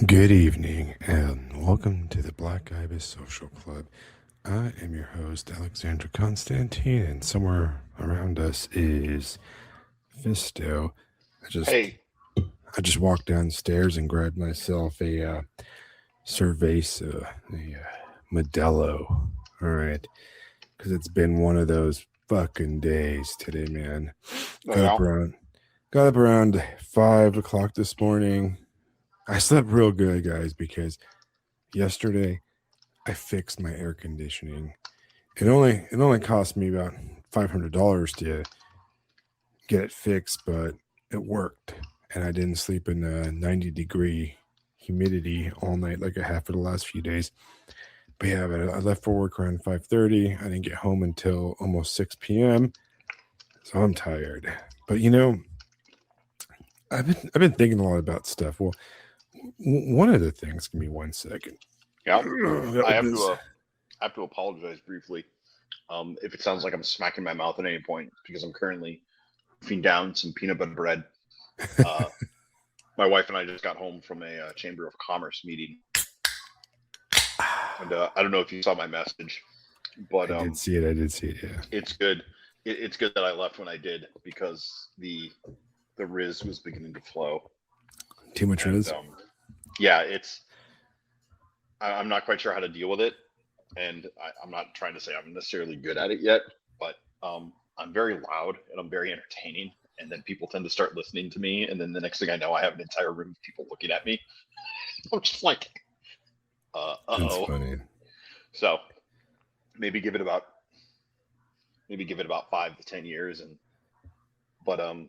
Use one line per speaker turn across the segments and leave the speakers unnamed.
Good evening, and welcome to the Black Ibis Social Club. I am your host, Alexandru Constantine, and somewhere around us is Phisto. I just
Hey,
I just walked downstairs and grabbed myself a Cerveza, a Modelo. All right, because it's been one of those fucking days today, man.
oh
Got up
yeah,
around got up around 5 o'clock this morning. I slept real good, guys, because yesterday I fixed my air conditioning. It only cost me about $500 to get it fixed, but it worked, and I didn't sleep in 90-degree humidity all night like I have for the last few days. But yeah, I left for work around 5:30. I didn't get home until almost 6 p.m. So I'm tired. But I've been thinking a lot about stuff. Well, one of the things. Give me 1 second.
yeah. I
Got
have to
this.
I have to apologize briefly. If it sounds like I'm smacking my mouth at any point, it's because I'm currently goofing down some peanut butter bread. Uh, my wife and I just got home from a Chamber of Commerce meeting, and I don't know if you saw my message, but
I did see it. I did see it. Yeah.
it's good. It's good that I left when I did because the Riz was beginning to flow,
Too much
and
Riz.
yeah, I'm not quite sure how to deal with it, and I'm not trying to say I'm necessarily good at it yet, but I'm very loud and I'm very entertaining, and then people tend to start listening to me, and then the next thing I know, I have an entire room of people looking at me. I'm just like,
That's
oh.
funny.
So maybe give it about 5 to 10 years, and but
Um,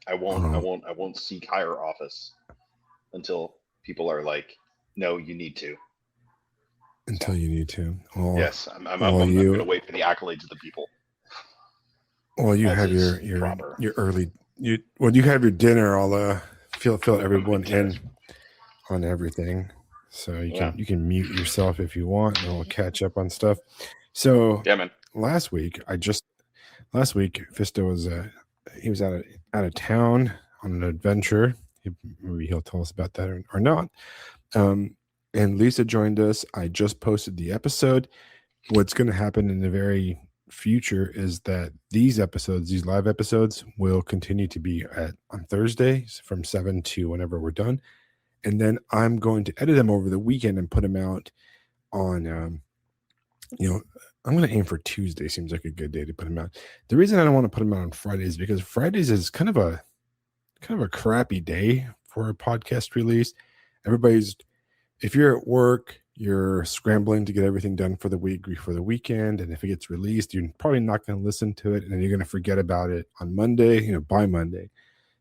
I won't seek higher office until people are like, no, you need to.
until
So
you need to. Well,
yes,
while
I'm going to
you
wait for the accolades of the people,
while you
as
have
is
your
proper.
your early you when you have your dinner, I'll fill
I'm
everyone
content.
in on everything. So
Yeah,
you can mute yourself if you want, and we'll catch up on stuff. So
yeah, man.
last week, last week Fisto was he was out of town on an adventure. Maybe he'll tell us about that or not. Um, and Lisa joined us. I just posted the episode. What's going to happen in the very future is that these live episodes, will continue to be on Thursdays from 7 to whenever we're done. And then I'm going to edit them over the weekend and put them out on, you know, I'm going to aim for Tuesday. Seems like a good day to put them out. The reason I don't want to put them out on Fridays is because Fridays is kind of a crappy day for a podcast release. Everybody's If you're at work, you're scrambling to get everything done for the week before the weekend, and if it gets released, you're probably not going to listen to it, and then you're going to forget about it on Monday, by Monday.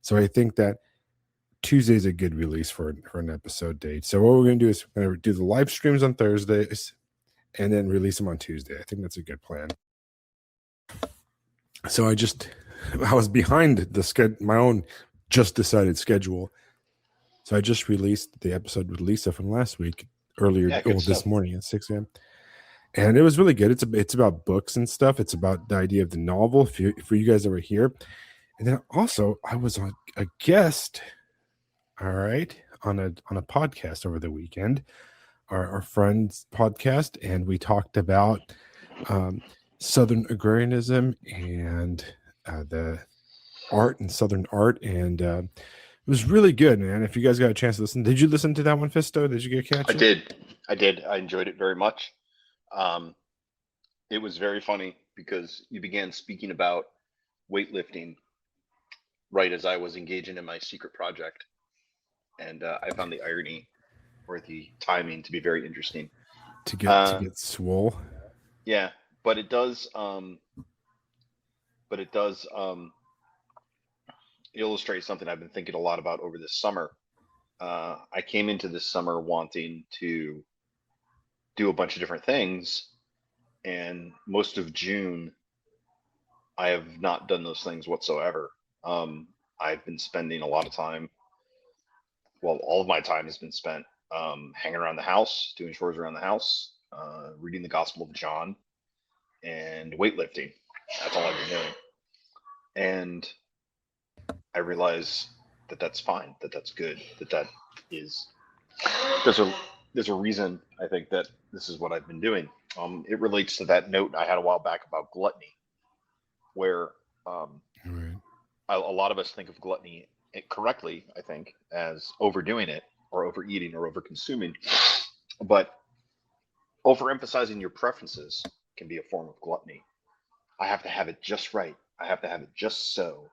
So I think that Tuesday is a good release for an episode date. So what we're going to do is we're going to do the live streams on Thursdays and then release them on Tuesday. I think that's a good plan. So I was behind my own just decided schedule. So I just released the episode with Lisa from last week
Yeah, good
this
stuff.
morning at 6 a.m. And it was really good. It's about books and stuff. It's about the idea of the novel. For you guys that were here, and then also I was on a guest. All right, on a podcast over the weekend, our friend's podcast, and we talked about um, Southern agrarianism and the art and Southern art, and it was really good, man. If you guys got a chance to listen, did you listen to that one, Fisto? Did you get a
I
catch it?
did. I did. I enjoyed it very much. Um, it was very funny because you began speaking about weightlifting right as I was engaging in my secret project, and I found the irony or the timing to be very interesting.
To
Uh,
get swole.
yeah, but it does. But it does illustrate something I've been thinking a lot about over this summer. I came into this summer wanting to do a bunch of different things, and most of June I have not done those things whatsoever. I've been spending a lot of time. Well, all of my time has been spent hanging around the house, doing chores around the house, reading the Gospel of John, and weightlifting. That's all I've been doing. And I realize that that's fine, that that's good, that that is There's a reason I think that this is what I've been doing. It relates to that note I had a while back about gluttony, where
Right.
a lot of us think of gluttony correctly, I think, as overdoing it or overeating or overconsuming. But overemphasizing your preferences can be a form of gluttony. I have to have it just right. I have to have it just so.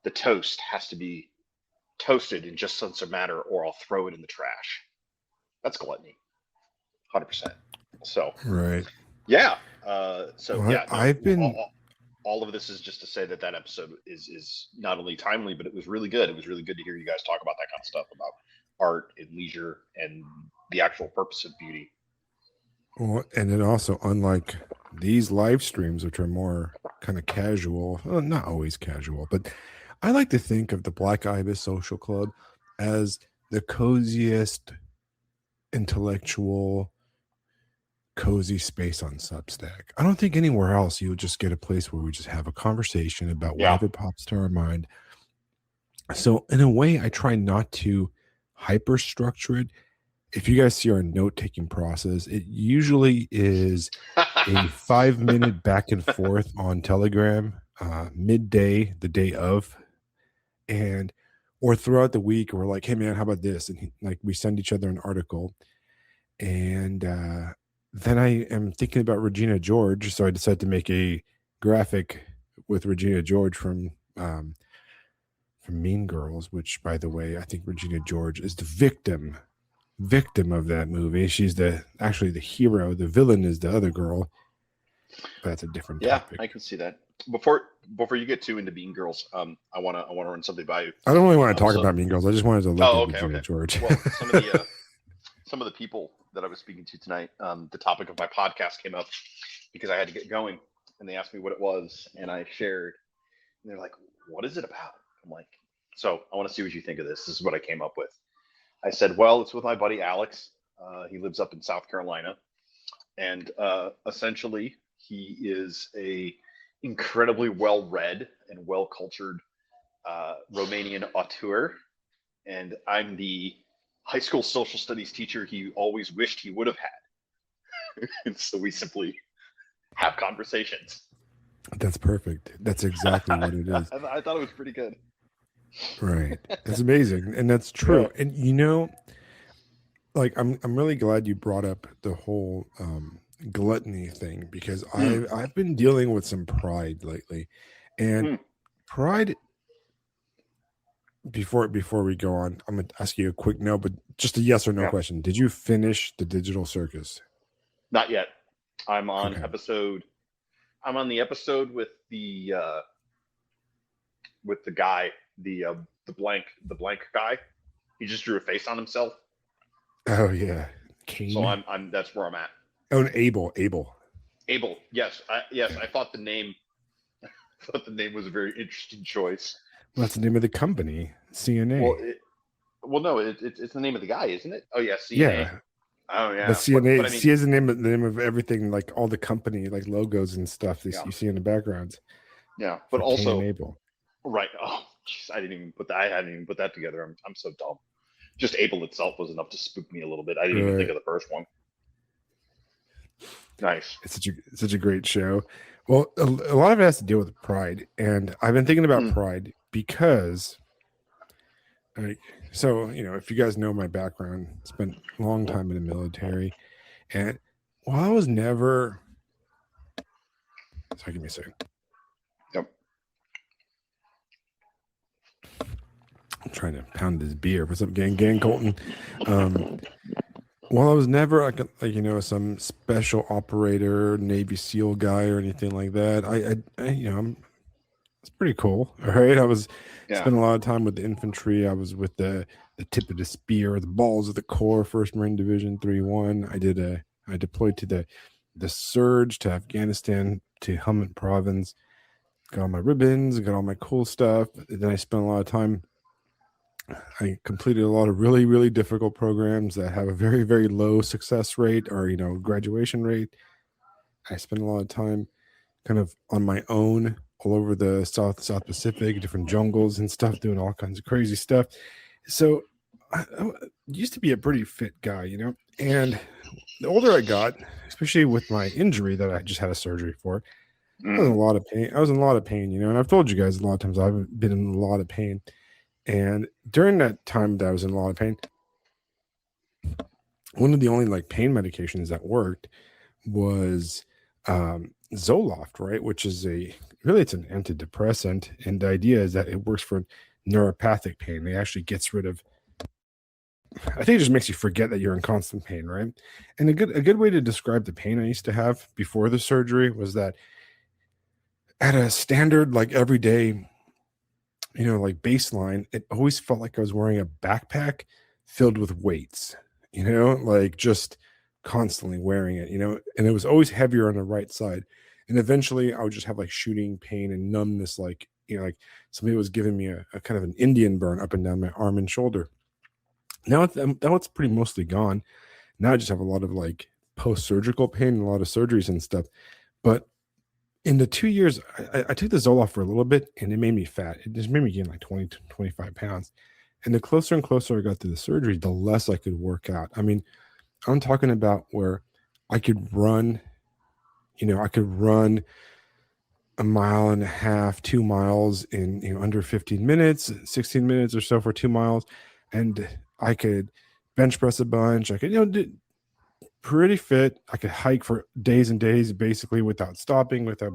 The toast has to be toasted in just such a manner, or I'll throw it in the trash. That's gluttony, 100%. So,
Right.
yeah.
Well,
Yeah, no.
I've been
All of this is just to say that that episode is not only timely, but it was really good. It was really good to hear you guys talk about that kind of stuff, about art and leisure and the actual purpose of beauty.
well, and then also, unlike these live streams, which are more kind of casual, well, not always casual, but I like to think of the Black Ibis Social Club as the coziest intellectual cozy space on Substack. I don't think anywhere else you'll just get a place where we just have a conversation about
Yeah.
whatever pops to our mind. So in a way, I try not to hyper structure it. If you guys see our note taking process, it usually is a 5-minute back and forth on Telegram, midday, the day of, and or throughout the week. We're like, hey man, how about this? And like we send each other an article, and then I am thinking about Regina George, so I decided to make a graphic with Regina George from Mean Girls, which, by the way, I think Regina George is the victim of that movie. She's actually the hero. The villain is the other girl. But that's a different
Yeah,
topic.
I can see that. Before you get too into Bean Girls, I wanna run something by you.
I don't really want to talk
So,
about Mean Girls. I just wanted to look
oh,
at
okay,
Regina
okay.
George.
Well, some of the people that I was speaking to tonight, the topic of my podcast came up because I had to get going, and they asked me what it was, and I shared, and they're like, "What is it about?" I'm like, "So I want to see what you think of this. This is what I came up with." I said, "Well, it's with my buddy Alex. He lives up in South Carolina, and essentially, he is a incredibly well-read and well-cultured Romanian auteur, and I'm the high school social studies teacher he always wished he would have had." And so we simply have conversations.
That's perfect. That's exactly what it is.
I thought it was pretty good.
Right. It's amazing. And that's
Yeah.
true. And like I'm really glad you brought up the whole gluttony thing, because I've been dealing with some pride lately. And pride, before we go on, I'm gonna ask you a quick no, but just a yes or no question. Did you finish the Digital Circus?
Not yet. I'm on
Okay.
I'm on the episode with the guy, the blank guy. He just drew a face on himself.
Oh yeah. Kane.
So I'm that's where I'm at.
Oh, and Abel.
Yes. I thought the name was a very interesting choice.
Well, that's the name of the company, CNA.
Well, no, it's the name of the guy, isn't it? Oh yeah, CNA.
Yeah.
Oh yeah.
But CNA,
but I mean,
C is the name of everything, like all the company, like logos and stuff that you see in the backgrounds.
Yeah, but
Cain
also
and Abel.
Right. Oh, geez, I hadn't even put that together. I'm so dumb. Just Abel itself was enough to spook me a little bit. I didn't even think of the first one. Nice.
It's such a great show. Well, a lot of it has to deal with pride, and I've been thinking about pride because, so if you guys know my background, spent a long time in the military, and while I was never, sorry, give me a second.
Yep.
I'm trying to pound this beer. What's up, gang, Colton? Well, I was never like some special operator, Navy SEAL guy or anything like that. It's pretty cool. All right, I spent a lot of time with the infantry. I was with the tip of the spear, the balls of the Corps, 1st Marine Division 3-1. I deployed to the surge to Afghanistan, to Helmand Province. Got all my ribbons, got all my cool stuff. And then I spent a lot of time. I completed a lot of really, really difficult programs that have a very, very low success rate or, graduation rate. I spent a lot of time kind of on my own all over the South Pacific, different jungles and stuff, doing all kinds of crazy stuff. So I used to be a pretty fit guy, you know, and the older I got, especially with my injury that I just had a surgery for, I was in a
Mhm.
lot of pain. I was in a lot of pain, you know, and I've told you guys a lot of times I've been in a lot of pain. And during that time that I was in a lot of pain, one of the only like pain medications that worked was Zoloft, right? Which is it's an antidepressant. And the idea is that it works for neuropathic pain. It actually gets rid of, I think it just makes you forget that you're in constant pain, right? And a good way to describe the pain I used to have before the surgery was that at a standard, like everyday, like baseline, it always felt like I was wearing a backpack filled with weights, like just constantly wearing it, and it was always heavier on the right side. And eventually I would just have like shooting pain and numbness, like, like somebody was giving me a kind of an Indian burn up and down my arm and shoulder. Now it's pretty mostly gone. Now I just have a lot of like post-surgical pain and a lot of surgeries and stuff. But in the 2 years, I took the Zoloft for a little bit and it made me fat. It just made me gain like 20 to 25 pounds. And the closer and closer I got to the surgery, the less I could work out. I mean, I'm talking about where I could run, I could run a mile and a half, 2 miles in, under 15 minutes, 16 minutes or so for 2 miles. And I could bench press a bunch. I could, do pretty fit. I could hike for days and days, basically without stopping, without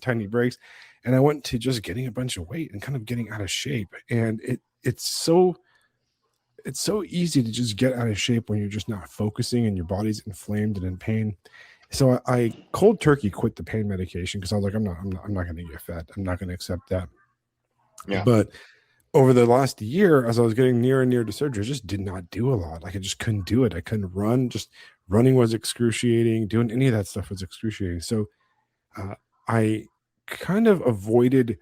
tiny breaks. And I went to just getting a bunch of weight and kind of getting out of shape. And it's so easy to just get out of shape when you're just not focusing and your body's inflamed and in pain. So I cold turkey quit the pain medication because I was like, I'm not going to get fat. I'm not going to accept that.
Yeah.
But over the last year, as I was getting near and near to surgery, I just did not do a lot. Like I just couldn't do it. I couldn't run. Just running was excruciating. Doing any of that stuff was excruciating. So I kind of avoided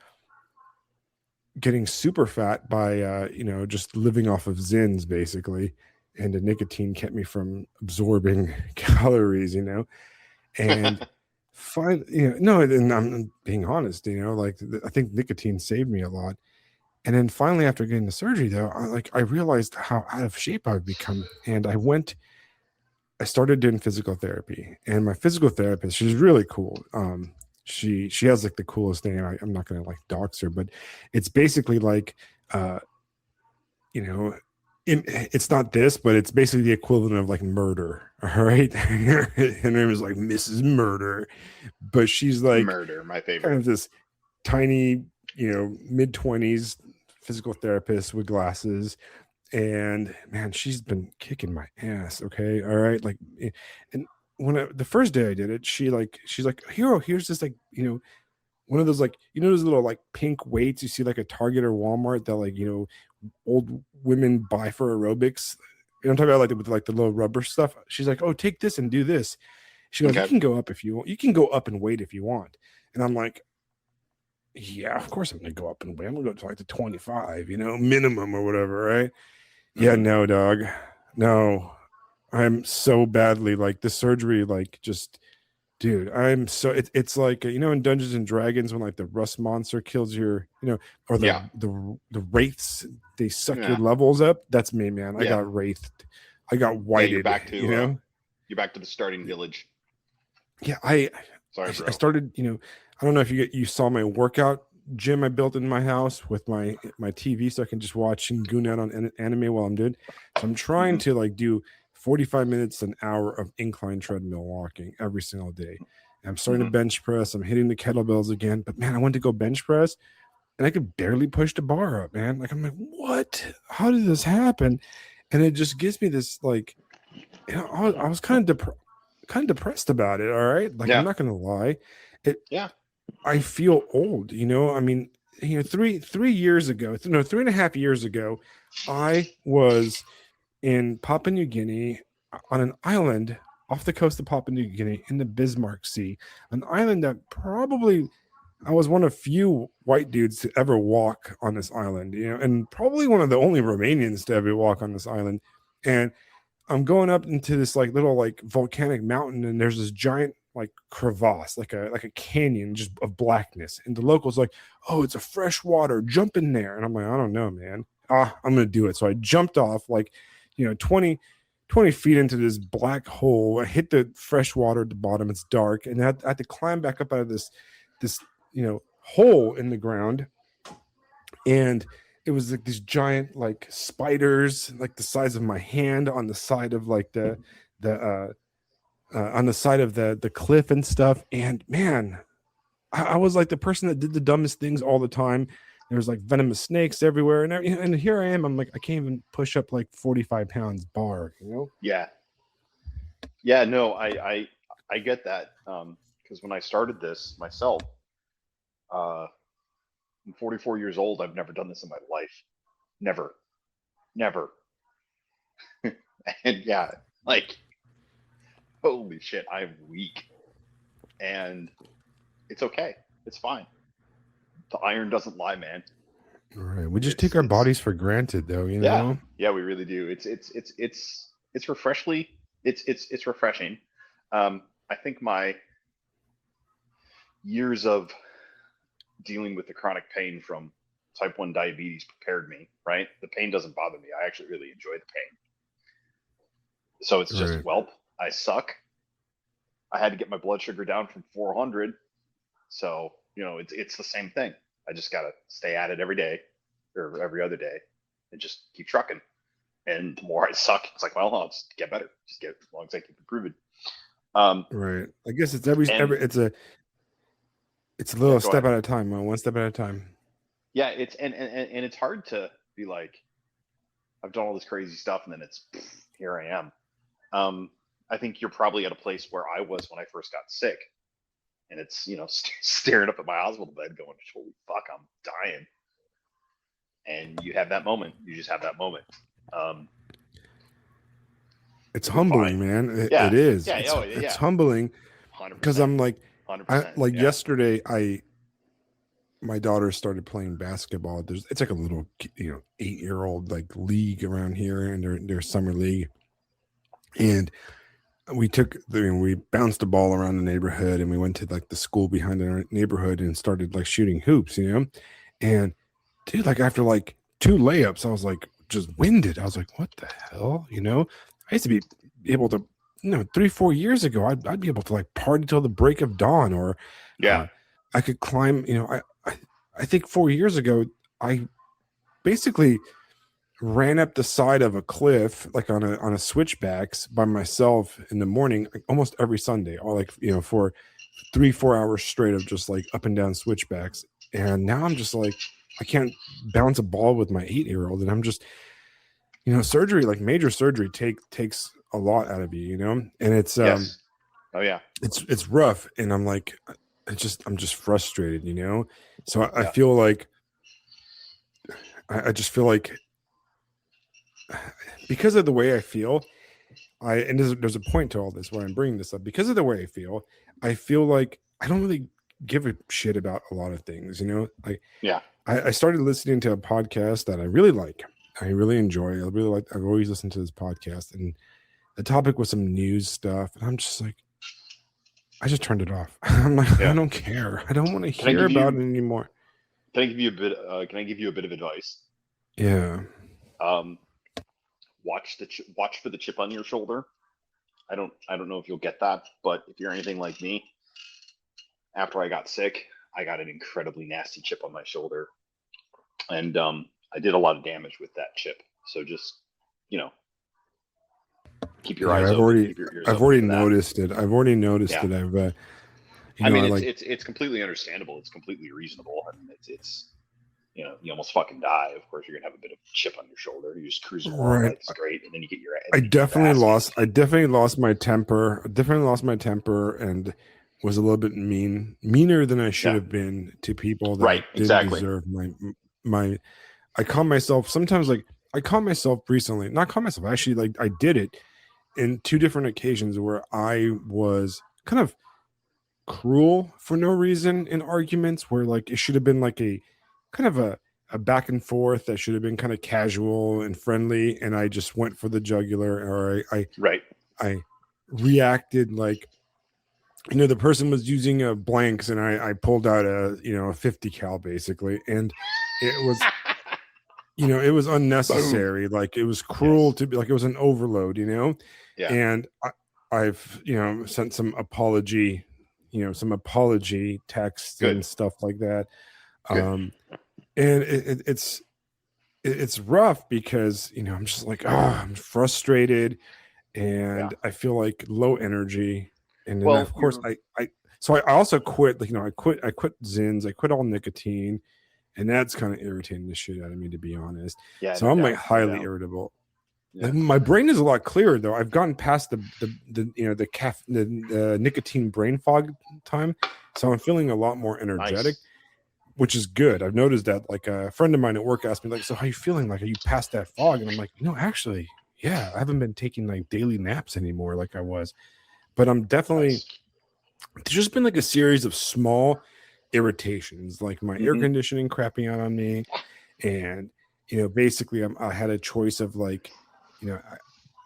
getting super fat by just living off of Zins basically, and the nicotine kept me from absorbing calories. And fine, no, and I'm being honest. Like I think nicotine saved me a lot. And then finally, after getting the surgery, though, I realized how out of shape I've become, and I started doing physical therapy. And my physical therapist, she's really cool. She has like the coolest name. I'm not gonna like dox her, but it's basically like, uh, you know, it's not this, but it's basically the equivalent of like murder. All right, her name is like Mrs. Murder, but she's like
Murder, my
kind
favorite.
of this tiny, mid-20s physical therapist with glasses. And man, she's been kicking my ass. Okay. All right. Like, and the first day I did it, she's like, Hero, here's this, like, one of those, like, those little like pink weights you see like a Target or Walmart that, like, old women buy for aerobics. I'm talking about like with like the little rubber stuff. She's like, oh, take this and do this. She goes, you
Okay.
can go up if you want. You can go up and wait if you want. And I'm like, yeah, of course I'm gonna go up and wait. I'm gonna go to like the 25, minimum or whatever, right? Yeah,
Hmm.
no, dog. No. I'm so badly like the surgery, like just dude, I'm so it's like in Dungeons and Dragons when like the rust monster kills your, or the
Yeah.
the wraiths, they suck your
Yeah.
levels up. That's me, man. I
Yeah.
got wraithed. I got
Yeah.
whited,
You're back to the starting village.
Yeah, I
Sorry,
I
bro.
started, I don't know if you saw my workout gym I built in my house with my TV, so I can just watch and goon out on anime while I'm doing. So I'm trying
Hmm.
to like do 45 minutes an hour of incline treadmill walking every single day. And I'm starting to
Hmm.
bench press. I'm hitting the kettlebells again, but man, I went to go bench press and I could barely push the bar up, man. Like I'm like, what? How did this happen? And it just gives me this like, I was kind of depressed about it. All right, like I'm
Yeah.
not gonna lie, it.
Yeah.
I feel old. I mean, 3 years ago, no, 3.5 years ago, I was in Papua New Guinea on an island off the coast of Papua New Guinea in the Bismarck Sea, an island that probably I was one of few white dudes to ever walk on this island, and probably one of the only Romanians to ever walk on this island. And I'm going up into this like little like volcanic mountain, and there's this giant like crevasse, like a canyon just of blackness. And the locals like, oh, it's a fresh water, jump in there. And I'm like, I don't know, man. I'm going to do it. So I jumped off like, 20 feet into this black hole. I hit the fresh water at the bottom. It's dark. And I had to climb back up out of this, hole in the ground. And it was like these giant like spiders, like the size of my hand on the side of like the on the side of the cliff and stuff. And man, I was like the person that did the dumbest things all the time. There was like venomous snakes everywhere, and here I am. I'm like, I can't even push up like 45 pounds bar,
Yeah. Yeah, no, I get that. Because when I started this myself, I'm 44 years old. I've never done this in my life. Never. And yeah, like, holy shit, I'm weak. And it's okay. It's fine. The iron doesn't lie, man.
All right. We just take our bodies for granted, though.
Yeah, we really do. It's refreshingly. It's refreshing. I think my years of dealing with the chronic pain from type 1 diabetes prepared me. Right, the pain doesn't bother me. I actually really enjoy the pain. So it's just,
right.
I suck. I had to get my blood sugar down from 400. So it's the same thing. I just gotta stay at it every day or every other day and just keep trucking. And the more I suck, it's like, well, I'll just get better. Just get, as long as I keep improving.
Right. I guess it's it's a little step at a time, one step at a time.
Yeah, it's and it's hard to be like, I've done all this crazy stuff, and then it's here I am. I think you're probably at a place where I was when I first got sick, and it's staring up at my hospital bed, going, "Holy fuck, I'm dying." And you have that moment. You just have that moment.
It's humbling, man. It is.
Yeah,
it's humbling because I'm like, 100%, yesterday, my daughter started playing basketball. It's like a little, 8-year-old like league around here, and their summer league. And we bounced a ball around the neighborhood, and we went to like the school behind our neighborhood and started like shooting hoops, and dude, like after like 2 layups, I was like just winded. I was like, what the hell? I used to be able to, 3-4 years ago, I'd be able to like party till the break of dawn, or I could climb, I think 4 years ago, I basically ran up the side of a cliff, like on a switchbacks by myself in the morning, like almost every Sunday, or like, for 3-4 hours straight of just like up and down switchbacks. And now I'm just like, I can't bounce a ball with my 8-year-old. And I'm just, surgery, like major surgery takes a lot out of you, and it's,
yes. Oh yeah,
it's rough. And I'm like, I'm just frustrated, so I feel like, I just feel like, because of the way I feel, and there's a point to all this where I'm bringing this up. Because of the way I feel like I don't really give a shit about a lot of things, I started listening to a podcast that I really like. I really enjoy. I've always listened to this podcast, and the topic was some news stuff, and I'm just like, I just turned it off. I'm like, I don't care. I don't want to hear about it anymore.
Can I give you a bit? Can I give you a bit of advice?
Yeah.
Watch for the chip on your shoulder. I don't know if you'll get that, but if you're anything like me, after I got sick, I got an incredibly nasty chip on my shoulder, and I did a lot of damage with that chip. So just, keep your eyes open. Keep your ears
I've already noticed it. I've already noticed it.
It's completely understandable. It's completely reasonable. I mean, it's you almost fucking die. Of course, you're gonna have a bit of chip on your shoulder. You just cruise along like it's great, and then you get your. I definitely
lost my temper. And was a little bit meaner than I should have been to people that didn't deserve my. I caught myself sometimes, like I caught myself recently. Not caught myself. Actually, like I did it in 2 different occasions where I was kind of cruel for no reason in arguments, where like it should have been like a kind of a back and forth that should have been kind of casual and friendly, and I just went for the jugular, or I reacted like, the person was using blanks, and I pulled out a 50 cal basically, and it was it was
Boom.
unnecessary. Like it was cruel
Yes.
to be like it was an overload,
Yeah.
and I've sent some apology texts
Good.
and stuff like that.
Good.
And it's rough because I'm just like, I'm frustrated
Yeah.
and I feel like low energy. And then
Well,
of course
you're
I also quit, like, I quit Zins, I quit all nicotine, and that's kind of irritating the shit out of me, to be honest.
yeah,
So
no
I'm like
doubt. No
highly
doubt.
irritable.
Yeah.
Like my brain is a lot clearer though. I've gotten past the nicotine brain fog time, so I'm feeling a lot more energetic,
Nice.
which is good. I've noticed that. Like a friend of mine at work asked me, like, "So how you feeling? Like, are you past that fog?" And I'm like, actually, yeah, I haven't been taking like daily naps anymore like I was, but I'm definitely.
Nice.
There's just been like a series of small irritations, like my air
Hmm.
conditioning crapping out on me, and basically I had a choice of like,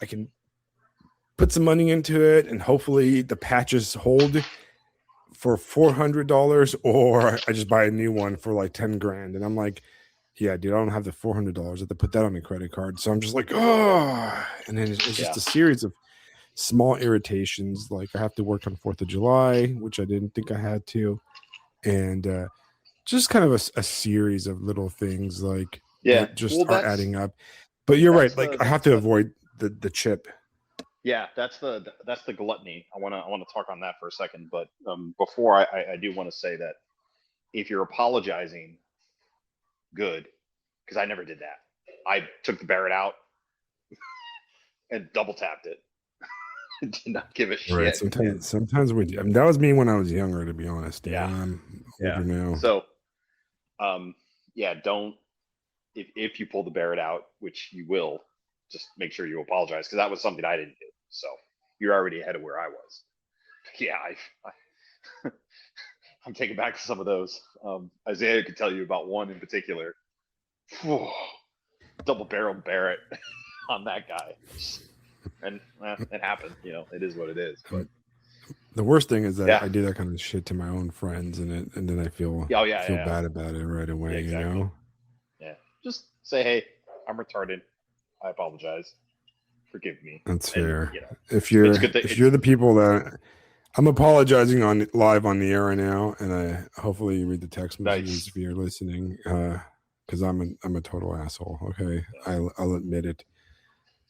I can put some money into it and hopefully the patches hold for $400, or I just buy a new one for like 10 grand. And I'm like, yeah, dude, I don't have the $400. I have to put that on a credit card. So I'm just like, oh, and then it's just
Yeah.
a series of small irritations. Like I have to work on 4th of July, which I didn't think I had to. And just kind of a series of little things like
Yeah.
that just
Well,
are adding up. But you're right. Like I have to avoid the chip.
yeah, that's the gluttony. I want to talk on that for a second, but before I do want to say that if you're apologizing, good, because I never did that. I took the Barrett out and double tapped it. Did not give a
Right.
shit. And
Sometimes I mean, that was me when I was younger, to be honest.
yeah,
I'm
yeah.
older now.
So um, yeah, don't if you pull the Barrett out, which you will, just make sure you apologize because that was something I didn't do. So you're already ahead of where I was. Yeah, I'm taking back some of those. Isaiah could tell you about one in particular. Whew, double barreled Barrett on that guy, and it happened. It is what it is. But
The worst thing is that
yeah,
I do that kind of shit to my own friends, and then I feel
oh yeah,
feel
yeah,
bad about it right
yeah,
away.
exactly. Yeah, just say, hey, I'm retarded. I apologize. Forgive me.
That's
And
fair. If
it's good that
if you're
it's
the people that I'm apologizing on live on the air right now, and I hopefully you read the text messages
nice.
if you're listening, because I'm a total asshole. Okay,
Yeah.
I'll admit it.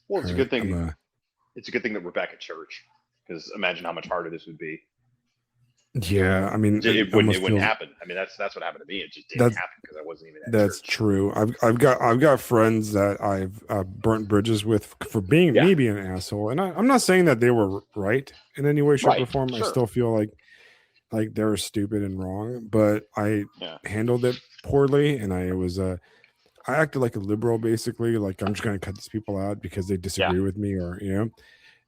Well,
All
it's a
right,
good thing. It's a good thing that we're back at church because imagine how much harder this would be.
yeah. I mean, it
It wouldn't. It
almost
wouldn't
feels
happen. I mean, that's what happened to me. It just didn't
that's
happen because I wasn't even at
that's
church.
true. I've got friends that I've burnt bridges with for being
Yeah.
me being an asshole, and I'm not saying that they were right in any way, shape, or
Right.
form. I
Sure.
still feel like they were stupid and wrong, but I
Yeah.
handled it poorly, and I acted like a liberal, basically. Like I'm just going to cut these people out because they
Yeah.
disagree with me, or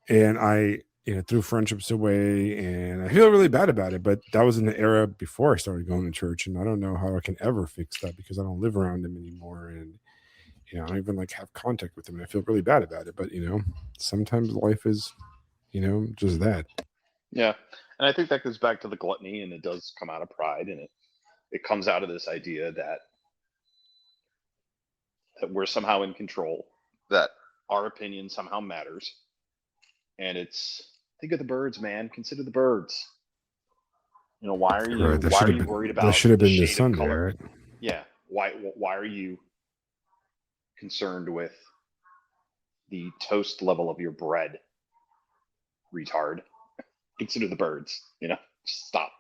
and I threw friendships away, and I feel really bad about it. But that was in the era before I started going to church, and I don't know how I can ever fix that because I don't live around them anymore, and I don't even like have contact with them, and I feel really bad about it. But sometimes life is just that.
Yeah. And I think that goes back to the gluttony, and it does come out of pride, and it comes out of this idea that we're somehow in control, that our opinion somehow matters, and it's think of the birds, man. Consider the birds. Why are you
Right.
why are you worried
That
about
should have
the
been this
shade of
Sunday,
color?
right?
Yeah. Why are you concerned with the toast level of your bread, retard? Consider the birds. Just stop.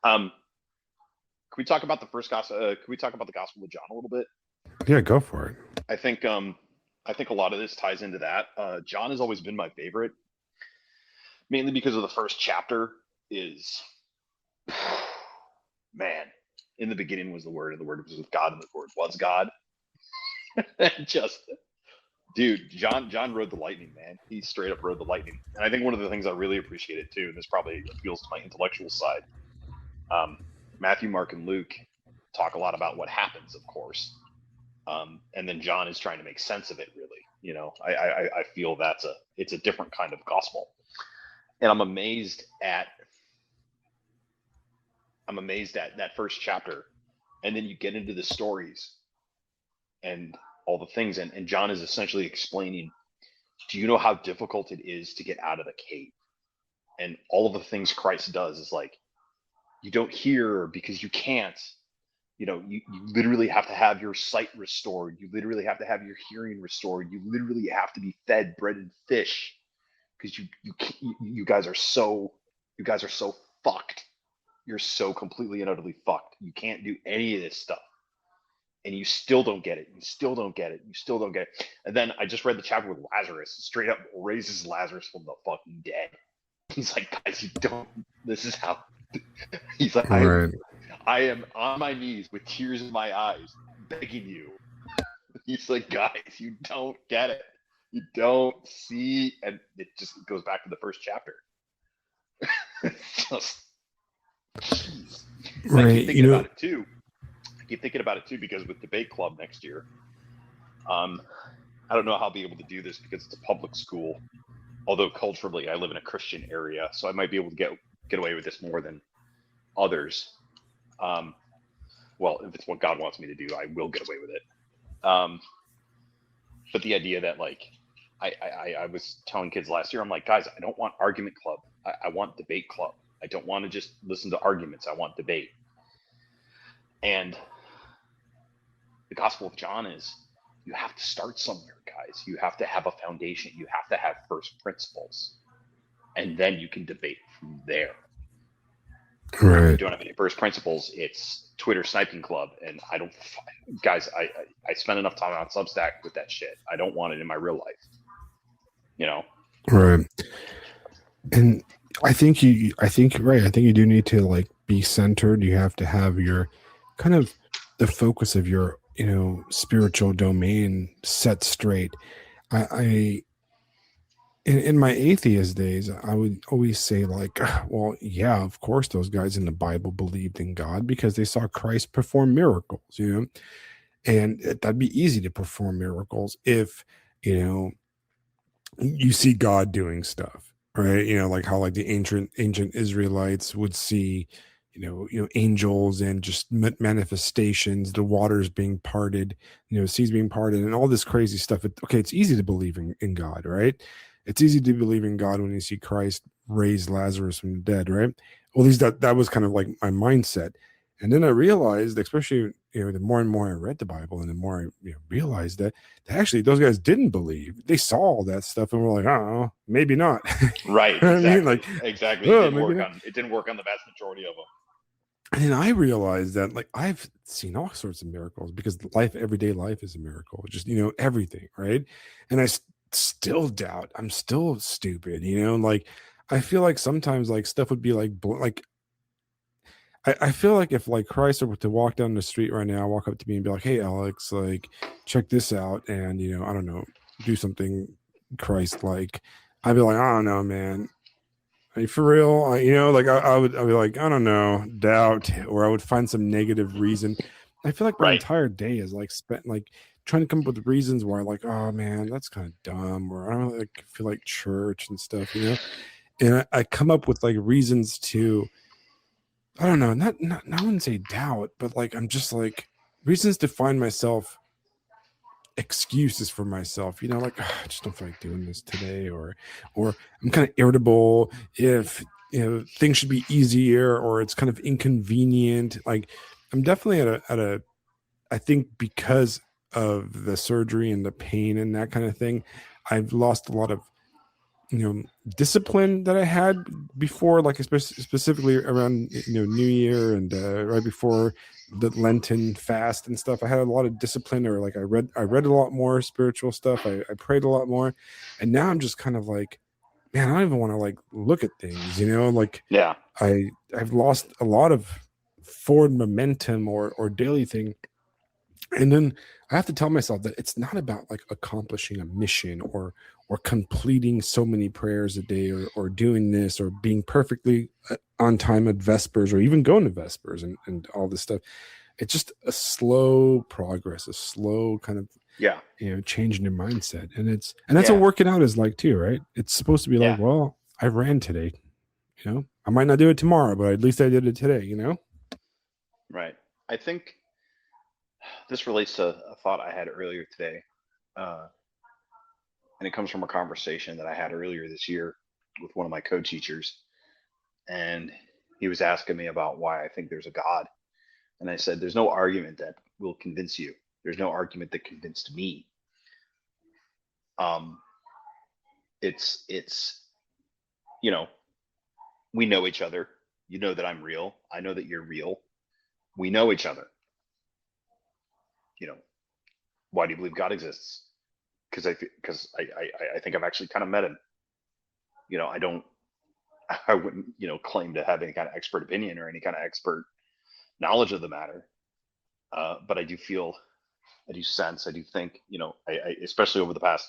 Um, can we talk about the first gospel? Can we talk about the Gospel of John a little bit?
Yeah, go for it.
I think I think a lot of this ties into that. John has always been my favorite, mainly because of the first chapter. Is man, in the beginning was the Word, and the Word was with God, and the Word was God. Just dude, John rode the lightning, man. He straight up rode the lightning, and I think one of the things I really appreciated too, and this probably appeals to my intellectual side. Matthew, Mark, and Luke talk a lot about what happens, of course, and then John is trying to make sense of it. Really, I feel it's a different kind of gospel, and I'm amazed at that first chapter, and then you get into the stories, and all the things. And John is essentially explaining, do you know how difficult it is to get out of the cave? And all of the things Christ does is like, you don't hear because you can't. You literally have to have your sight restored. You literally have to have your hearing restored. You literally have to be fed bread and fish because you guys are so fucked. You're so completely and utterly fucked. You can't do any of this stuff. And you still don't get it. You still don't get it. You still don't get it. And then I just read the chapter with Lazarus, straight up raises Lazarus from the fucking dead. He's like, guys, you don't, this is how, he's like,
Right.
I am on my knees with tears in my eyes, begging you. He's like, guys, you don't get it. You don't see, and it just goes back to the first chapter. It's just, jeez.
Right.
I keep thinking about it too. I keep thinking about it too because with debate club next year, I don't know how I'll be able to do this because it's a public school. Although culturally, I live in a Christian area, so I might be able to get away with this more than others. Well, if it's what God wants me to do, I will get away with it. But the idea that like, I was telling kids last year, I'm like, guys, I don't want argument club. I want debate club. I don't want to just listen to arguments. I want debate. And the Gospel of John is, you have to start somewhere, guys. You have to have a foundation. You have to have first principles. And then you can debate from there.
Right.
If you don't have any first principles, it's Twitter sniping club. And I don't, guys, I spend enough time on Substack with that shit. I don't want it in my real life.
Right. And I think you do need to like be centered. You have to have your kind of the focus of your, spiritual domain set straight. In my atheist days, I would always say like, well, yeah, of course those guys in the Bible believed in God because they saw Christ perform miracles, and that'd be easy to perform miracles if, you see God doing stuff, right? Like how like the ancient Israelites would see, angels and just manifestations, the waters being parted, seas being parted, and all this crazy stuff. It's easy to believe in God, right? It's easy to believe in God when you see Christ raise Lazarus from the dead, right? Well, at least that was kind of like my mindset. And then I realized, especially, the more and more I read the Bible and the more I realized that actually those guys didn't believe. They saw all that stuff and were like, oh, maybe not.
Right. Exactly. I mean, exactly.
Oh,
It didn't work on the vast majority of them.
And then I realized that like I've seen all sorts of miracles because everyday life is a miracle. Just, everything. Right. And I still doubt. I'm still stupid, like I feel like sometimes like stuff would be like I feel like if like Christ were to walk down the street right now, walk up to me and be like, hey, Alex, like check this out. And, I don't know, do something Christ like, I'd be like, I don't know, man. Are you for real? I would be like, I don't know, doubt, or I would find some negative reason. I feel like my entire day is like spent like trying to come up with reasons why like, oh man, that's kind of dumb, or I don't like feel like church and stuff, and I come up with like reasons to, I don't know, not I wouldn't say doubt, but like I'm just like reasons to find myself excuses for myself, like I just don't feel like doing this today, or I'm kind of irritable if things should be easier, or it's kind of inconvenient. Like I'm definitely at a I think because of the surgery and the pain and that kind of thing, I've lost a lot of discipline that I had before, like specifically around New Year and right before the Lenten fast and stuff. I had a lot of discipline, or like I read a lot more spiritual stuff. I prayed a lot more, and now I'm just kind of like, man, I don't even want to like look at things, like
yeah,
I've lost a lot of forward momentum or daily thing. And then I have to tell myself that it's not about like accomplishing a mission or completing so many prayers a day, or doing this, or being perfectly on time at Vespers, or even going to Vespers and all this stuff. It's just a slow progress, a slow kind of change in your mindset. And that's what working out is like too, right? It's supposed to be like, well, I ran today, I might not do it tomorrow, but at least I did it today,
Right. I think this relates to a thought I had earlier today, uh, and it comes from a conversation that I had earlier this year with one of my co-teachers, and he was asking me about why I think there's a God, and I said, "There's no argument that will convince you. There's no argument that convinced me. Um, it's you know, we know each other. You know that I'm real. I know that you're real. We know each other. You know, why do you believe God exists? Because I think I've actually kind of met him. You know, I wouldn't claim to have any kind of expert opinion or any kind of expert knowledge of the matter, but I do feel, I do sense, I do think, I especially over the past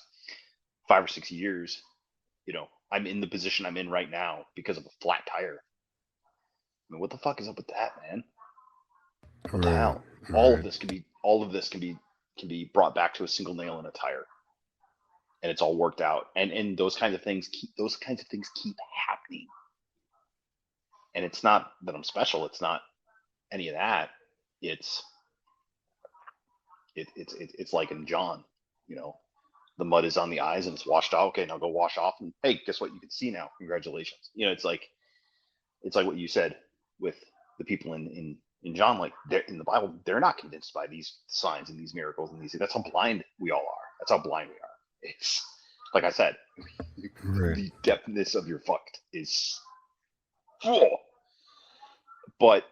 5 or 6 years, I'm in the position I'm in right now because of a flat tire. I mean, what the fuck is up with that, man? What the
Right.
hell?
Right.
All of this can be brought back to a single nail in a tire, and it's all worked out. And those kinds of things keep happening. And it's not that I'm special. It's not any of that. It's it's like in John, you know, the mud is on the eyes and it's washed out. Okay, now go wash off, and hey, guess what? You can see now. Congratulations. You know, it's like what you said with the people in John, like they're in the Bible, they're not convinced by these signs and these miracles and these. That's how blind we all are. That's how blind we are. It's like I said,
Right.
the depthness of your fucked is, oh. But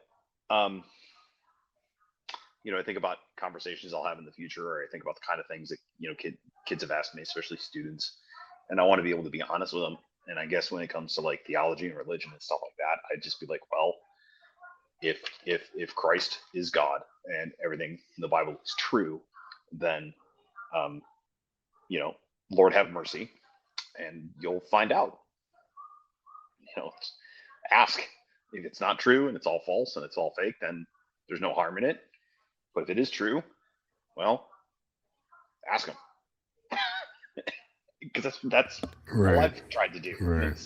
I think about conversations I'll have in the future, or I think about the kind of things that kids have asked me, especially students, and I want to be able to be honest with them. And I guess when it comes to like theology and religion and stuff like that, I'd just be like, well, if Christ is God and everything in the Bible is true, then um, Lord have mercy, and you'll find out. Ask. If it's not true and it's all false and it's all fake, then there's no harm in it. But if it is true, well, ask him, because that's all
Right.
I've tried to do.
Right.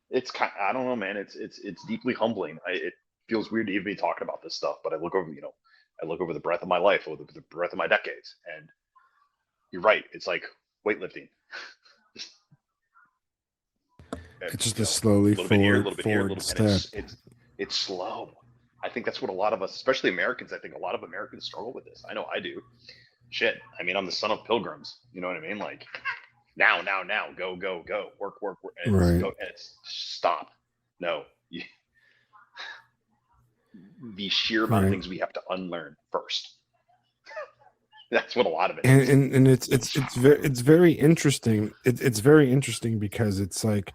It's kind. I don't know, man. It's deeply humbling. It feels weird to even be talking about this stuff, but I look over, the breadth of my life, or the breadth of my decades, and you're right. It's like weightlifting.
It's just a slowly
a little bit here, a little bit here, a
forward
little, and
step.
it's slow. I think that's what a lot of us, especially Americans, I think a lot of Americans struggle with this. I know I do. Shit. I mean, I'm the son of pilgrims. You know what I mean? Like now, go, work, and it's
Right.
go, and it's stop. No, the sheer amount of
Right.
things we have to unlearn first. That's what a lot of it
And
is.
and it's very interesting. It's very interesting because it's like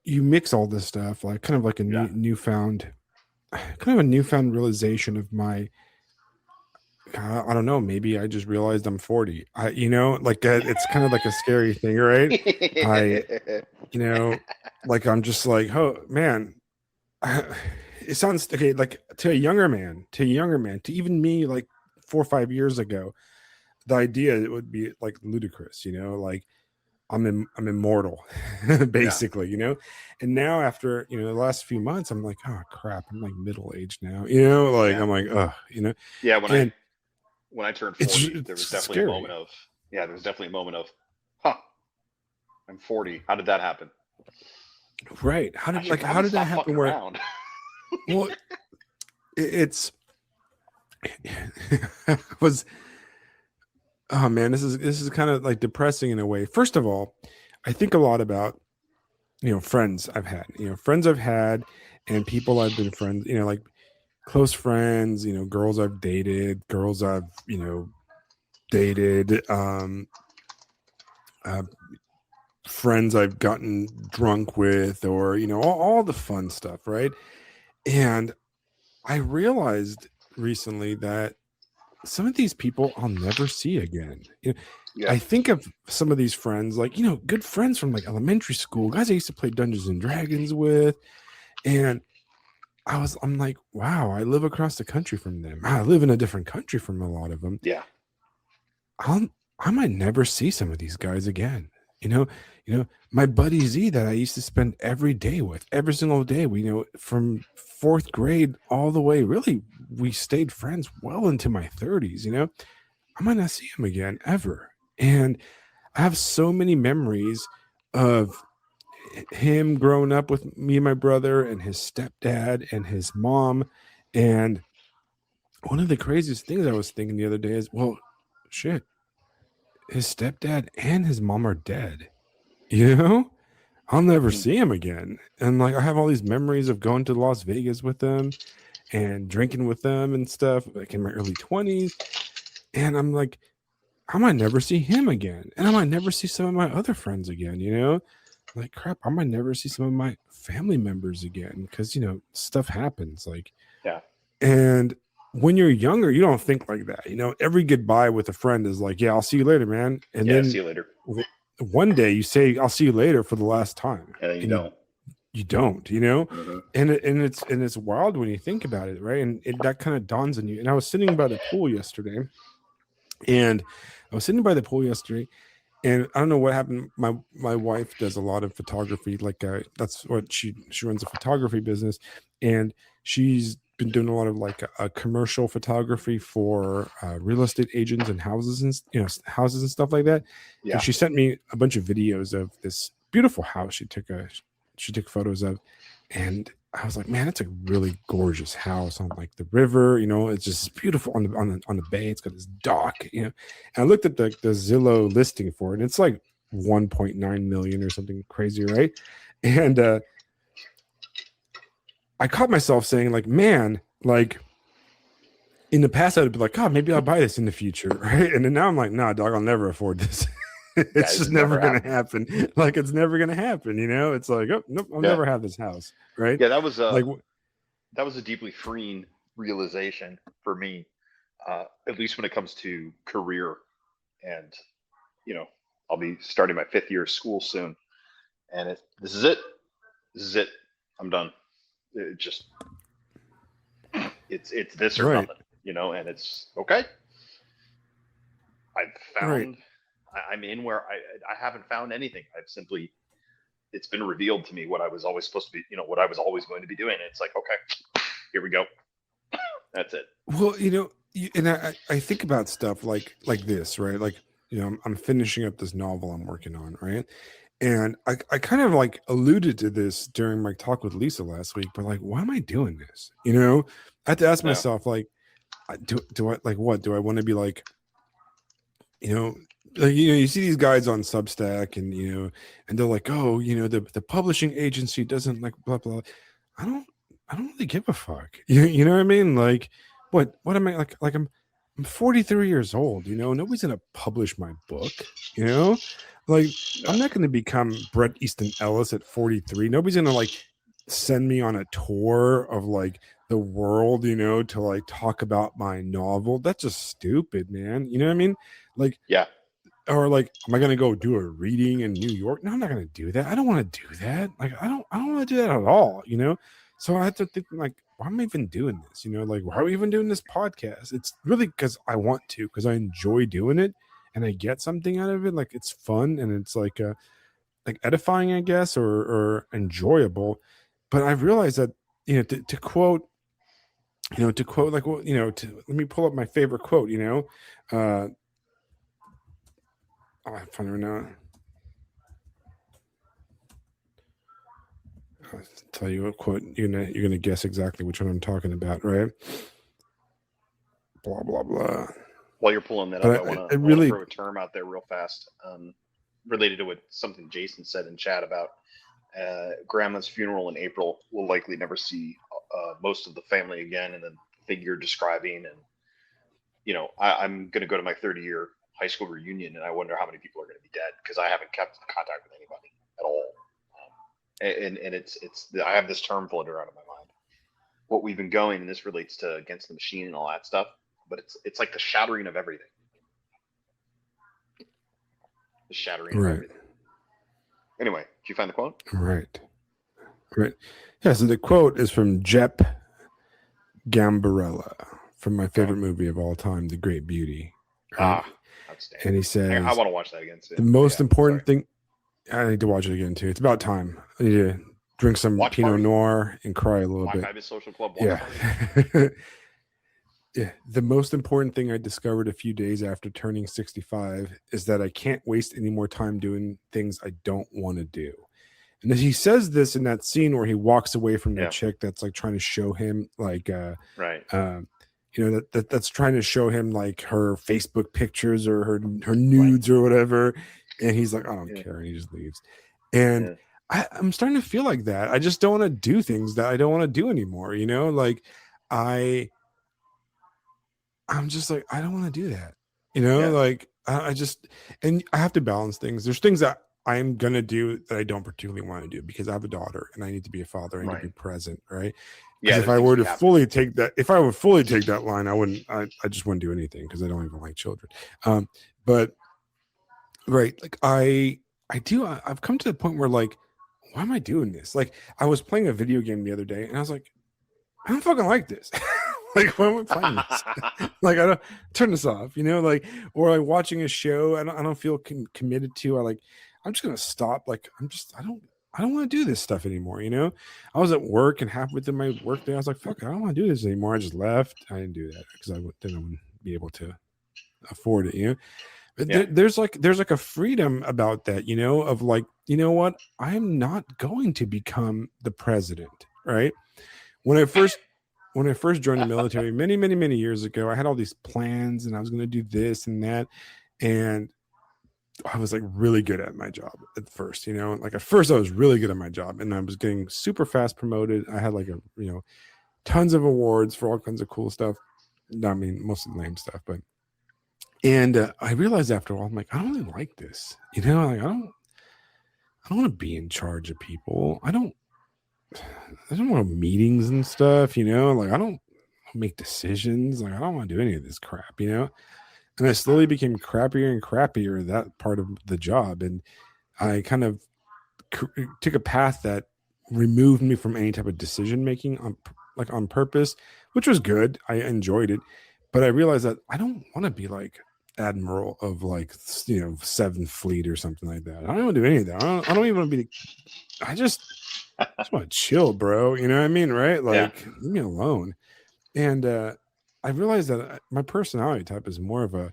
you mix all this stuff, like kind of like a
Yeah.
newfound kind of a newfound realization of my I don't know, maybe I just realized I'm 40. It's kind of like a scary thing, right? I like I'm just like, oh man, it sounds okay. Like to a younger man, to even me, like 4 or 5 years ago, the idea it would be like ludicrous, like I'm immortal,
Yeah.
basically, And now after the last few months, I'm like, oh crap, I'm like middle aged now, like
Yeah.
I'm like, oh,
Yeah.
and
When I turned
it's
40, there
it's
was definitely a
scary,
moment of, huh, I'm 40. How did that happen?
right?
I should
How
probably
did that
stop fucking
happen? Where
around.
well, it's was oh man, this is kind of like depressing in a way. First of all, I think a lot about friends I've had, and people I've been friends, like close friends, girls I've dated, girls I've dated, uh, friends I've gotten drunk with, or all the fun stuff, right? And I realized recently that some of these people I'll never see again.
Yeah.
I think of some of these friends, like, good friends from like elementary school, guys I used to play Dungeons and Dragons with. And I'm like, wow, I live across the country from them. I live in a different country from a lot of them.
Yeah.
I might never see some of these guys again. My buddy Z that I used to spend every day with, every single day, we from fourth grade all the way. Really, we stayed friends well into my 30s. I might not see him again ever. And I have so many memories of him growing up with me and my brother and his stepdad and his mom. And one of the craziest things I was thinking the other day is, well, shit, his stepdad and his mom are dead. I'll never
Mm.
see him again. And like, I have all these memories of going to Las Vegas with them and drinking with them and stuff, like in my early 20s. And I'm like, I might never see him again. And I might never see some of my other friends again. Like, crap, I might never see some of my family members again because, stuff happens. Like,
Yeah.
and when you're younger, you don't think like that. Every goodbye with a friend is like, yeah, I'll see you later, man. And
Yeah.
then
See you later.
one day you say, I'll see you later for the last time.
And then you don't.
You don't,
Mm-hmm.
and it's wild when you think about it, right? And that kind of dawns on you. And I was sitting by the pool yesterday, and and I don't know what happened. My wife does a lot of photography. Like that's what she runs a photography business, and she's been doing a lot of like a commercial photography for real estate agents and houses and stuff like that.
Yeah.
And she sent me a bunch of videos of this beautiful house she took photos of, and I was like, man, it's a really gorgeous house on like the river. It's just beautiful on the bay. It's got this dock. And I looked at the Zillow listing for it, and it's like 1.9 million or something crazy, right? And I caught myself saying, like, man, like in the past I'd be like, God, maybe I'll buy this in the future, right? And then now I'm like, nah, dog, I'll never afford this. It's just never gonna happen. Like, it's never gonna happen. It's like, oh nope, I'll never have this house, right?
Yeah, that was
like
a deeply freeing realization for me, at least when it comes to career. And I'll be starting my 5th year of school soon, and this is it. I'm done. It's this or
right.
nothing, and it's okay. I've found.
Right.
I'm in where I haven't found anything. It's been revealed to me what I was always supposed to be, what I was always going to be doing. And it's like, okay, here we go. That's it.
Well, and I think about stuff like this, right? Like, I'm finishing up this novel I'm working on, right? And I kind of like alluded to this during my talk with Lisa last week, but like, why am I doing this? I had to ask myself, like, do I like what? Do I want to be like, you see these guys on Substack and and they're like, oh, the publishing agency doesn't like blah blah. I don't really give a fuck. You know what I mean? Like, what am I like I'm 43 years old, nobody's gonna publish my book, like I'm not gonna become Bret Easton Ellis at 43. Nobody's gonna like send me on a tour of like the world, to like talk about my novel. That's just stupid, man. You know what I mean? Like,
yeah.
Or like, am I gonna go do a reading in New York? No, I'm not gonna do that. I don't want to do that. Like, I don't want to do that at all, So I have to think, like, why am I even doing this? Like, why are we even doing this podcast? It's really because I want to, because I enjoy doing it and I get something out of it. Like, it's fun and it's like edifying, I guess, or enjoyable. But I've realized that, to quote like, well, let me pull up my favorite quote, I'm finding right now. I'll tell you what quote you're gonna guess exactly which one I'm talking about, right? Blah blah blah.
While you're pulling that up, I want to throw a term out there real fast, related to something Jason said in chat about grandma's funeral in April. We'll likely never see most of the family again, and then the thing you're describing, and I'm gonna go to my 30-year high school reunion, and I wonder how many people are going to be dead because I haven't kept contact with anybody at all. And it's I have this term floating around in my mind. What we've been going, and this relates to Against the Machine and all that stuff, but it's like the shattering of everything. The shattering of everything. Anyway, did you find the quote?
Right. Yeah, so the quote is from Jep Gambarella from my favorite movie of all time, The Great Beauty. Right?
Outstanding.
And he says,
I want to watch that again soon.
The most important thing, I need to watch it again too. It's about time. I need to drink some
Watch
Pinot
party,
Noir, and cry a little
Black
bit.
Ibis Social Club watch
Yeah.
party.
Yeah. The most important thing I discovered a few days after turning 65 is that I can't waste any more time doing things I don't want to do. And he says this in that scene where he walks away from the
Yeah.
chick that's like trying to show him like
Right.
that's trying to show him like her Facebook pictures or her
Right.
nudes or whatever. And he's like, I don't
Yeah.
care. And he just leaves. And
Yeah.
I'm starting to feel like that. I just don't want to do things that I don't want to do anymore. Like I'm just like, I don't want to do that.
Yeah.
Like I just, and I have to balance things. There's things that I'm going to do that I don't particularly want to do because I have a daughter and I need to be a father. I need to be present. Right. Because
Yeah.
if I were to fully take that, if I would fully take that line, I just wouldn't do anything because I don't even like children. But right. Like I've come to the point where like, why am I doing this? Like I was playing a video game the other day and I was like, I don't fucking like this. Like, why am I playing this? Like, I don't turn this off, like, or like watching a show. I don't feel committed to. I'm just going to stop. Like, I don't want to do this stuff anymore. I was at work and halfway through my work day, I was like, fuck, I don't want to do this anymore. I just left. I didn't do that because I wouldn't be able to afford it, But
Yeah.
there's like a freedom about that, of like, you know what? I'm not going to become the president, right? When I first joined the military many, many, many years ago, I had all these plans and I was going to do this and that. And I was like really good at my job at first, like at first I was really good at my job and I was getting super fast promoted. I had like tons of awards for all kinds of cool stuff. I mean, mostly lame stuff, but, and I realized after a while, I'm like, I don't really like this, like, I don't want to be in charge of people. I don't want meetings and stuff, like I don't make decisions. Like I don't want to do any of this crap, And I slowly became crappier and crappier that part of the job. And I kind of took a path that removed me from any type of decision making on purpose, which was good. I enjoyed it. But I realized that I don't want to be like admiral of like, 7th Fleet or something like that. I don't want to do any of that. I don't even want to be, I just want to chill, bro. You know what I mean? Right? Like, leave me alone. And I realized that my personality type is more of a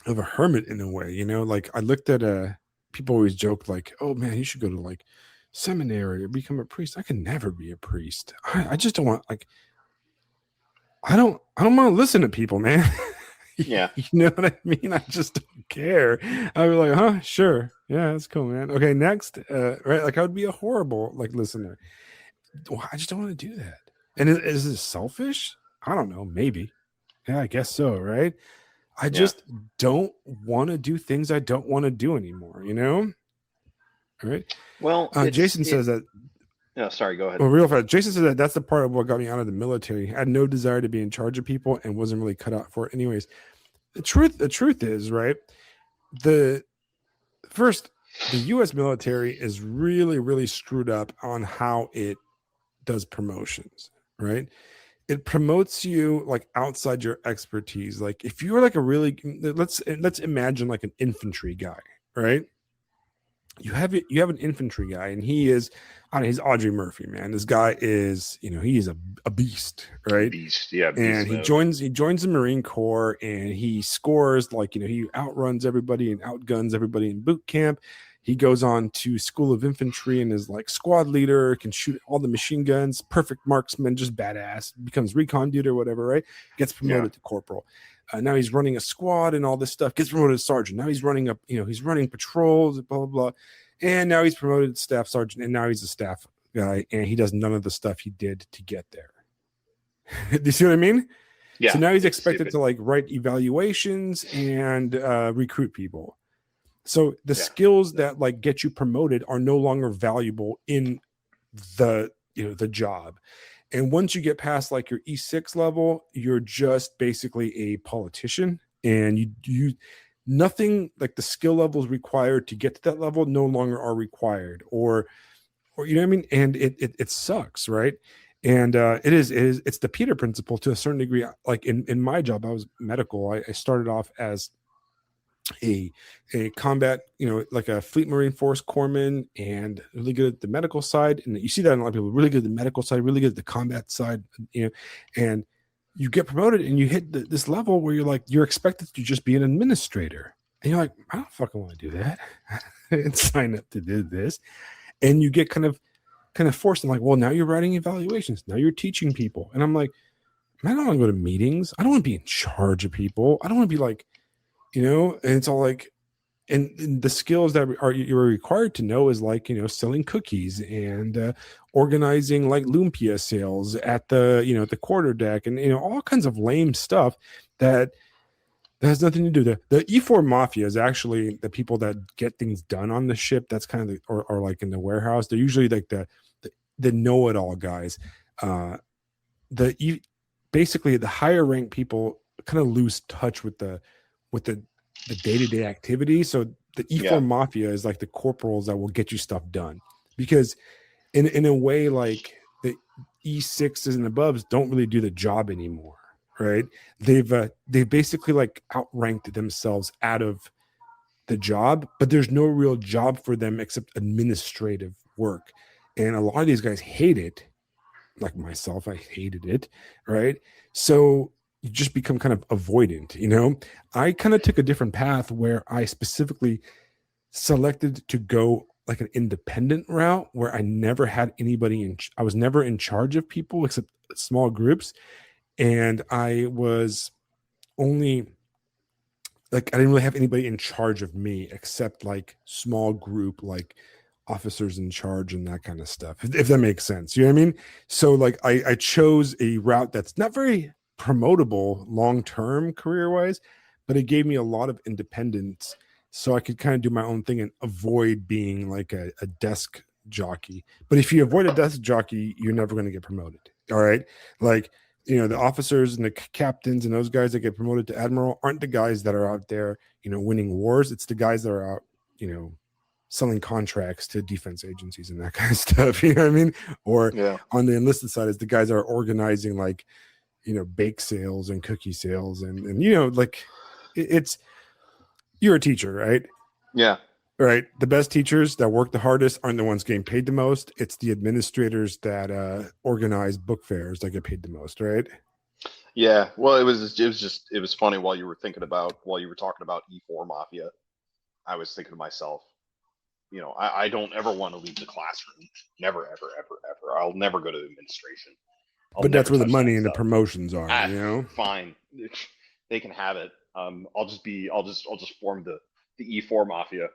hermit in a way. Like I looked at people always joke like, oh man, you should go to like seminary or become a priest. I can never be a priest. I just don't want like I don't want to listen to people, man.
Yeah.
You know what I mean? I just don't care. I'd be like, huh, sure. Yeah, that's cool, man. Okay, next. Right. Like I would be a horrible like listener. I just don't want to do that. And is this selfish? I don't know. Maybe. Yeah, I guess so. Right. I just don't want to do things I don't want to do anymore. All right.
Well,
Jason says that.
No, sorry. Go ahead.
Well, real fast. Jason said that that's the part of what got me out of the military. I had no desire to be in charge of people and wasn't really cut out for it. Anyways, the truth is, right. The U.S. military is really, really screwed up on how it does promotions, right? It promotes you like outside your expertise. Like if you're like a really let's imagine like an infantry guy, right? You have an infantry guy, and he is, I mean, he's Audrey Murphy, man. This guy is, he is a beast, right?
Beast, yeah. Beast
and he joins the Marine Corps, and he scores like he outruns everybody and outguns everybody in boot camp. He goes on to School of Infantry and is like squad leader, can shoot all the machine guns, perfect marksman, just badass, becomes recon dude or whatever, right? Gets promoted to corporal. Now he's running a squad and all this stuff, gets promoted to sergeant. Now he's running up, he's running patrols, blah, blah, blah. And now he's promoted to staff sergeant, and now he's a staff guy, and he does none of the stuff he did to get there. Do you see what I mean?
Yeah.
So now he's expected to like write evaluations and recruit people. So the skills that like get you promoted are no longer valuable in the the job. And once you get past like your E6 level, you're just basically a politician, and you nothing like the skill levels required to get to that level no longer are required, or you know what I mean? And it sucks, right? And it's the Peter principle to a certain degree. Like in my job, I was medical. I started off as a combat, like a Fleet Marine Force corpsman, and really good at the medical side. And you see that in a lot of people, really good at the medical side, really good at the combat side, and you get promoted and you hit this level where you're expected to just be an administrator. And you're like, I don't fucking want to do that. I didn't sign up to do this. And you get kind of forced. And like, well, now you're writing evaluations. Now you're teaching people. And I'm like, I don't want to go to meetings. I don't want to be in charge of people. I don't want to be like, and it's all like, and the skills that you're required to know is like, selling cookies and organizing like lumpia sales at the, the quarter deck, and, all kinds of lame stuff that has nothing to do. The E4 mafia is actually the people that get things done on the ship. That's kind of or like in the warehouse. They're usually like the know-it-all guys. Basically the higher ranked people kind of lose touch with the day-to-day activity. So the E4 mafia is like the corporals that will get you stuff done, because in a way, like the E6s and above don't really do the job anymore, right? They've basically like outranked themselves out of the job, but there's no real job for them except administrative work. And a lot of these guys hate it. Like myself, I hated it, right? So you just become kind of avoidant, I kind of took a different path where I specifically selected to go like an independent route, where I never had anybody I was never in charge of people except small groups. And I was only like, I didn't really have anybody in charge of me except like small group, like officers in charge and that kind of stuff, if that makes sense. You know what I mean? So like I chose a route that's not very promotable long-term career-wise, but it gave me a lot of independence, so I could kind of do my own thing and avoid being like a desk jockey. But if you avoid a desk jockey, you're never going to get promoted. All right. Like, the officers and the captains and those guys that get promoted to admiral aren't the guys that are out there, winning wars. It's the guys that are out, selling contracts to defense agencies and that kind of stuff. You know what I mean? Or on the enlisted side is the guys that are organizing like, bake sales and cookie sales. And like it's, you're a teacher, right?
Yeah.
Right. The best teachers that work the hardest aren't the ones getting paid the most. It's the administrators that organize book fairs that get paid the most, right?
Yeah. Well, it was funny while you were talking about E4 Mafia. I was thinking to myself, I don't ever want to leave the classroom. Never, ever, ever, ever. I'll never go to administration.
But that's where the money and the promotions are,
Fine. They can have it. I'll just form the E4 Mafia.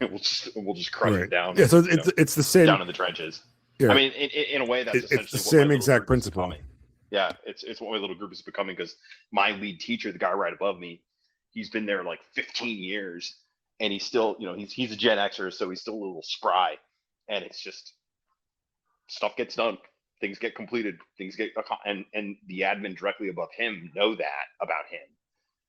we'll just crush it down.
Yeah, so it's the same
down in the trenches. Yeah. I mean, in a way, that's essentially
it's the same exact principle.
Yeah, it's what my little group is becoming, because my lead teacher, the guy right above me, he's been there like 15 years, and he's still, he's a Gen Xer, so he's still a little spry, and it's just stuff gets done, things get completed, and the admin directly above him know that about him.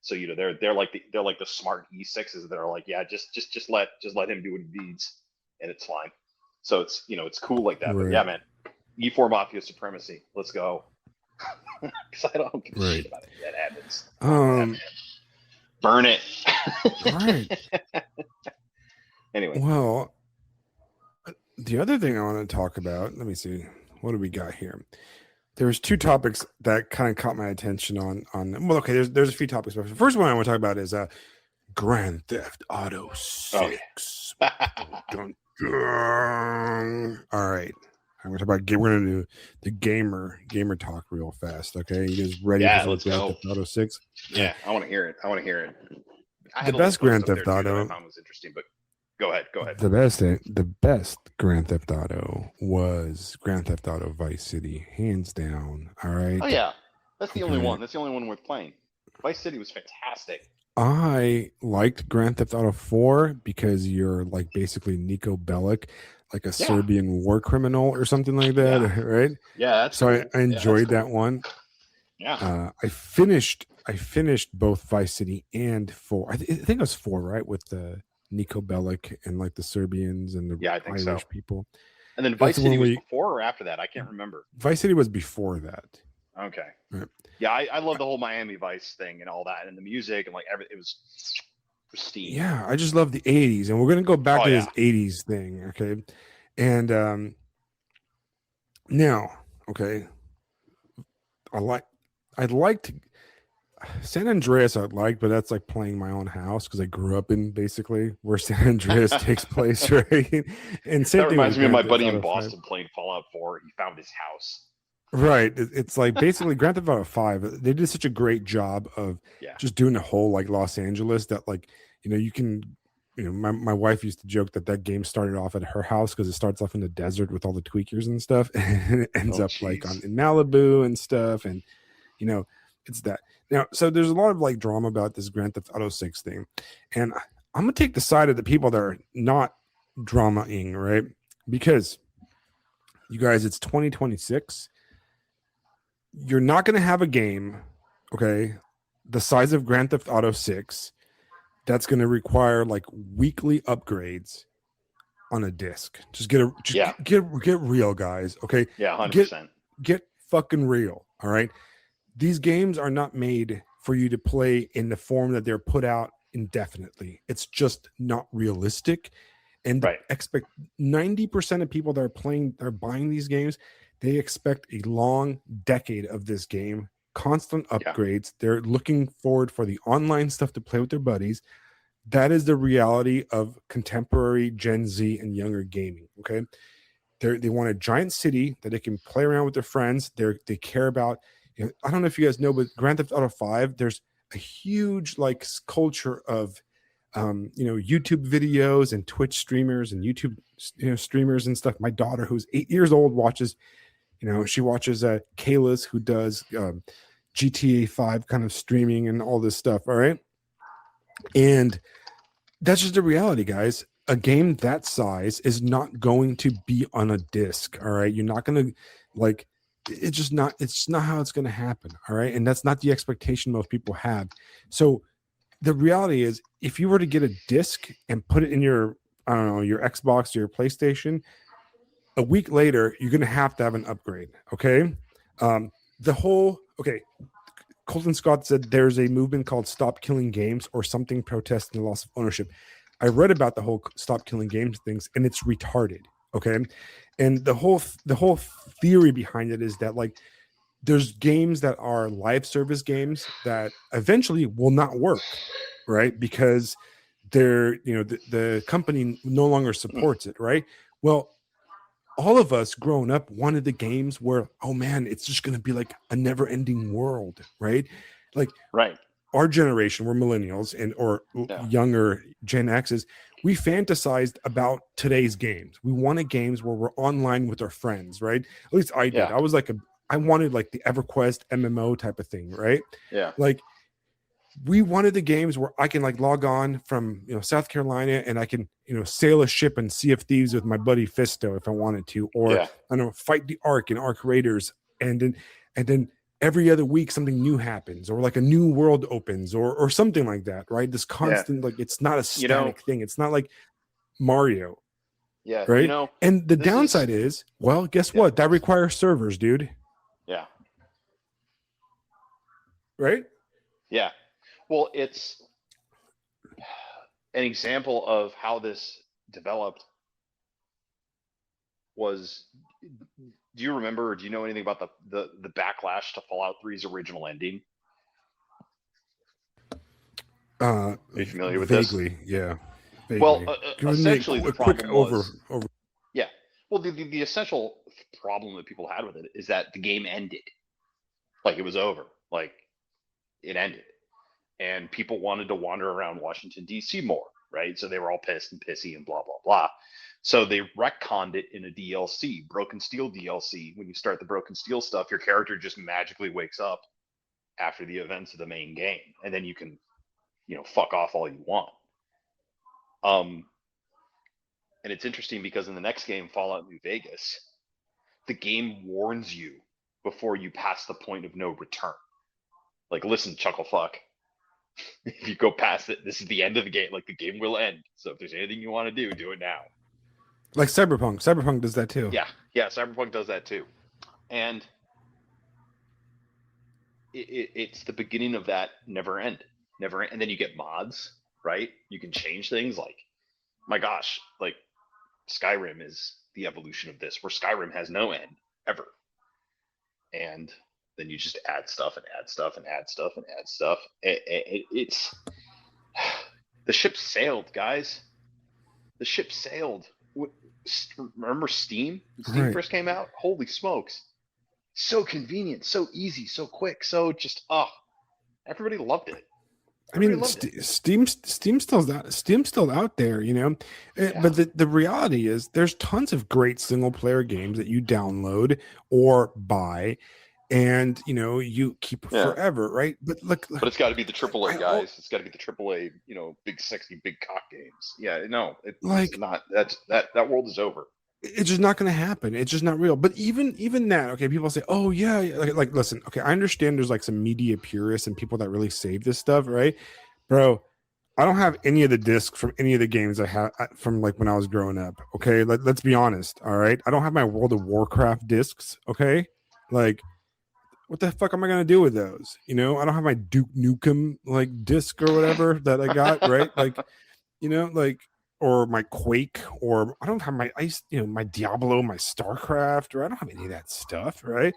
So they're like the smart E6s that are like, yeah, just let him do what he needs, and it's fine. So it's it's cool like that. Right. But yeah, man, E4 Mafia supremacy. Let's go. Because I don't give a shit about it. That admins. Burn it.
Right.
Anyway.
Well, the other thing I want to talk about. Let me see. What do we got here? There's two topics that kind of caught my attention on. Well, okay, there's a few topics. But the first one I want to talk about is Grand Theft Auto 6. Oh, yeah. All right, I'm gonna talk about. We're gonna do the gamer talk real fast. Okay, you guys ready?
Yeah, let's go.
Grand Theft Auto 6.
Yeah, I want to hear it.
The best Grand Theft Auto.
I found was interesting, but go ahead.
The best Grand Theft Auto was Grand Theft Auto Vice City, hands down. All right.
Oh yeah, that's the only one. That's the only one worth playing. Vice City was fantastic.
I liked Grand Theft Auto 4 because you're like basically Niko Bellic, like a Serbian war criminal or something like that, right?
Yeah.
So I enjoyed that one.
Yeah.
I finished both Vice City and 4. I think it was 4, right? With the Niko Bellic and like the Serbians and the Irish people.
And then Vice City was before or after that? I can't remember.
Vice City was before that.
Okay.
Right.
Yeah, I love the whole Miami Vice thing and all that, and the music and like everything. It was pristine.
Yeah, I just love the 80s, and we're gonna go back
Oh
to
yeah.
this 80s thing, okay? And now, okay, I like I'd like to San Andreas I'd like, but that's like playing my own house because I grew up in basically where San Andreas takes place, right? And same
That
thing with
reminds me of my
Grand Theft
buddy in
Auto 5.
Boston playing Fallout 4. He found his house.
Right. It's like basically Grand Theft Auto 5. They did such a great job of
Yeah.
just doing a whole like Los Angeles that like, you can, my wife used to joke that that game started off at her house because it starts off in the desert with all the tweakers and stuff. And it ends
Oh
up like
jeez.
in Malibu and stuff. And, you know, it's that. Now, so there's a lot of like drama about this Grand Theft Auto 6 thing. And I'm going to take the side of the people that are not dramaing, right? Because you guys, it's 2026. You're not going to have a game, okay, the size of Grand Theft Auto 6 that's going to require like weekly upgrades on a disc.
Yeah.
Get real, guys, okay?
Yeah.
Get
100%.
get fucking real, all right? These games are not made for you to play in the form that they're put out indefinitely. It's just not realistic. And
Right.
expect 90% of people that are buying these games, they expect a long decade of this game, constant
Yeah.
upgrades. They're looking forward for the online stuff to play with their buddies. That is the reality of contemporary Gen Z and younger gaming. Okay. They want a giant city that they can play around with their friends. They care about, I don't know if you guys know, but Grand Theft Auto 5, there's a huge like culture of YouTube videos and Twitch streamers and YouTube streamers and stuff. My daughter, who's 8 years old, watches. She watches Kayla's, who does GTA 5 kind of streaming and all this stuff. All right, and that's just the reality, guys. A game that size is not going to be on a disc. All right, you're not going to like. It's just not. It's not how it's going to happen. All right, and that's not the expectation most people have. So the reality is, if you were to get a disc and put it in your, I don't know, your Xbox or your PlayStation, a week later you're going to have an upgrade. Okay, okay. Colton Scott said there's a movement called Stop Killing Games or something protesting the loss of ownership. I read about the whole Stop Killing Games things, and it's retarded. Okay, and the whole theory behind it is that like there's games that are live service games that eventually will not work, right? Because the company no longer supports it, right? Well, all of us growing up wanted the games where, oh man, it's just going to be like a never ending world, right? Like
Right.
our generation, we're millennials and or
Yeah.
younger Gen X's, we fantasized about today's games. We wanted games where we're online with our friends, right? At least I did.
Yeah.
I wanted like the EverQuest MMO type of thing, right?
Yeah.
Like we wanted the games where I can like log on from South Carolina and I can sail a ship and Sea of Thieves with my buddy Phisto if I wanted to, or
Yeah.
I don't know, fight the Ark and Ark Raiders, and then every other week something new happens, or like a new world opens, or something like that, right? This
Yeah.
constant, like, it's not a
You know,
static thing. It's not like Mario,
yeah,
right? And the
this is,
downside is, well, guess
yeah.
what? That requires servers, dude.
Yeah.
Right?
Yeah. Well, it's an example of how this developed was, do you remember, or do you know anything about the backlash to Fallout 3's original ending? Are you familiar with this?
Vaguely, yeah.
Well,
Vaguely. Give me
essentially the
a quick
problem was,
over.
yeah. Well, the essential problem that people had with it is that the game ended. Like it was over. Like it ended. And people wanted to wander around Washington, D.C. more, right? So they were all pissed and pissy and blah, blah, blah. So they retconned it in a DLC, Broken Steel DLC. When you start the Broken Steel stuff, your character just magically wakes up after the events of the main game. And then you can, fuck off all you want. And it's interesting because in the next game, Fallout New Vegas, the game warns you before you pass the point of no return. Like, listen, chucklefuck, if you go past it, this is the end of the game. Like, the game will end. So if there's anything you want to do it now.
Like Cyberpunk does that too.
Yeah, Cyberpunk does that too. And it's the beginning of that never end. And then you get mods right? You can change things. Like, my gosh, like Skyrim is the evolution of this, where Skyrim has no end ever, and then you just add stuff and add stuff and add stuff and add stuff. It's the ship sailed, guys. The ship sailed. Remember Steam? When Steam
Right.
first came out? Holy smokes! So convenient, so easy, so quick, so just everybody loved it.
I
Everybody
mean,
loved it.
Steam's still out there, you know.
Yeah,
But the reality is, there's tons of great single player games that you download or buy, and you know you keep
yeah.
forever, right? But look,
But it's got to be the
I
AAA
all
guys. It's got to be the AAA, big sexy big cock games. Yeah, no, it's
like
not. That world is over.
it's just not going to happen. It's just not real. But even that, okay, people say, "Oh yeah, like listen, okay, I understand there's like some media purists and people that really save this stuff, right?" Bro, I don't have any of the discs from any of the games I had from like when I was growing up. Okay, let's be honest. All right, I don't have my World of Warcraft discs. Okay, like what the fuck am I gonna do with those? You know, I don't have my Duke Nukem like disc or whatever that I got. Right, like like or my Quake, or I don't have my ice, my Diablo, my StarCraft, or I don't have any of that stuff. Right,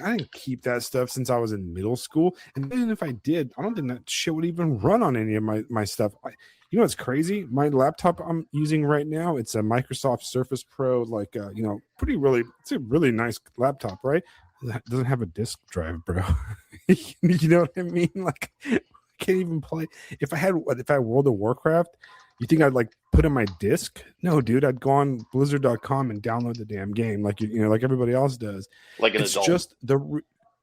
I didn't keep that stuff since I was in middle school. And even if I did, I don't think that shit would even run on any of my stuff. You know what's crazy? My laptop I'm using right now, it's a Microsoft Surface Pro, like it's a really nice laptop, right? That doesn't have a disk drive, bro. You know what I mean? Like I can't even play. If I had World of Warcraft, you think I'd like put in my disc? No, dude, I'd go on blizzard.com and download the damn game like like everybody else does.
Like an
It's
adult.
just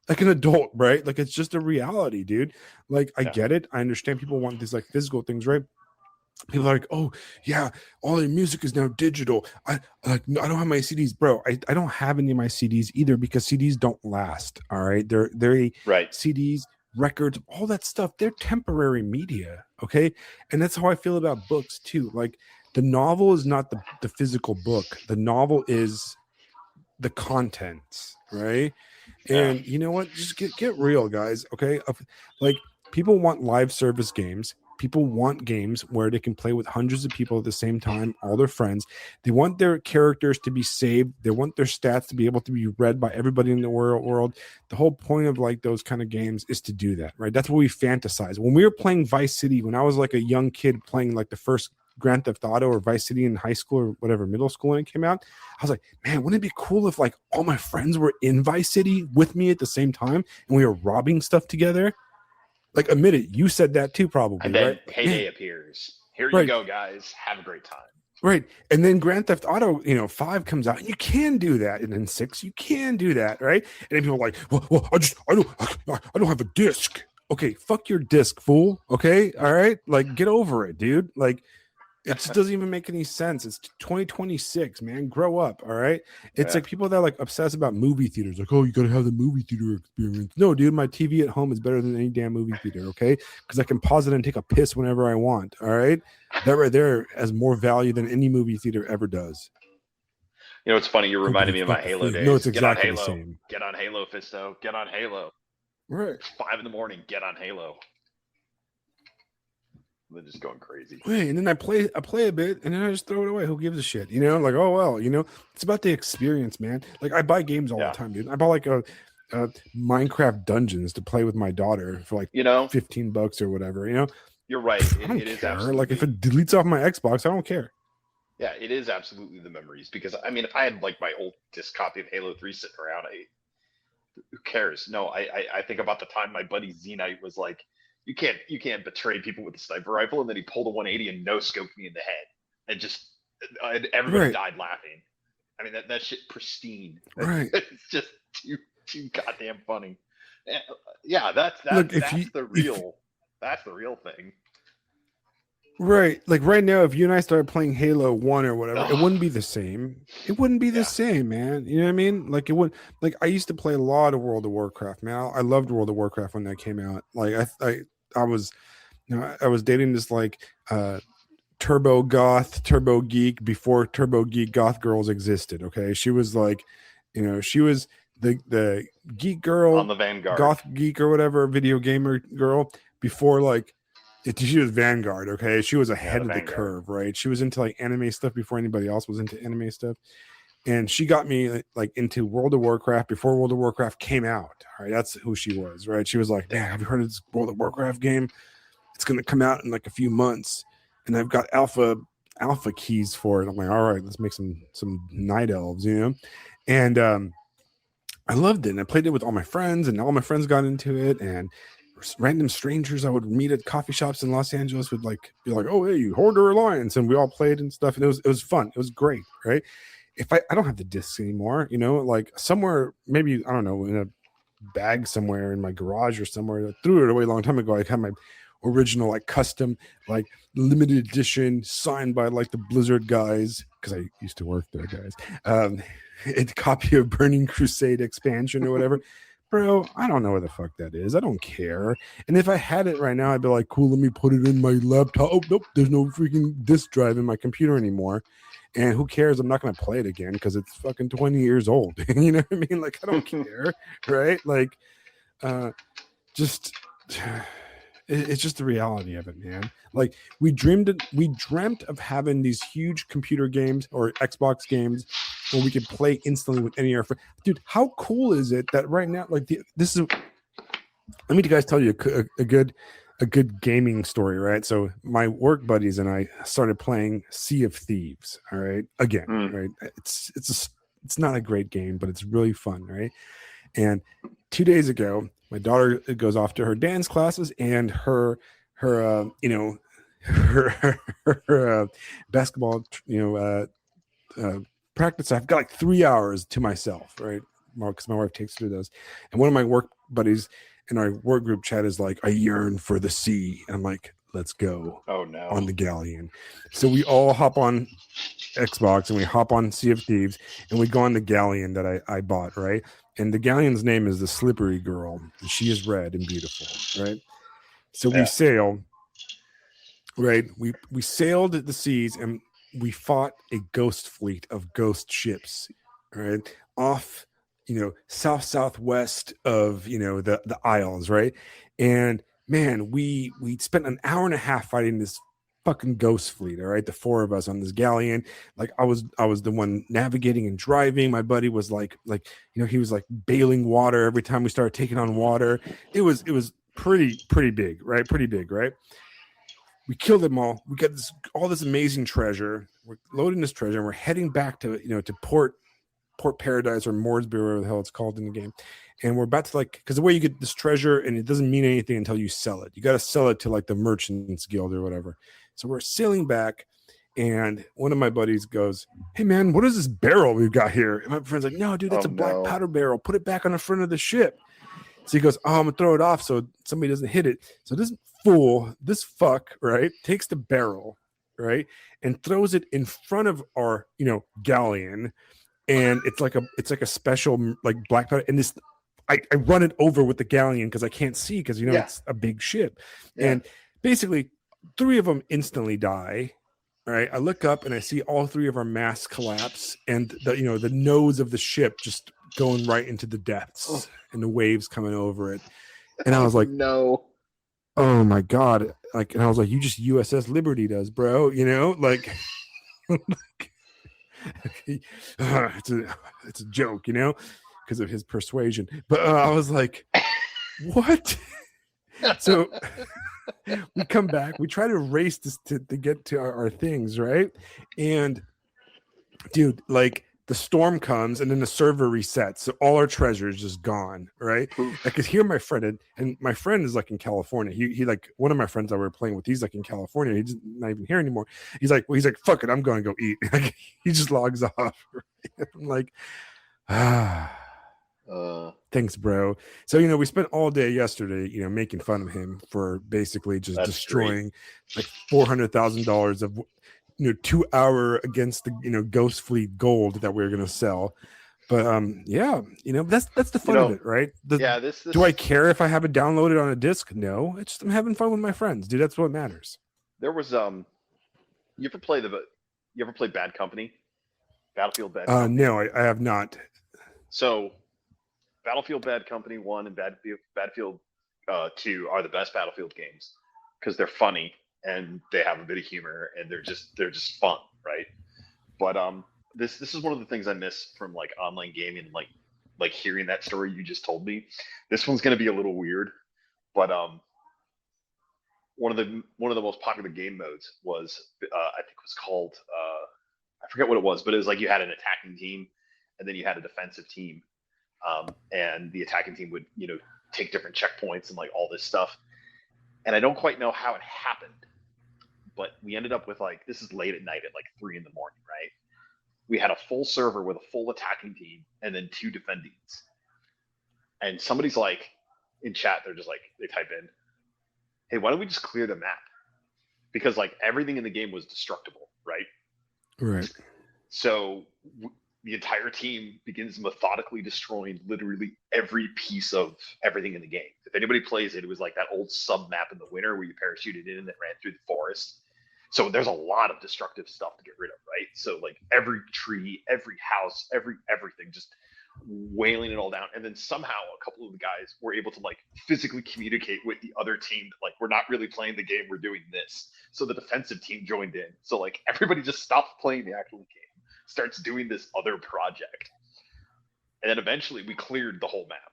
like an adult, right? Like it's just a reality, dude. Like I
Yeah.
get it. I understand people want these like physical things, right? People are like, oh yeah, all your music is now digital. I don't have my CDs, bro. I don't have any of my CDs either because CDs don't last. All right, they're
Right.
CDs, records, all that stuff. They're temporary media, okay? And that's how I feel about books too. Like the novel is not the physical book. The novel is the contents, right?
Yeah.
And you know what? Just get real, guys. Okay, like people want live service games. People want games where they can play with hundreds of people at the same time, all their friends. They want their characters to be saved. They want their stats to be able to be read by everybody in the world. The whole point of like those kind of games is to do that, right? That's what we fantasize. When we were playing Vice City, when I was like a young kid playing like the first Grand Theft Auto or Vice City in high school or whatever, middle school when it came out, I was like, man, wouldn't it be cool if like all my friends were in Vice City with me at the same time and we were robbing stuff together? Like, admit it, you said that too,
And
probably, right?
then
Like, man,
Payday appears. Here you
right,
go, guys. Have a great time.
right. And then Grand Theft Auto, 5 comes out, and you can do that, and then 6, you can do that, right? And then people are like, well, I don't have a disc. Okay, fuck your disc, fool. Okay, all right, like get over it, dude. Like it just doesn't even make any sense. It's 2026, man. Grow up, all right? It's
Yeah.
like people that are like obsessed about movie theaters, like, oh, you gotta have the movie theater experience. No, dude, my TV at home is better than any damn movie theater, okay? Because I can pause it and take a piss whenever I want. All right. That right there has more value than any movie theater ever does.
It's funny. You're
Oh, but
reminding me
it's
of my
not the
Halo
same. No, it's
days. Get on
exactly the
Halo.
same.
Get on Halo, Fisto. Get on Halo.
Right.
5 a.m. Get on Halo. They're just going crazy.
Wait, and then I play a bit and then I just throw it away. Who gives a shit? Like, oh well, it's about the experience, man. Like I buy games all
Yeah.
the time, dude. I bought like a Minecraft Dungeons to play with my daughter for like $15 or whatever.
You're right.
I don't
It is
care.
absolutely.
Like if it deletes off my Xbox, I don't care.
Yeah, it is absolutely the memories. Because I mean, if I had like my old disc copy of Halo 3 sitting around, who cares? No, I think about the time my buddy Zenite was like, you can't betray people with a sniper rifle, and then he pulled a 180 and no scoped me in the head, and everybody
Right.
died laughing. I mean that shit pristine.
Right.
It's just too goddamn funny. Yeah, that's
Look,
the real thing.
Right. Like right now, if you and I started playing Halo 1 or whatever, it
Ugh.
wouldn't be the same. It wouldn't be the
Yeah.
same, man. You know what I mean? Like it would, like I used to play a lot of World of Warcraft, man. I loved World of Warcraft when that came out. Like I was, I was dating this like turbo goth, turbo geek before turbo geek goth girls existed. Okay. She was like, she was the geek girl,
On the Vanguard.
goth geek or whatever, video gamer girl before like She was Vanguard, okay? She was
Yeah,
ahead
the
of the
Vanguard.
curve, right? She was into like anime stuff before anybody else was into anime stuff. And she got me like into World of Warcraft before World of Warcraft came out. All right, that's who she was, right? She was like, "Man, have you heard of this World of Warcraft game? It's going to come out in like a few months, and I've got alpha keys for it." I'm like, "All right, let's make some night elves, you know?" And I loved it, and I played it with all my friends, and all my friends got into it, and random strangers I would meet at coffee shops in Los Angeles would like be like, "Oh, hey, Hoarder Alliance," and we all played and stuff, and it was fun. It was great, right? If I don't have the discs anymore, you know, like somewhere, maybe, I don't know, in a bag somewhere in my garage or somewhere. I threw it away a long time ago. I had my original, like custom, like limited edition signed by like the Blizzard guys, because I used to work there, guys. A copy of Burning Crusade expansion or whatever. Bro, I don't know what the fuck that is. I don't care. And if I had it right now, I'd be like, cool, let me put it in my laptop. Oh, nope, there's no freaking disk drive in my computer anymore. And who cares? I'm not going to play it again because it's fucking 20 years old. You know what I mean? Like, I don't care. Right? Like, just it's just the reality of it, man. Like we dreamt of having these huge computer games or Xbox games where we could play instantly with any of our friends. Dude, how cool is it that right now, like this is, let me guys tell you a good gaming story, right? So my work buddies and I started playing Sea of Thieves, all right? Again,
Mm.
right? It's not a great game, but it's really fun, right? And 2 days ago, my daughter goes off to her dance classes, and her her basketball practice. I've got like 3 hours to myself, right? Because my wife takes through those. And one of my work buddies in our work group chat is like, "I yearn for the sea." And I'm like, "Let's go
Oh no.
on the galleon." So we all hop on Xbox and we hop on Sea of Thieves and we go on the galleon that I bought, right? And the galleon's name is the Slippery Girl. And she is red and beautiful, right? So we
Yeah.
sail, right? We sailed the seas and we fought a ghost fleet of ghost ships, right? Off, southwest of the Isles, right? And man, we spent an hour and a half fighting this fucking ghost fleet. All right, the four of us on this galleon. Like I was the one navigating and driving. My buddy was like he was like bailing water every time we started taking on water. It was pretty big, right? Pretty big, right? We killed them all. We got all this amazing treasure. We're loading this treasure and we're heading back to Port Paradise or Mooresbury, whatever the hell it's called in the game. And we're about to because the way you get this treasure, and it doesn't mean anything until you sell it. You got to sell it to like the Merchants Guild or whatever. So we're sailing back, and one of my buddies goes, "Hey man, what is this barrel we've got here?" And my friend's like, "No, dude, that's
Oh
a black
no.
powder barrel. Put it back on the front of the ship." So he goes, "Oh, I'm gonna throw it off so somebody doesn't hit it." So this fuck, right, takes the barrel, right, and throws it in front of our, galleon, and it's like a special like black powder, and this I run it over with the galleon because I can't see because
Yeah.
it's a big ship,
Yeah.
and basically three of them instantly die. All right, I look up and I see all three of our masts collapse, and the nose of the ship just going right into the depths, and the waves coming over it. And I
Oh
was like,
no.
"Oh my god!" Like, and I was like, "You just USS Liberty does, bro. Like." It's a joke, because of his persuasion. But I was like, "What?" So we come back. We try to race this to get to our things, right? And dude, like the storm comes and then the server resets, so all our treasure is just gone, right? I
Poof.
could hear my friend, and my friend is like in California. He like one of my friends that we were playing with. He's like in California. He's not even here anymore. He's like, "Fuck it, I'm going to go eat." He just logs off. Right? I'm like, ah. Thanks, bro. So, we spent all day yesterday, making fun of him for basically just
That's great.
destroying like $400,000 of 2 hour against the Ghost Fleet gold that we are gonna sell. But yeah, that's the
You
fun of
know,
it, right?
yeah,
Do I
this
care if I have it downloaded on a disc? No, it's just I'm having fun with my friends, dude. That's what matters.
there was you ever play Bad Company? Battlefield Bad Company?
No, I have not.
So Battlefield Bad Company 1 and Battlefield 2 are the best Battlefield games. because they're funny and they have a bit of humor and they're just fun, right? But this is one of the things I miss from like online gaming, like hearing that story you just told me. This one's gonna be a little weird, but one of the most popular game modes was I think it was called I forget what it was, but it was like you had an attacking team and then you had a defensive team, and the attacking team would take different checkpoints and like all this stuff. And I don't quite know how it happened, but we ended up with like this is late at night at like 3 in the morning, right? We had a full server with a full attacking team and then 2 defendings. And somebody's like in chat, they're just like they type in, "Hey, why don't we just clear the map?" Because like everything in the game was destructible, right?
Right.
So the entire team begins methodically destroying literally every piece of everything in the game. If anybody plays it, it was like that old sub map in the winter where you parachuted in and then ran through the forest. So there's a lot of destructive stuff to get rid of, right? So like every tree, every house, everything, just wailing it all down. And then somehow a couple of the guys were able to like physically communicate with the other team that like we're not really playing the game, we're doing this. So the defensive team joined in. So like everybody just stopped playing the actual game, starts doing this other project. And then eventually we cleared the whole map.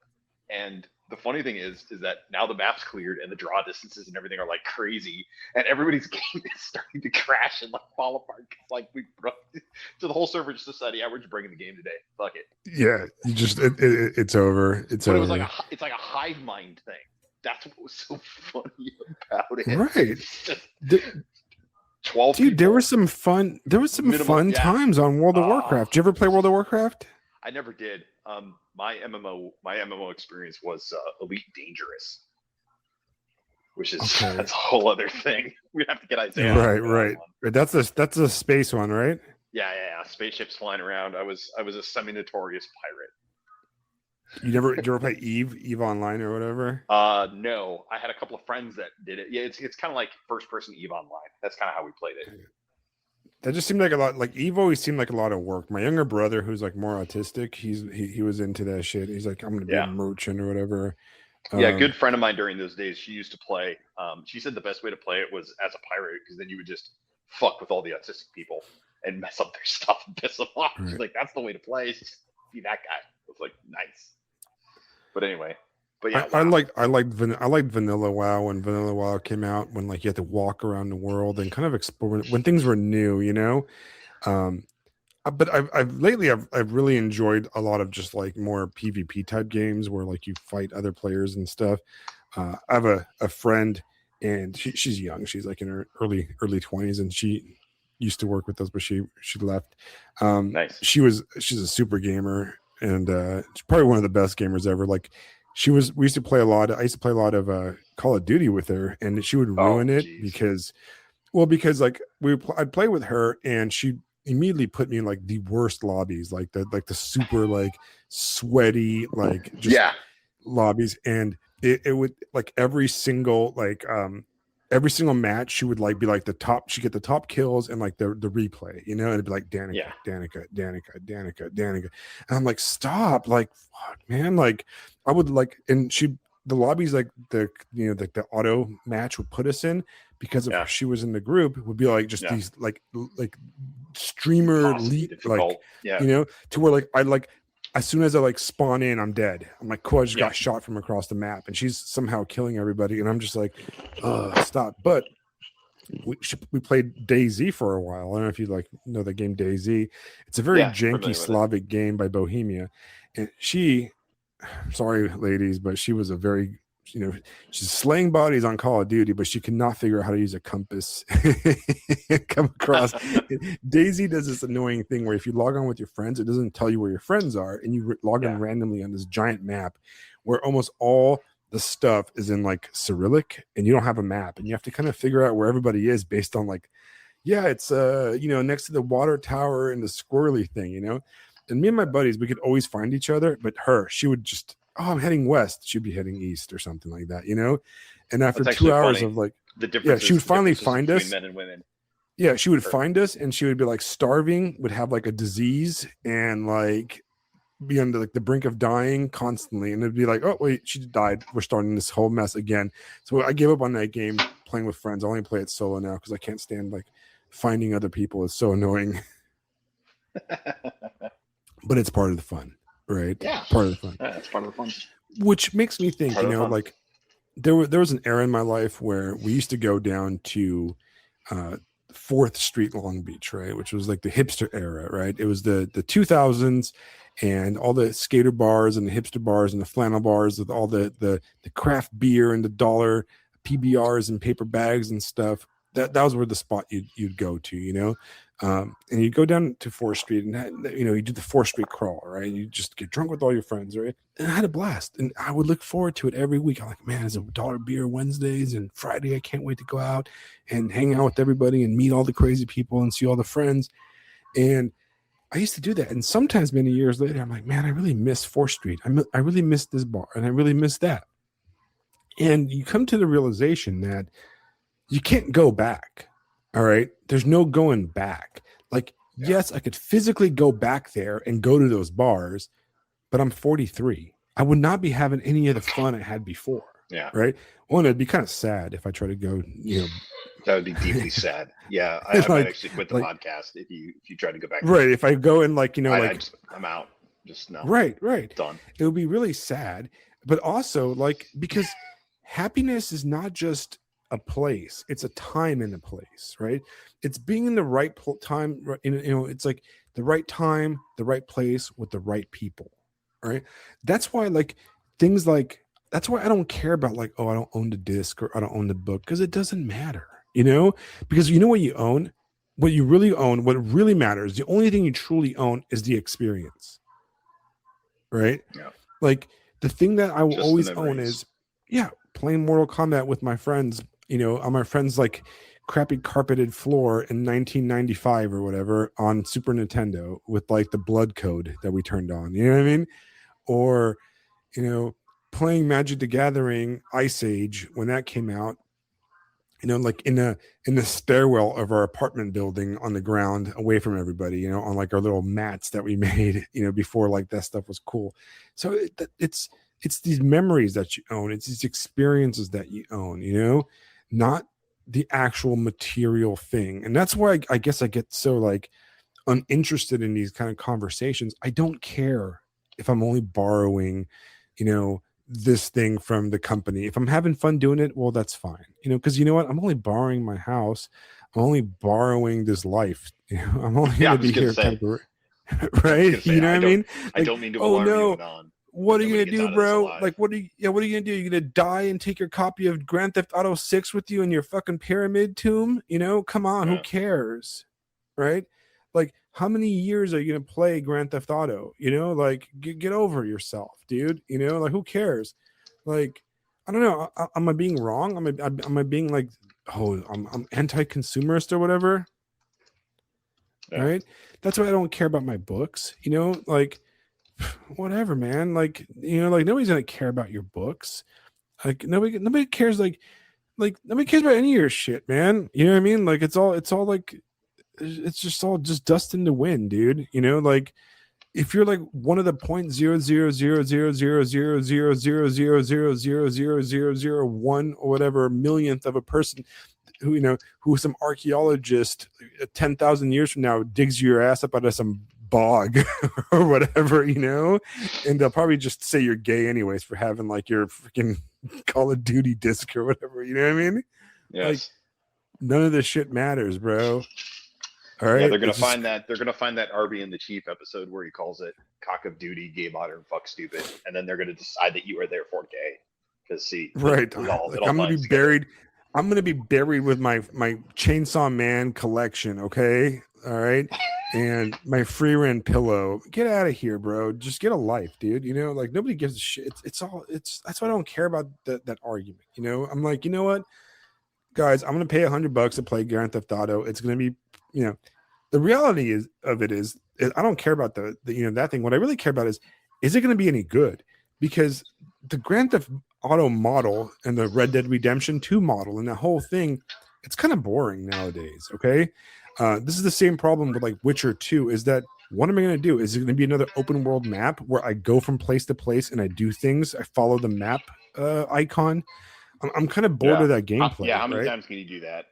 And the funny thing is that now the map's cleared and the draw distances and everything are like crazy, and everybody's game is starting to crash and like fall apart. Like we broke, so the whole server just decided, yeah, we're just bringing the game today. Fuck it.
Yeah, you just it's over. It's
but
over.
It was like it's like a hive mind thing. That's what was so funny about it.
Right.
12
Dude,
people.
there was some fun times on World of Warcraft. Did you ever play World of Warcraft?
I never did. My MMO experience was Elite Dangerous, which is that's a whole other thing. We have to get Isaiah.
Right. That's a space one, right?
Yeah. Spaceships flying around. I was a semi-notorious pirate.
Did you ever play Eve Online or whatever?
No. I had a couple of friends that did it. Yeah, it's kind of like first-person Eve Online. That's kind of how we played it.
That just seemed like a lot. Like Eve always seemed like a lot of work. My younger brother, who's like more autistic, he was into that shit. He's like, I'm gonna be a merchant or whatever.
Yeah, a good friend of mine during those days, she used to play. She said the best way to play it was as a pirate, because then you would just fuck with all the autistic people and mess up their stuff and piss them off. Right. She's like, that's the way to play. Is just be that guy. It was like nice. But anyway. But yeah,
I liked Vanilla WoW when Vanilla WoW came out, when like you had to walk around the world and kind of explore when things were new, you know. But I've really enjoyed a lot of just like more PvP type games where like you fight other players and stuff. I have a friend, and she's young. She's like in her early 20s, and she used to work with us, but she left.
Nice.
She's a super gamer, and she's probably one of the best gamers ever. Like I used to play a lot of Call of Duty with her, and she would ruin it because like I'd play with her, and she'd immediately put me in like the worst lobbies, like the super like sweaty, like just lobbies. And it would like every single match, she would like be like she'd get the top kills and like the replay, you know, and it'd be like Danica. And I'm like, stop, like, fuck, man. Like I would like, and the lobbies, like the auto match would put us in, because of she was in the group, would be like just these like streamer elite, like you know, to where like I like as soon as I like spawn in, I'm dead. I'm like, cool, I just got shot from across the map, and she's somehow killing everybody, and I'm just like, stop. But we played DayZ for a while. I don't know if you like know the game DayZ. It's a very janky Slavic game by Bohemia, and sorry ladies, but she was a very, you know, she's slaying bodies on Call of Duty, but she cannot figure out how to use a compass. Come across. DayZ does this annoying thing where if you log on with your friends, it doesn't tell you where your friends are, and you log on randomly on this giant map where almost all the stuff is in like Cyrillic, and you don't have a map, and you have to kind of figure out where everybody is based on like, it's you know, next to the water tower and the squirrely thing, you know. And me and my buddies, we could always find each other, but she would just, I'm heading west, she'd be heading east or something like that, you know. And after 2 hours of like she would finally find us,
men and women.
Yeah, she would find us, and she would be like starving, would have like a disease, and like be on like the brink of dying constantly, and it'd be like, oh wait, she died, we're starting this whole mess again. So I gave up on that game, playing with friends. I only play it solo now because I can't stand like finding other people. It's so annoying. But it's part of the fun, right?
Yeah.
Part of the fun.
Yeah, that's part of the fun.
Which makes me think,
Part
you
of the
know,
fun.
like there was an era in my life where we used to go down to 4th Street, Long Beach, right? Which was like the hipster era, right? It was the 2000s, and all the skater bars and the hipster bars and the flannel bars with all the craft beer and the dollar PBRs and paper bags and stuff. That was where the spot you'd go to, you know. And you go down to 4th Street, and you know, you do the 4th Street crawl, right? You just get drunk with all your friends, right? And I had a blast, and I would look forward to it every week. I'm like, man, it's $1 beer Wednesdays and Friday. I can't wait to go out and hang out with everybody and meet all the crazy people and see all the friends. And I used to do that, and sometimes many years later, I'm like, man, I really miss 4th Street. I really miss this bar, and I really miss that. And you come to the realization that you can't go back. All right. There's no going back. Like, yes, I could physically go back there and go to those bars, but I'm 43. I would not be having any of the fun I had before.
Yeah.
Right. Well, it'd be kind of sad if I try to go, you know.
That would be deeply sad. Yeah. I might actually quit the podcast if you try to go back.
Right. If I go and like, you know,
I'm out. Just no.
Right.
Done.
It would be really sad. But also, like, because happiness is not just a place, it's a time in a place, right? It's being in the right time, you know, it's like the right time, the right place with the right people, right? That's why, like, things like, that's why I don't care about like, oh, I don't own the disc or I don't own the book, because it doesn't matter, you know, because you know what you own, what you really own, what really matters, the only thing you truly own is the experience, right?
Yeah.
Like, the thing that I will just always own is, playing Mortal Kombat with my friends, you know, on my friend's like crappy carpeted floor in 1995 or whatever on Super Nintendo with like the blood code that we turned on, you know what I mean? Or, you know, playing Magic the Gathering Ice Age when that came out, you know, like in the stairwell of our apartment building on the ground away from everybody, you know, on like our little mats that we made, you know, before like that stuff was cool. So it's these memories that you own. It's these experiences that you own, you know, not the actual material thing. And that's why I guess I get so like uninterested in these kind of conversations. I don't care if I'm only borrowing, you know, this thing from the company. If I'm having fun doing it, well, that's fine, you know, because you know what, I'm only borrowing my house, I'm only borrowing this life, you know, I'm only gonna be here right, you know what I mean? Like,
I don't mean to alarm you on
what are you gonna do, bro? Like, what are you gonna do? You're gonna die and take your copy of Grand Theft Auto 6 with you in your fucking pyramid tomb, you know? Come on, who cares, right? Like, how many years are you gonna play Grand Theft Auto? You know, like, get over yourself, dude. You know, like, who cares? Like, I don't know. Am I being wrong? Am I being like, oh, I'm anti-consumerist or whatever? Yeah. Right? That's why I don't care about my books. You know, like, whatever, man. Like, you know, like, nobody's gonna care about your books. Like, nobody cares. Like nobody cares about any of your shit, man. You know what I mean? Like, it's all like, it's just all just dust in the wind, dude. You know, like, if you're like one of the 0.000000000000001 or whatever millionth of a person who, you know, who some archaeologist 10,000 years from now digs your ass up out of some bog or whatever, you know, and they'll probably just say you're gay anyways for having like your freaking Call of Duty disc or whatever, you know what I mean?
Yes.
Like, none of this shit matters, bro. All right.
Yeah, they're gonna find that Arby and the Chief episode where he calls it Cock of Duty, Gay Modern, Fuck Stupid, and then they're gonna decide that you are there for gay. Because see,
right, I'm gonna be buried. I'm gonna be buried with my Chainsaw Man collection. Okay, all right, and my free rent pillow. Get out of here, bro. Just get a life, dude. You know, like, nobody gives a shit. It's that's why I don't care about that argument. You know, I'm like, you know what, guys, I'm gonna pay $100 to play Grand Theft Auto. It's gonna be, you know, the reality is I don't care about the you know, that thing. What I really care about is it going to be any good? Because the Grand Theft Auto model and the Red Dead Redemption 2 model and the whole thing, it's kind of boring nowadays. Okay, this is the same problem with like Witcher 2. Is that, what am I going to do? Is it going to be another open world map where I go from place to place and I do things? I follow the map icon. I'm kind of bored of that
Yeah,
gameplay,
how many
right?
times can you do that?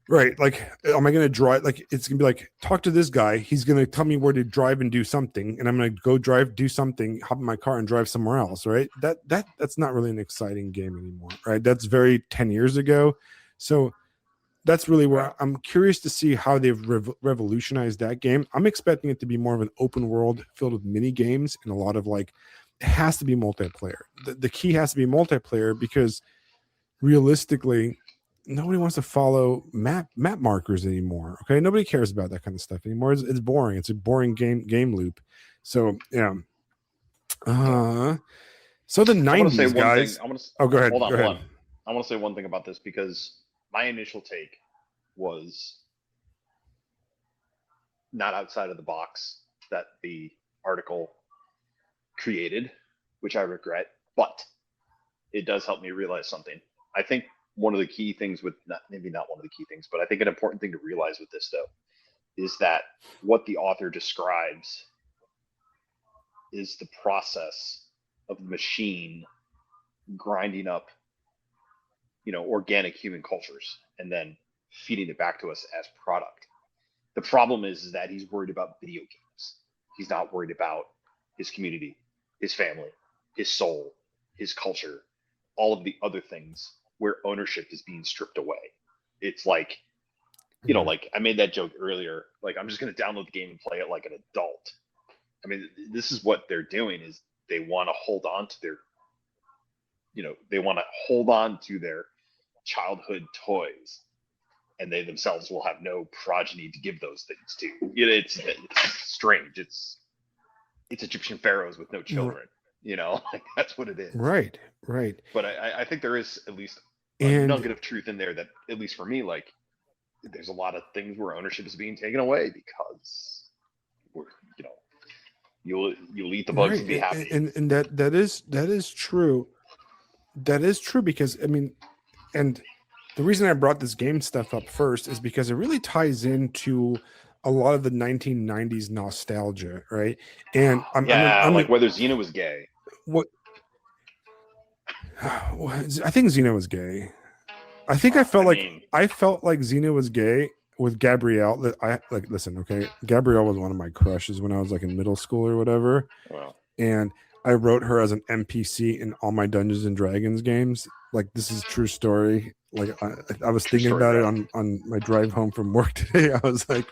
Right. Like, am I going to drive? Like, it's going to be like, talk to this guy. He's going to tell me where to drive and do something. And I'm going to go drive, do something, hop in my car and drive somewhere else. Right. That's not really an exciting game anymore. Right. That's very 10 years ago. So that's really where
Right.
I'm curious to see how they've revolutionized that game. I'm expecting it to be more of an open world filled with mini games and a lot of like, it has to be multiplayer. The key has to be multiplayer because realistically, nobody wants to follow map markers anymore. Okay, nobody cares about that kind of stuff anymore. It's boring. It's a boring game loop. So yeah.
Yeah.
So the
I want to say
'90s
one thing.
guys. Oh, go ahead. Go
Hold
ahead.
on. I want to say one thing about this because my initial take was not outside of the box that the article created, which I regret, but it does help me realize something. I think one of the key things with maybe not one of the key things, but I think an important thing to realize with this though is that what the author describes is the process of the machine grinding up, organic human cultures and then feeding it back to us as product. The problem is that he's worried about video games. He's not worried about his community, his family, his soul, his culture, all of the other things where ownership is being stripped away. It's like, like I made that joke earlier. Like, I'm just going to download the game and play it like an adult. I mean, this is what they're doing is they want to hold on to their, they want to hold on to their childhood toys and they themselves will have no progeny to give those things to. It's strange. It's Egyptian pharaohs with no children. Like, that's what it is.
Right.
But I think there is at least a
And
nugget of truth in there that, at least for me, like there's a lot of things where ownership is being taken away because we're, you'll eat the bugs
right,
and be happy.
and that is true. That is true because I mean, and the reason I brought this game stuff up first is because it really ties into a lot of the 1990s nostalgia, right? And I'm
like whether Xena was gay.
What? I think Xena was gay. I think I felt like Xena was gay with Gabrielle. I like listen, okay. Gabrielle was one of my crushes when I was like in middle school or whatever.
Well,
And I wrote her as an NPC in all my Dungeons and Dragons games. Like, this is a true story. Like, I was thinking about it on my drive home from work today. I was like,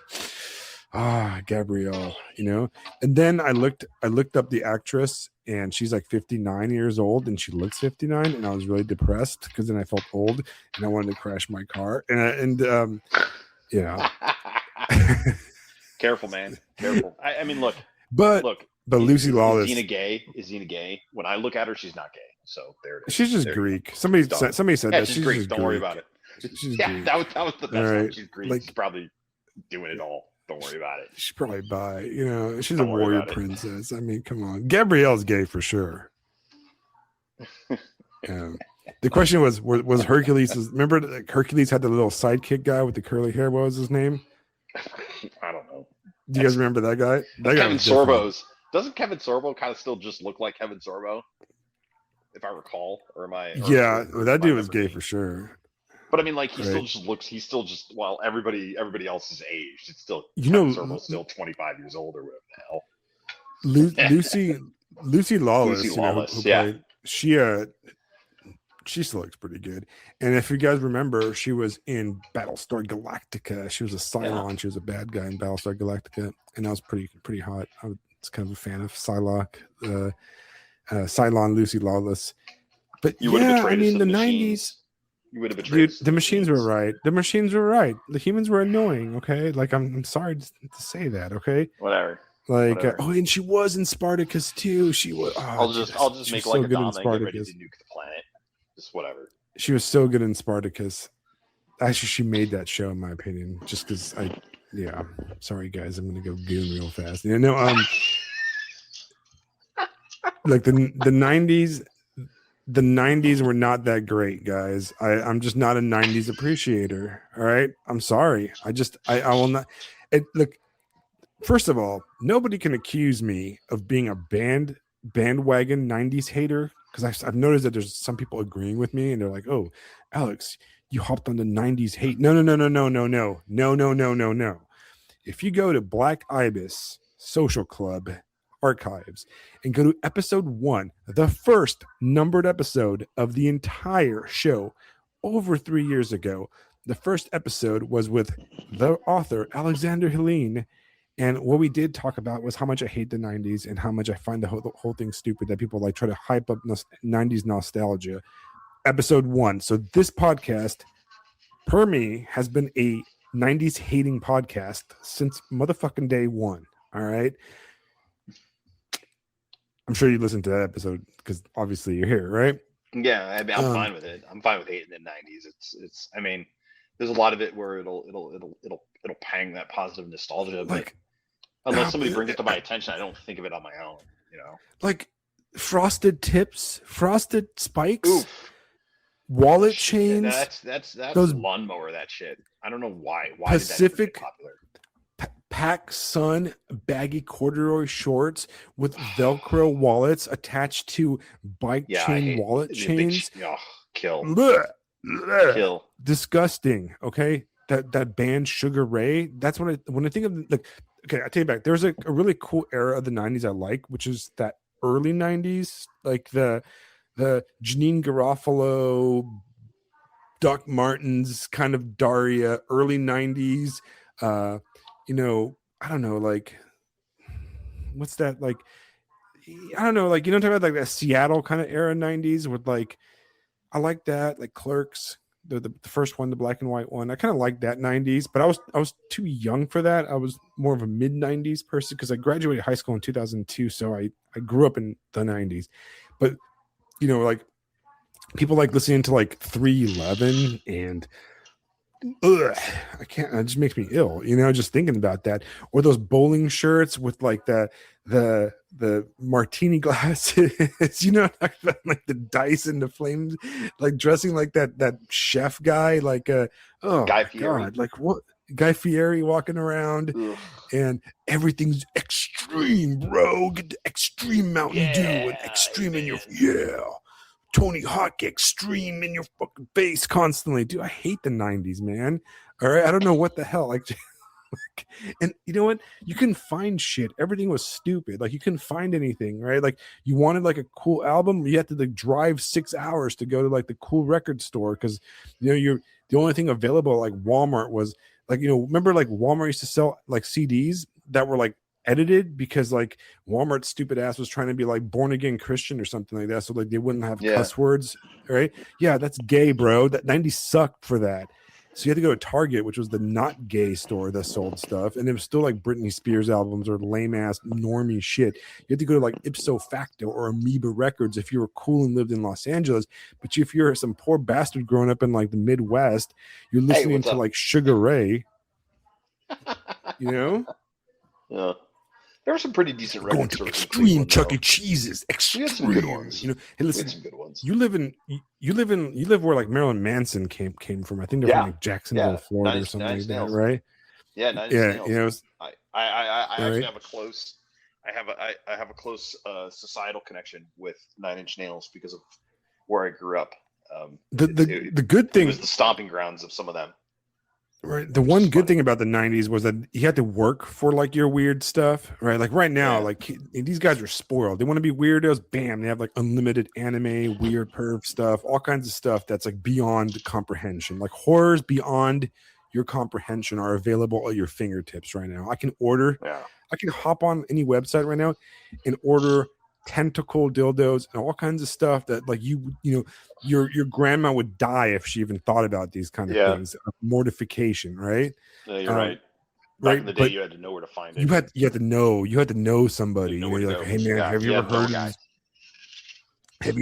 Gabrielle, And then I looked up the actress, and she's like 59 years old, and she looks 59, and I was really depressed because then I felt old, and I wanted to crash my car,
Careful, man. Careful. I mean, look.
But Lucy Lawless.
Is Xena gay? When I look at her, she's not gay. So there it is.
She's just Greek. Somebody said that
she's Greek. Don't worry about it.
She's
Greek. That was the best one. She's Greek.
Like,
she's probably doing it all. Don't worry about it.
She's probably bi. She's a warrior princess. I mean, come on. Gabrielle's gay for sure. The question was Hercules. Remember, Hercules had the little sidekick guy with the curly hair. What was his name?
I don't know.
Do you guys remember that guy? That guy
Kevin Sorbo's. Doesn't Kevin Sorbo kind of still just look like Kevin Sorbo? If I recall, or am I?
Yeah, that dude was gay for sure.
But I mean, like, he still just looks. He's still just everybody else is aged. It's still Sorbo's still 25 years old or whatever the hell.
Lucy Lawless.
Lucy Lawless.
Played, she still looks pretty good. And if you guys remember, she was in Battlestar Galactica. She was a Cylon. Yeah. She was a bad guy in Battlestar Galactica, and that was pretty hot. I was kind of a fan of Cylon Lucy Lawless. But the 90s.
You would have betrayed.
Dude, the machines were right. The machines were right. The humans were annoying. Okay, like I'm sorry to say that. Okay,
whatever.
Like, and she was in Spartacus too. She was.
I'll just make like a Dom and get ready to nuke the planet. Just whatever.
She was so good in Spartacus. Actually, she made that show, in my opinion. Just because sorry guys, I'm gonna go goon real fast. Like the 90s. The 90s were not that great, guys. I'm just not a 90s appreciator. All right. I'm sorry. I will not. Look, first of all, nobody can accuse me of being a bandwagon 90s hater because I've noticed that there's some people agreeing with me, and they're like, "Oh, Alex, you hopped on the '90s hate." No, no, no, no, no, no, no, no, no, no, no, no. If you go to Black Ibis Social Club archives and go to episode 1, the first numbered episode of the entire show over 3 years ago, the first episode was with the author Alexander Helene. And what we did talk about was how much I hate the 90s and how much I find the whole thing stupid that people like try to hype up 90s nostalgia. Episode 1. So this podcast, per me, has been a 90s hating podcast since motherfucking day one. All right. I'm sure you listened to that episode because obviously you're here, right?
Yeah, I mean, I'm fine with it. I'm fine with hating the '90s. It's. I mean, there's a lot of it where it'll pang that positive nostalgia, but
Like,
unless somebody brings it to my attention, I don't think of it on my own. You know,
like frosted tips, frosted spikes,
oof,
wallet chains.
That's
those
lawnmower. That shit. I don't know why. Why
Pacific
did that ever get popular?
Pac Sun baggy corduroy shorts with Velcro wallets attached to bike
Yeah, I
chain
hate
wallet
the
chains.
kill,
Blech, blech.
kill.
Disgusting. Okay, that band Sugar Ray. That's when I think of like. Okay, I take it back. There's a really cool era of the '90s I like, which is that early '90s, like the Janine Garofalo, Doc Martens, kind of Daria, early '90s. You know, I don't know, like what's that like? I don't know, like you know, talking about like that Seattle kind of era '90s with like I like that, like Clerks, the first one, the black and white one. I kind of like that '90s, but I was too young for that. I was more of a mid '90s person because I graduated high school in 2002, so I grew up in the '90s. But you know, like people like listening to like 311 and ugh, I can't. It just makes me ill, you know, just thinking about that. Or those bowling shirts with like the martini glasses, you know, like the dice and the flames, like dressing like that chef guy, like oh
Guy
my
Fieri.
god, like what Guy Fieri walking around.
Ugh.
And everything's extreme, bro. Get the extreme Mountain Dew and extreme in your Tony Hawk extreme in your fucking face constantly. Dude, I hate the 90s, man. All right. I don't know what the hell. Like, and you know what? You can find shit. Everything was stupid. Like, you couldn't find anything, right? Like, you wanted like a cool album, you had to like drive 6 hours to go to like the cool record store because you know you're the only thing available like Walmart was like, you know, remember like Walmart used to sell like CDs that were like edited because like Walmart's stupid ass was trying to be like born again Christian or something like that, so like they wouldn't have cuss words, right? Yeah, that's gay, bro. That 90s sucked for that. So you had to go to Target, which was the not gay store that sold stuff, and it was still like Britney Spears albums or lame ass normie shit. You had to go to like Ipso Facto or Amoeba Records if you were cool and lived in Los Angeles. But if you're some poor bastard growing up in like the Midwest, you're listening to like Sugar Ray, you know?
Yeah. There were some pretty decent record
Going to
stores.
extreme Chuck E. Cheese's. Extreme.
We had some good ones.
You know, hey, listen,
some good ones.
You live where like Marilyn Manson came from. I think they're from like Jacksonville, Florida, or something like that, right?
Yeah, Nine Nails.
You know,
I actually have a close. I have a close societal connection with 9 Inch Nails because of where I grew up.
The good thing
was the stomping grounds of some of them.
Right. The one good thing about the 90s was that you had to work for like your weird stuff, right? Like right now, like these guys are spoiled. They want to be weirdos. Bam. They have like unlimited anime, weird perv stuff, all kinds of stuff that's like beyond comprehension. Like horrors beyond your comprehension are available at your fingertips right now. I can hop on any website right now and order tentacle dildos and all kinds of stuff that like you know your grandma would die if she even thought about these kind of things. Mortification, right?
You're right. Back in the day, you had to know where to find it.
You had to know somebody. You know, you're like, hey man, have you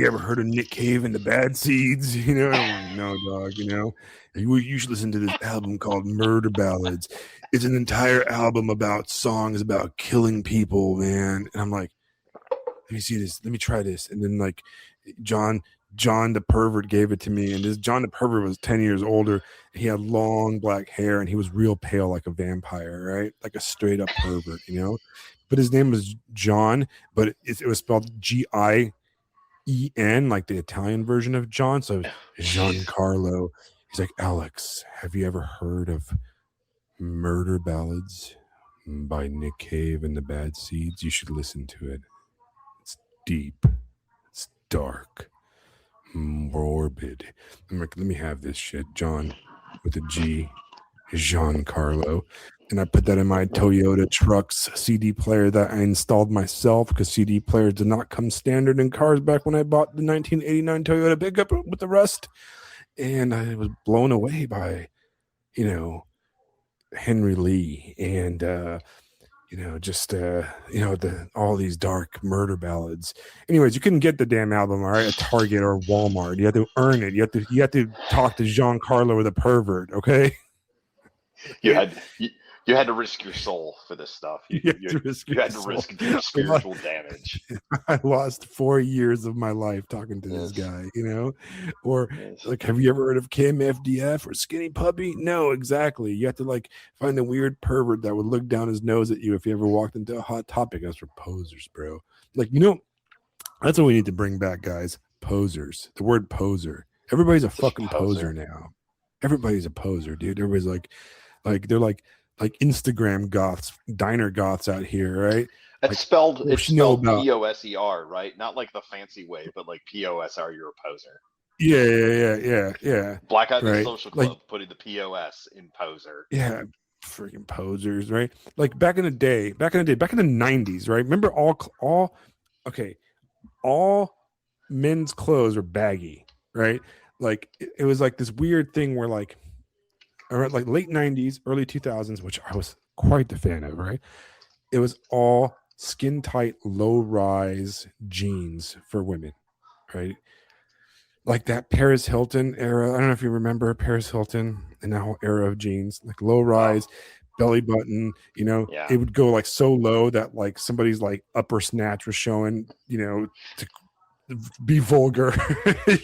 ever heard of Nick Cave and the Bad Seeds? You know, I'm like, no, dog. You know, you should listen to this album called Murder Ballads. It's an entire album about songs about killing people, man. And I'm like, let me see this. Let me try this. And then like John the pervert gave it to me. And this John the pervert was 10 years older. He had long black hair and he was real pale like a vampire, right? Like a straight up pervert, you know? But his name was John, but it was spelled G-I E-N, like the Italian version of John. So Giancarlo. He's like, Alex, have you ever heard of Murder Ballads by Nick Cave and the Bad Seeds? You should listen to it. It's deep. It's dark. Morbid. I'm like, let me have this shit, John, with a G. Giancarlo. And I put that in my Toyota Trucks CD player that I installed myself because CD players did not come standard in cars back when I bought the 1989 Toyota pickup with the Rust. And I was blown away by, Henry Lee and, all these dark murder ballads. Anyways, you couldn't get the damn album, all right, at Target or Walmart. You had to earn it. You had to talk to Giancarlo or the pervert, okay?
You had to risk your soul for this stuff. You had to risk your spiritual damage.
I lost 4 years of my life talking to this guy, or like, have you ever heard of Kim FDF or Skinny Puppy? No, exactly. You have to like find a weird pervert that would look down his nose at you if you ever walked into a hot topic. That's for posers, bro. Like, that's what we need to bring back, guys. Posers. The word poser. Everybody's a fucking poser now. Everybody's a poser, dude. Everybody's like they're like Instagram goths, diner goths out here, right?
It's spelled P-O-S-E-R, right? Not like the fancy way, but like P-O-S-R, you're a poser.
Yeah.
Black Eyed Social Club putting the P-O-S in poser.
Yeah, freaking posers, right? Like back in the 90s, right? Remember all men's clothes were baggy, right? Like it was like this weird thing where like late 90s, early 2000s, which I was quite the fan of, right? It was all skin tight, low rise jeans for women, right? Like that Paris Hilton era. I don't know if you remember Paris Hilton and that whole era of jeans, like low rise, belly button, it would go like so low that like somebody's like upper snatch was showing, to be vulgar.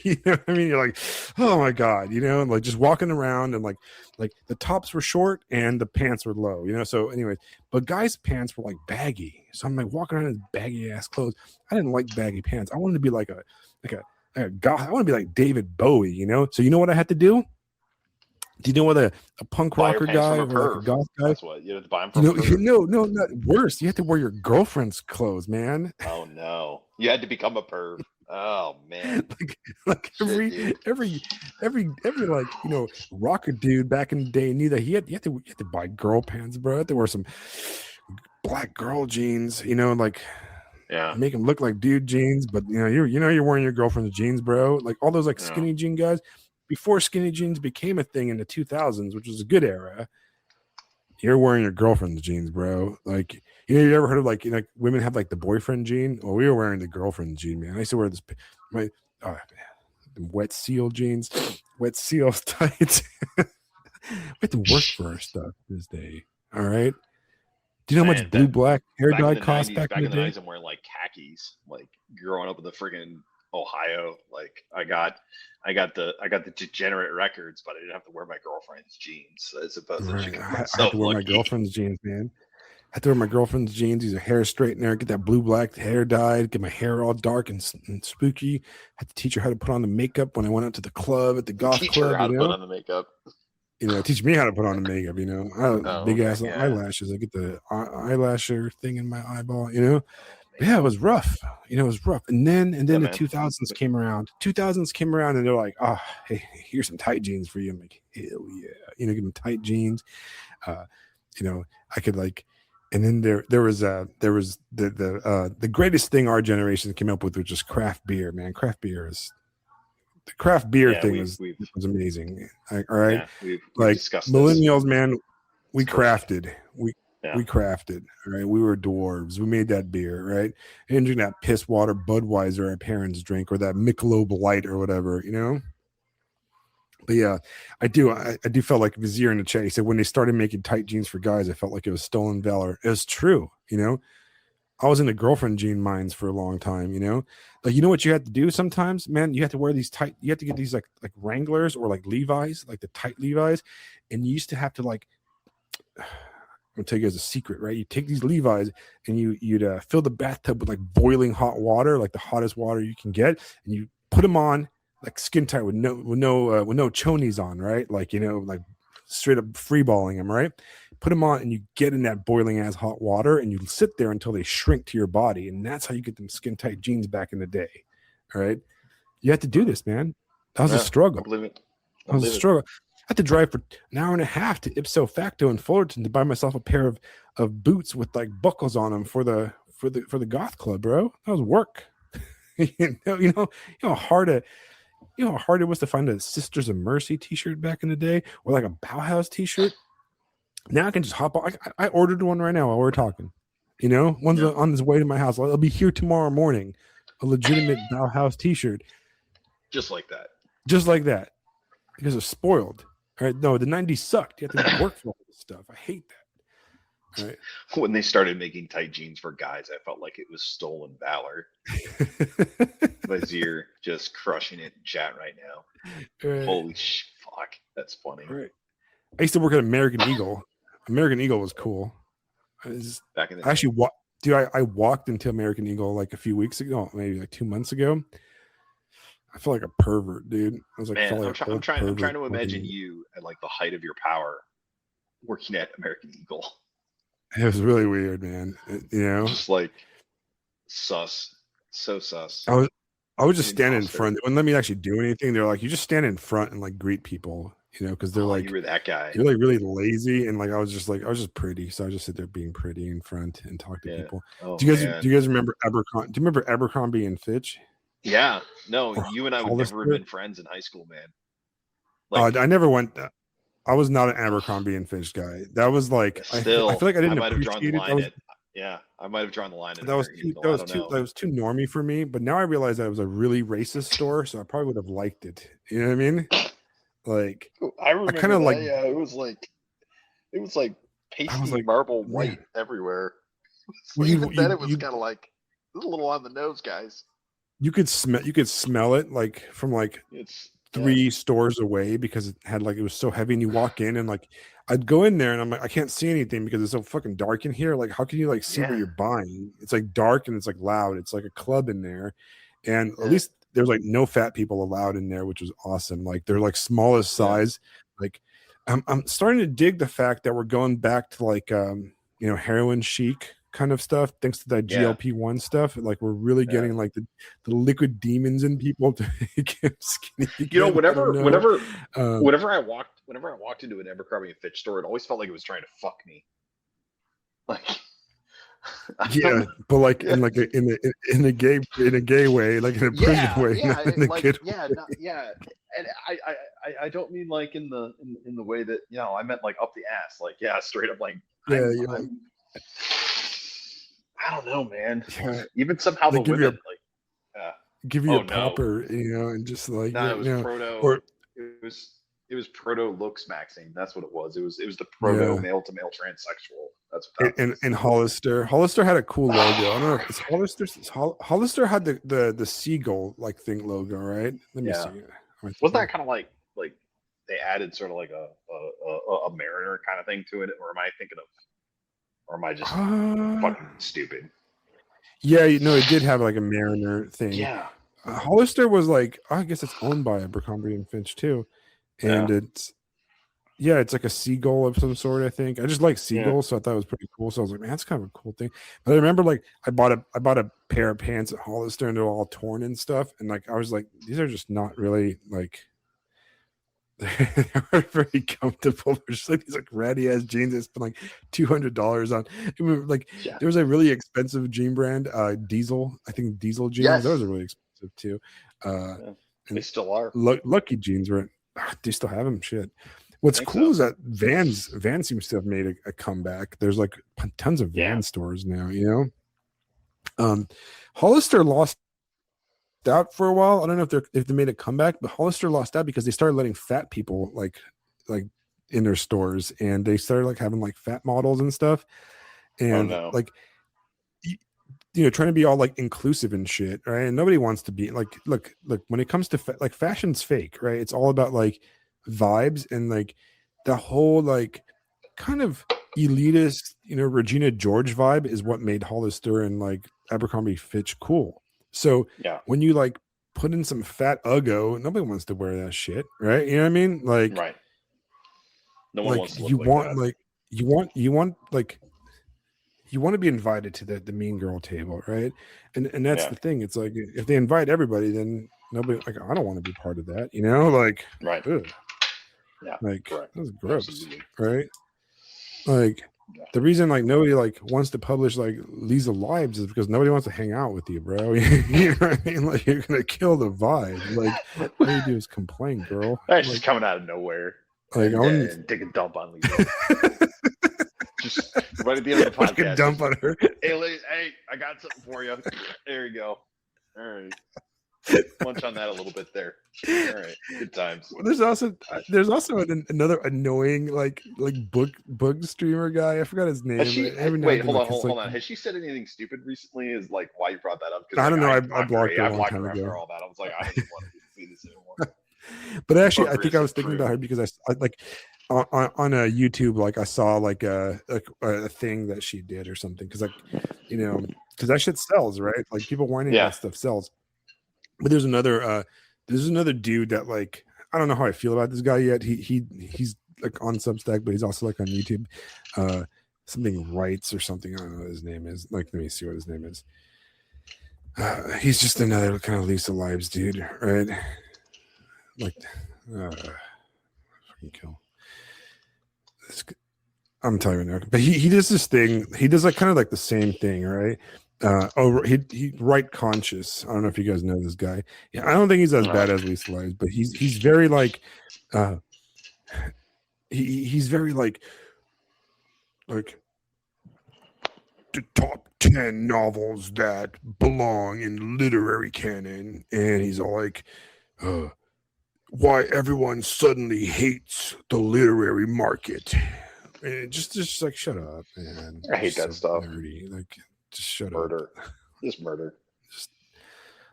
You know what I mean? You're like, oh my God, like just walking around and like the tops were short and the pants were low, so anyways, but guys' pants were like baggy, so I'm like walking around in baggy ass clothes. I didn't like baggy pants. I wanted to be like a goth. I want to be like David Bowie, so you know what I had to do? Do you know what a punk rocker guy or like a goth guy?
That's what you have to buy them from.
No, not worse. You have to wear your girlfriend's clothes, man.
Oh no, you had to become a perv. Oh man,
like every like rocker dude back in the day knew that you had to buy girl pants, bro. You had to wear some black girl jeans, make them look like dude jeans, but you're wearing your girlfriend's jeans, bro. Like all those like skinny jean guys. Before skinny jeans became a thing in the 2000s, which was a good era, you're wearing your girlfriend's jeans, bro. Like, you ever heard of like women have like the boyfriend jean? Well, we were wearing the girlfriend jean, man. I used to wear this, wet seal jeans, wet seals tights. We have to work for our stuff this day. All right. Do you know how much blue black hair dye cost back in the day?
I'm wearing like khakis, like growing up in the friggin' Ohio. Like I got the degenerate records, but I didn't have to wear my girlfriend's jeans. I suppose I
have to wear my girlfriend's jeans, man. I have to wear my girlfriend's jeans, use a hair straightener, get that blue black hair dyed, get my hair all dark and spooky. I had to teach her how to put on the makeup when I went out to the club at the goth club.
Teach her how to put on the makeup.
Teach me how to put on the makeup. Big ass eyelashes. I get the eyelasher thing in my eyeball. Yeah, it was rough. It was rough. And then the 2000s came around. And they're like, hey, here's some tight jeans for you. I'm like, hell yeah. Give them tight jeans. I could like, and then there was the greatest thing our generation came up with, which is craft beer, man. Craft beer thing was amazing. All right.
Yeah,
like millennials, man, we crafted. We crafted, all right. We were dwarves. We made that beer, right? We didn't drink that piss water Budweiser our parents drink or that Michelob Light or whatever, But yeah, I do felt like Vizier in the chat. He said when they started making tight jeans for guys, I felt like it was stolen valor. It was true, I was in the girlfriend jean mines for a long time, Like, what you had to do sometimes, man? You had to wear these tight. You had to get these like Wranglers or like Levi's, like the tight Levi's, and you used to have to like. gonna tell you guys a secret, right? You take these Levi's and you'd fill the bathtub with like boiling hot water, like the hottest water you can get, and you put them on like skin tight with no chonies on, right? Like, you know, like straight up free balling them, right? Put them on and you get in that boiling ass hot water and you sit there until they shrink to your body, and that's how you get them skin tight jeans back in the day. All right, you had to do this, man. That was a struggle.
I believe it.
That was a struggle. I had to drive for an hour and a half to ipso facto in Fullerton to buy myself a pair of boots with like buckles on them for the goth club, bro. That was work. you know how hard it was to find a Sisters of Mercy t-shirt back in the day, or like a Bauhaus t-shirt. Now I can just hop on. I ordered one right now while we're talking. You know, one's on his way to my house. I'll be here tomorrow morning. A legitimate Bauhaus t-shirt,
just like that. Because it's spoiled. All right, no, the 90s sucked. You have to work for all this stuff. I hate that. All right. When they started making tight jeans for guys, I felt like it was stolen valor. Vizier just crushing it in chat right now. Right. Holy fuck, that's funny.
Right. I used to work at American Eagle. American Eagle was cool.
Back in the
actually, I walked into American Eagle like a few weeks ago, maybe like 2 months ago. I feel like a pervert, dude. I was like,
man, I'm trying to imagine you at like the height of your power working at American Eagle.
It was really weird, man. You know,
just like sus, so sus.
I was just standing in front. They wouldn't let me actually do anything. They're like, you just stand in front and like greet people, you know, because they're like,
you were that guy.
You're like really lazy, and like I was just pretty, so I just sit there being pretty in front and talk to people.
Oh,
do you guys remember Abercrombie? Do you remember Abercrombie and Fitch?
Yeah, no, you and I would never have been friends in high school, man.
Like, I never went. I was not an Abercrombie and Fitch guy. That was like,
still,
I feel like I didn't
appreciate it. I might have drawn the line.
That was too normy for me. But now I realize that it was a really racist store, so I probably would have liked it. You know what I mean? Like,
I remember kind of like, yeah, it was like pasty marble white everywhere. Even then, it was kind of like a little on the nose, guys.
You could smell it like from like three stores away, because it had like, it was so heavy, and you walk in and like I'd go in there and I'm like, I can't see anything because it's so fucking dark in here. Like, how can you like see what you're buying? It's like dark and it's like loud. It's like a club in there, and at least there's like no fat people allowed in there, which was awesome. Like, they're like smallest size. Like, I'm starting to dig the fact that we're going back to like heroin chic kind of stuff, thanks to that GLP-1 stuff. Like, we're really getting like the liquid demons in people to make him skinny again.
You know, whenever I walked into an Abercrombie and Fitch store, it always felt like it was trying to fuck me. Like,
but like in a gay way, like in a prison way, not in a kid way.
And I don't mean like in the way that, you know, I meant like up the ass, like straight up like I don't know, man. Even somehow the women
give you a popper, you know, and just like
it was proto. It was proto looks maxing. That's what it was. It was the proto male to male transsexual. That's what that was.
And Hollister had a cool logo. I don't know if it's Hollister had the seagull like thing logo, right? Let me see.
Wasn't that kind of like they added sort of like a mariner kind of thing to it, or am I thinking of? Or am I just fucking stupid?
Yeah, you know, it did have like a mariner thing.
Yeah.
Hollister was like, I guess it's owned by Abercrombie and Fitch too. And it's like a seagull of some sort, I think. I just like seagulls, so I thought it was pretty cool. So I was like, man, that's kind of a cool thing. But I remember like I bought a pair of pants at Hollister, and they're all torn and stuff. And like I was like, these are just not really like they weren't very comfortable. They're just like these like ratty ass jeans I spent like $200 on. Like there was a really expensive jean brand, Diesel. I think Diesel jeans. Those are really expensive too.
They still are.
Lucky jeans were. They still have them. Shit. What's cool is that Vans seems to have made a comeback. There's like tons of Vans stores now. You know, Hollister lost out for a while. I don't know if they made a comeback, but Hollister lost out because they started letting fat people like in their stores, and they started like having like fat models and stuff, and like you know, trying to be all like inclusive and shit, right? And nobody wants to be like, look when it comes to like fashion's fake, right? It's all about like vibes, and like the whole like kind of elitist, Regina George vibe is what made Hollister and like Abercrombie Fitch cool. So
Yeah.
when you like put in some fat Uggo, nobody wants to wear that shit, right? You know what I mean?
Right. No one
Like
wants to look like that.
you want to be invited to the mean girl table, right? And that's
Yeah.
the thing. It's like if they invite everybody, then nobody like I don't want to be part of that, like
Right.
ugh,
Yeah.
like
Correct.
that's gross,
Absolutely.
right? Like
Yeah.
the reason like nobody like wants to publish like Lisa Lives is because nobody wants to hang out with you, bro. You know what I mean? Like you're gonna kill the vibe. Like all you do is complain, girl.
That's
Like,
just coming out of nowhere.
like
And take a dump on Lisa. Just right at the end of the podcast.
Take a dump on her.
Hey, I got something for you. There you go. All right. Munch on that a little bit there. All right. Good times.
There's also another annoying like book streamer guy. I forgot his name.
Wait, hold on. Has she said anything stupid recently? Is like why you brought that up?
I don't know. I blocked her a long time
after
ago.
all that. I was like, I don't want to see this anymore.
But actually, I think I was thinking about her because I like on a YouTube, like I saw like a thing that she did or something because because that shit sells, right? Like people whining about stuff sells. But there's another dude that like I don't know how I feel about this guy yet. He's like on Substack, but he's also like on YouTube. Something Rights or something. I don't know what his name is. Like, let me see what his name is. He's just another kind of Lisa Lives dude, right? Like, fucking kill. I'm telling you now, but he does this thing. He does like kind of like the same thing, right? He right conscious. I don't know if you guys know this guy. Yeah, I don't think he's as bad as Lisa Lives, but he's very like, he's very like the top 10 novels that belong in literary canon, and he's all like, why everyone suddenly hates the literary market. And just like shut up, man.
I hate that stuff.
Nerdy. Like just shut
up. Just murder.
Just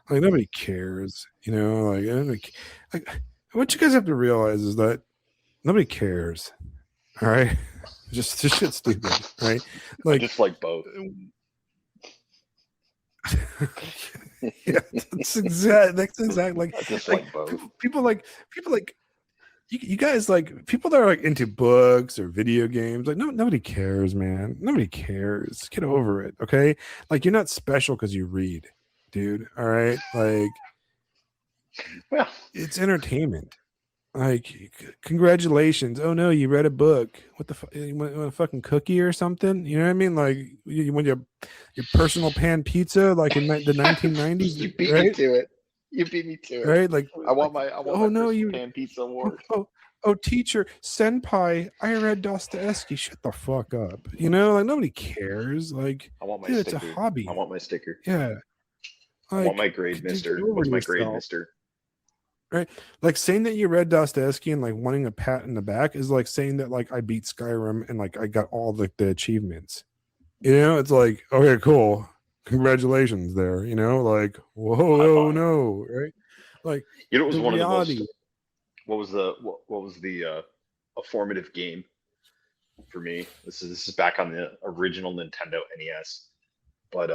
like nobody cares, like what you guys have to realize is that nobody cares. All right. Just this shit's stupid, right? Like
I just like both.
Yeah, that's exact. Like
I just like both.
People like you guys like people that are like into books or video games. Like nobody cares, man. Nobody cares. Get over it, okay? Like you're not special because you read, dude. All right, like
well,
it's entertainment. Like congratulations. Oh no, you read a book. What the fuck? You want a fucking cookie or something? You know what I mean? Like you want your personal pan pizza like in the 1990s.
You beat
right?
me to it. You beat me to it.
Right? Like
I want my pan pizza award.
Oh, teacher, senpai, I read Dostoevsky. Shut the fuck up. Like nobody cares. Like
I want my
dude,
sticker.
It's a hobby.
I want my sticker.
Yeah.
I want my grade, mister. What's my grade, mister?
Right, like saying that you read Dostoevsky and like wanting a pat in the back is like saying that like I beat Skyrim and like I got all like the achievements. It's like okay, cool, congratulations there. Like whoa, no, right? Like
it was one reality. Of the most. What was the a formative game for me? This is back on the original Nintendo NES, but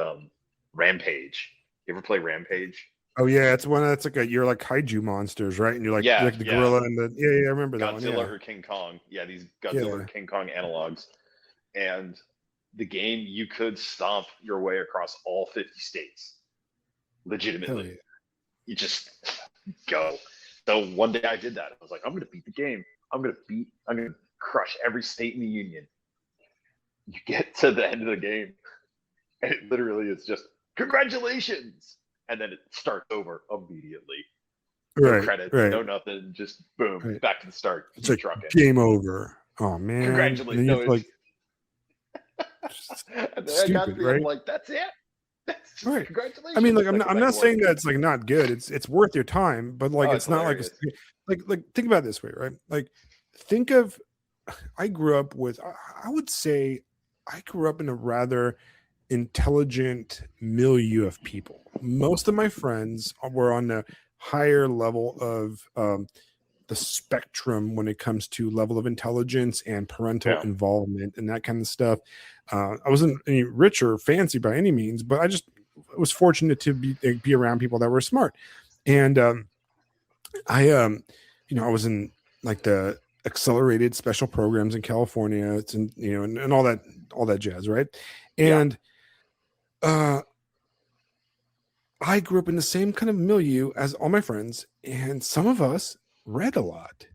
Rampage. You ever play Rampage?
Oh yeah, it's one that's like you're like kaiju monsters, right? And you're like the gorilla and the I remember that one.
Godzilla or King Kong. Yeah, these Godzilla or King Kong analogs. And the game you could stomp your way across all 50 states. Legitimately. Yeah. You just go. So one day I did that. I was like, I'm gonna beat the game. I'm gonna crush every state in the union. You get to the end of the game, and it literally is just congratulations. And then it starts over immediately. No credits, no nothing, just boom, back to the start.
It's like trucking. Game over. Oh man!
Congratulations! No,
like,
and then stupid, I got right? I'm like, that's it. That's just, right. Congratulations!
I mean, like, I'm not saying that it's like not good. It's worth your time, but like, it's not hilarious. Like think about it this way, right? Like, think of. I grew up with. I would say, I grew up in a rather intelligent milieu of people. Most of my friends were on the higher level of the spectrum when it comes to level of intelligence and parental involvement and that kind of stuff. I wasn't any rich or fancy by any means, but I just was fortunate to be around people that were smart. And I was in like the accelerated special programs in California. It's in, and all that jazz, right? And I grew up in the same kind of milieu as all my friends, and some of us read a lot.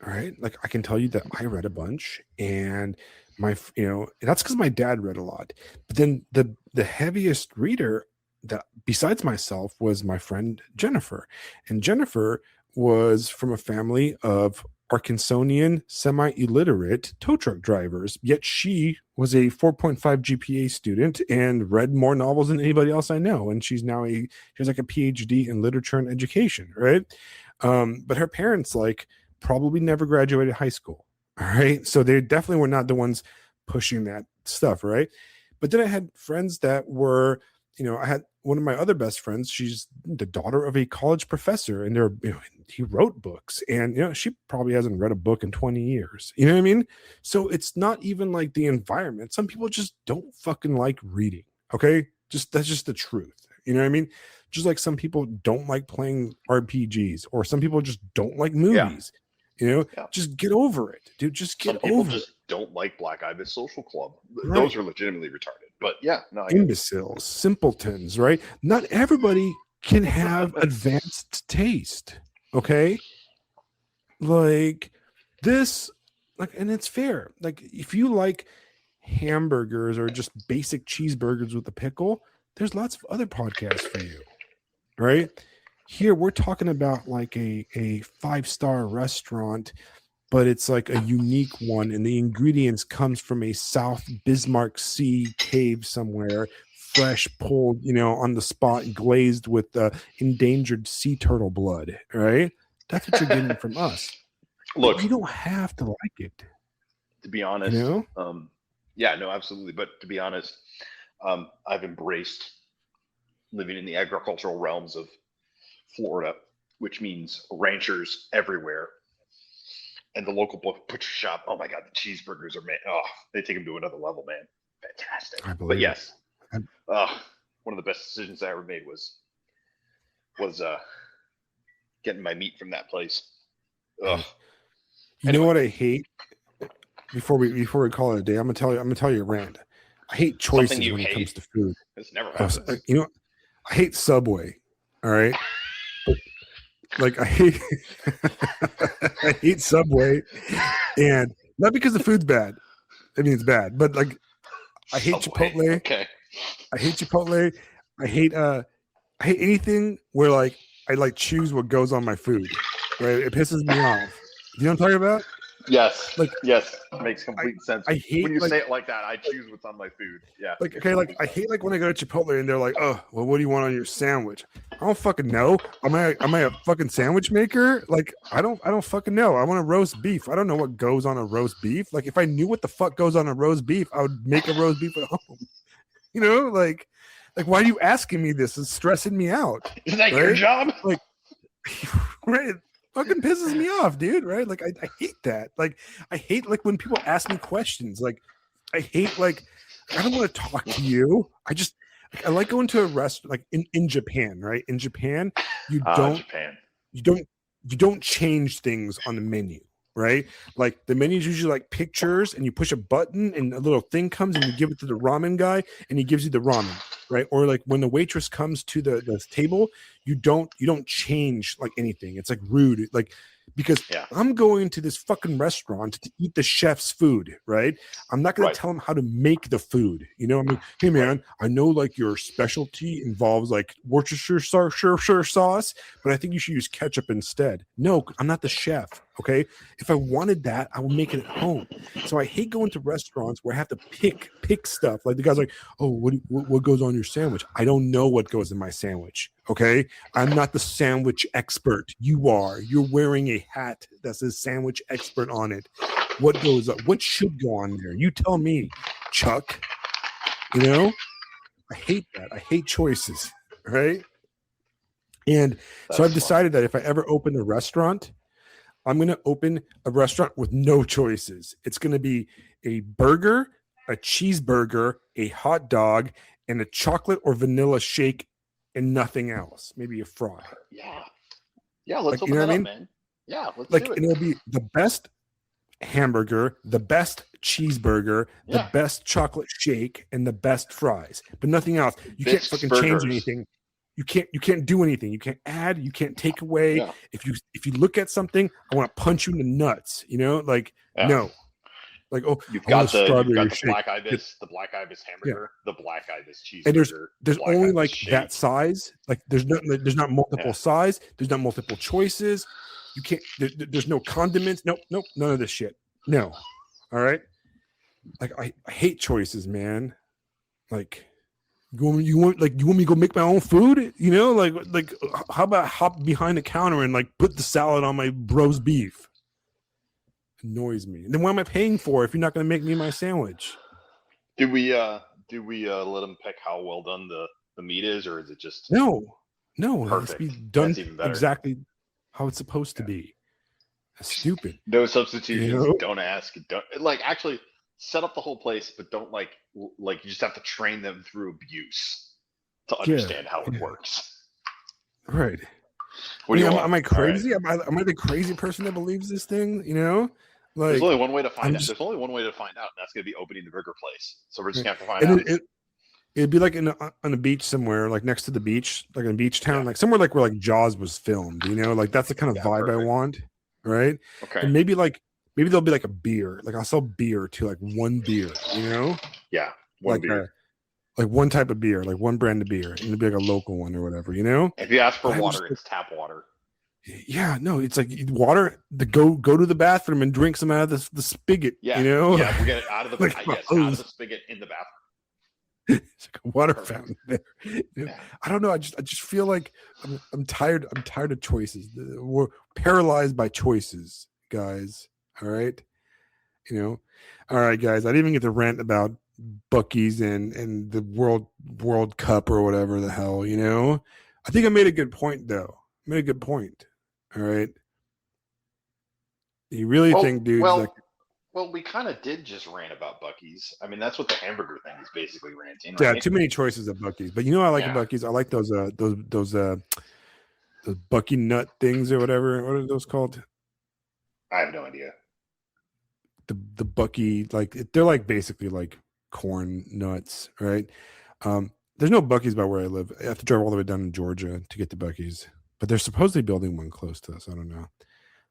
All right. Like I can tell you that I read a bunch, and that's because my dad read a lot. But then the heaviest reader that besides myself was my friend Jennifer. And Jennifer was from a family of Arkansanian semi-illiterate tow truck drivers, yet she was a 4.5 GPA student and read more novels than anybody else I know. And she's now she has like a PhD in literature and education, right? But her parents probably never graduated high school. All right. So they definitely were not the ones pushing that stuff, right? But then I had friends that were, I had one of my other best friends. She's the daughter of a college professor, and he wrote books, and she probably hasn't read a book in 20 years. You know what I mean? So it's not even like the environment. Some people just don't fucking like reading. Okay, that's just the truth. You know what I mean? Just like some people don't like playing RPGs, or some people just don't like movies. Just get over it, dude. Just get over it. Some people just
don't like Black Ibis Social Club. Right. Those are legitimately retarded. But
imbeciles, simpletons, right? Not everybody can have advanced taste. Okay, like this, and it's fair. Like if you like hamburgers or just basic cheeseburgers with a pickle, there's lots of other podcasts for you, right? Here we're talking about like a 5-star restaurant, but it's like a unique one, and the ingredients comes from a South Bismarck Sea cave somewhere, fresh pulled, on the spot, glazed with endangered sea turtle blood, right? That's what you're getting from us. Look, but you don't have to like it.
To be honest, absolutely. But to be honest, I've embraced living in the agricultural realms of Florida, which means ranchers everywhere. And the local butcher shop, oh my God, the cheeseburgers are, man, they take them to another level, man. Fantastic. But yes, one of the best decisions I ever made was getting my meat from that place.
You know what I hate? Before we call it a day, I'm gonna tell you a rant. I hate choices when it comes to food.
It's never happened.
I hate Subway. All right. Like I hate I hate Subway, and not because the food's bad. I mean it's bad, but like I hate Chipotle.
Okay.
I hate Chipotle. I hate anything where I choose what goes on my food. Right? It pisses me off. You know what I'm talking about?
Yes. Yes. It makes complete sense. I hate when you say it like that. I choose what's on my food. Yeah.
I hate when I go to Chipotle and they're like, "Oh, well, what do you want on your sandwich?" I don't fucking know. Am I a fucking sandwich maker? I don't fucking know. I want a roast beef. I don't know what goes on a roast beef. If I knew what the fuck goes on a roast beef, I would make a roast beef at home. Why are you asking me this? It's stressing me out.
Is that your job?
Right. Fucking pisses me off, dude. Right? I hate that. I hate when people ask me questions. I hate I don't want to talk to you. I like going to a restaurant in Japan, right? In Japan, you don't change things on the menu, right? The menu is usually pictures, and you push a button and a little thing comes and you give it to the ramen guy and he gives you the ramen, right? Or when the waitress comes to the table, you don't change anything. It's rude, because I'm going to this fucking restaurant to eat the chef's food, right? I'm not going to tell him how to make the food. Hey man, I know your specialty involves Worcestershire sauce, but I think you should use ketchup instead. No, I'm not the chef. Okay. If I wanted that, I would make it at home. So I hate going to restaurants where I have to pick stuff. The guy's oh, what goes on your sandwich? I don't know what goes in my sandwich. Okay. I'm not the sandwich expert. You are. You're wearing a hat that says sandwich expert on it. What goes up? What should go on there? You tell me, Chuck. I hate that. I hate choices. Right. And so I've decided that if I ever open a restaurant, I'm going to open a restaurant with no choices. It's going to be a burger, a cheeseburger, a hot dog, and a chocolate or vanilla shake and nothing else. Maybe a fry.
Yeah. Yeah, let's
Like, you
open
know what
that
I
up,
mean?
man. Yeah, let's do
Like,
it.
and it'll be the best hamburger, the best cheeseburger, the
Yeah.
best chocolate shake, and the best fries, but nothing else. You can't
Biff's
fucking change
Burgers.
anything. You can't do anything. You can't add, you can't take away.
Yeah.
If you look at something, I want to punch you in the nuts, you know? Like,
Yeah.
no. Like, oh,
You've
I want
got
a strawberry
the
shake.
black ibis
Yeah.
hamburger, the black ibis cheeseburger,
And there's
the black
only
ibis
like
shake.
that size. Like there's not multiple size. There's not multiple choices. You can't. There's no condiments. Nope. None of this shit. No. All right. Like I hate choices, man. Like you want me to go make my own food? You know, like how about hop behind the counter and like put the salad on my roast beef? Annoys me. And then what am I paying for if you're not going to make me my sandwich?
Do we let them pick how well done the meat is, or is it just
No, it has to be done exactly how it's supposed to be. That's stupid.
No substitutions.
You know?
Don't ask. Don't like actually set up the whole place, but don't like you just have to train them through abuse to understand how it works.
Right.
What do you want?
Am I crazy? Right. Am I the crazy person that believes this thing? You know? Like,
there's only one way to find out. There's only one way to find out, and that's going to be opening the burger place. So we're just going to have to find out.
It'd be like on a beach somewhere, like next to the beach, like in a beach town, like somewhere like where like Jaws was filmed. You know, like that's the kind of vibe I want, right?
Okay.
And maybe there'll be like a beer. Like I'll sell beer to like one beer. You know?
Yeah, one beer.
Like one type of beer, like one brand of beer, and it'd be like a local one or whatever. You know?
If you ask for water, it's tap water.
Yeah, no, it's like water. Go to the bathroom and drink some out of the spigot.
Yeah,
you know.
Yeah, we get it out of the out of the spigot in the bathroom.
It's like a water fountain there. Yeah. I don't know. I just feel like I'm tired. I'm tired of choices. We're paralyzed by choices, guys. All right, you know. All right, guys. I didn't even get to rant about Buc-ee's and the World Cup or whatever the hell. You know. I think I made a good point though. I made a good point. All right. You really think, dude?
Well, we kind of did just rant about Buc-ee's. I mean, that's what the hamburger thing is basically ranting.
Yeah,
right?
Too many choices at Buc-ee's. But you know, I like Buc-ee's. I like those Buc-ee nut things or whatever. What are those called?
I have no idea.
The Buc-ee, like they're like basically like corn nuts, right? There's no Buc-ee's by where I live. I have to drive all the way down to Georgia to get to Buc-ee's. But they're supposedly building one close to us. I don't know.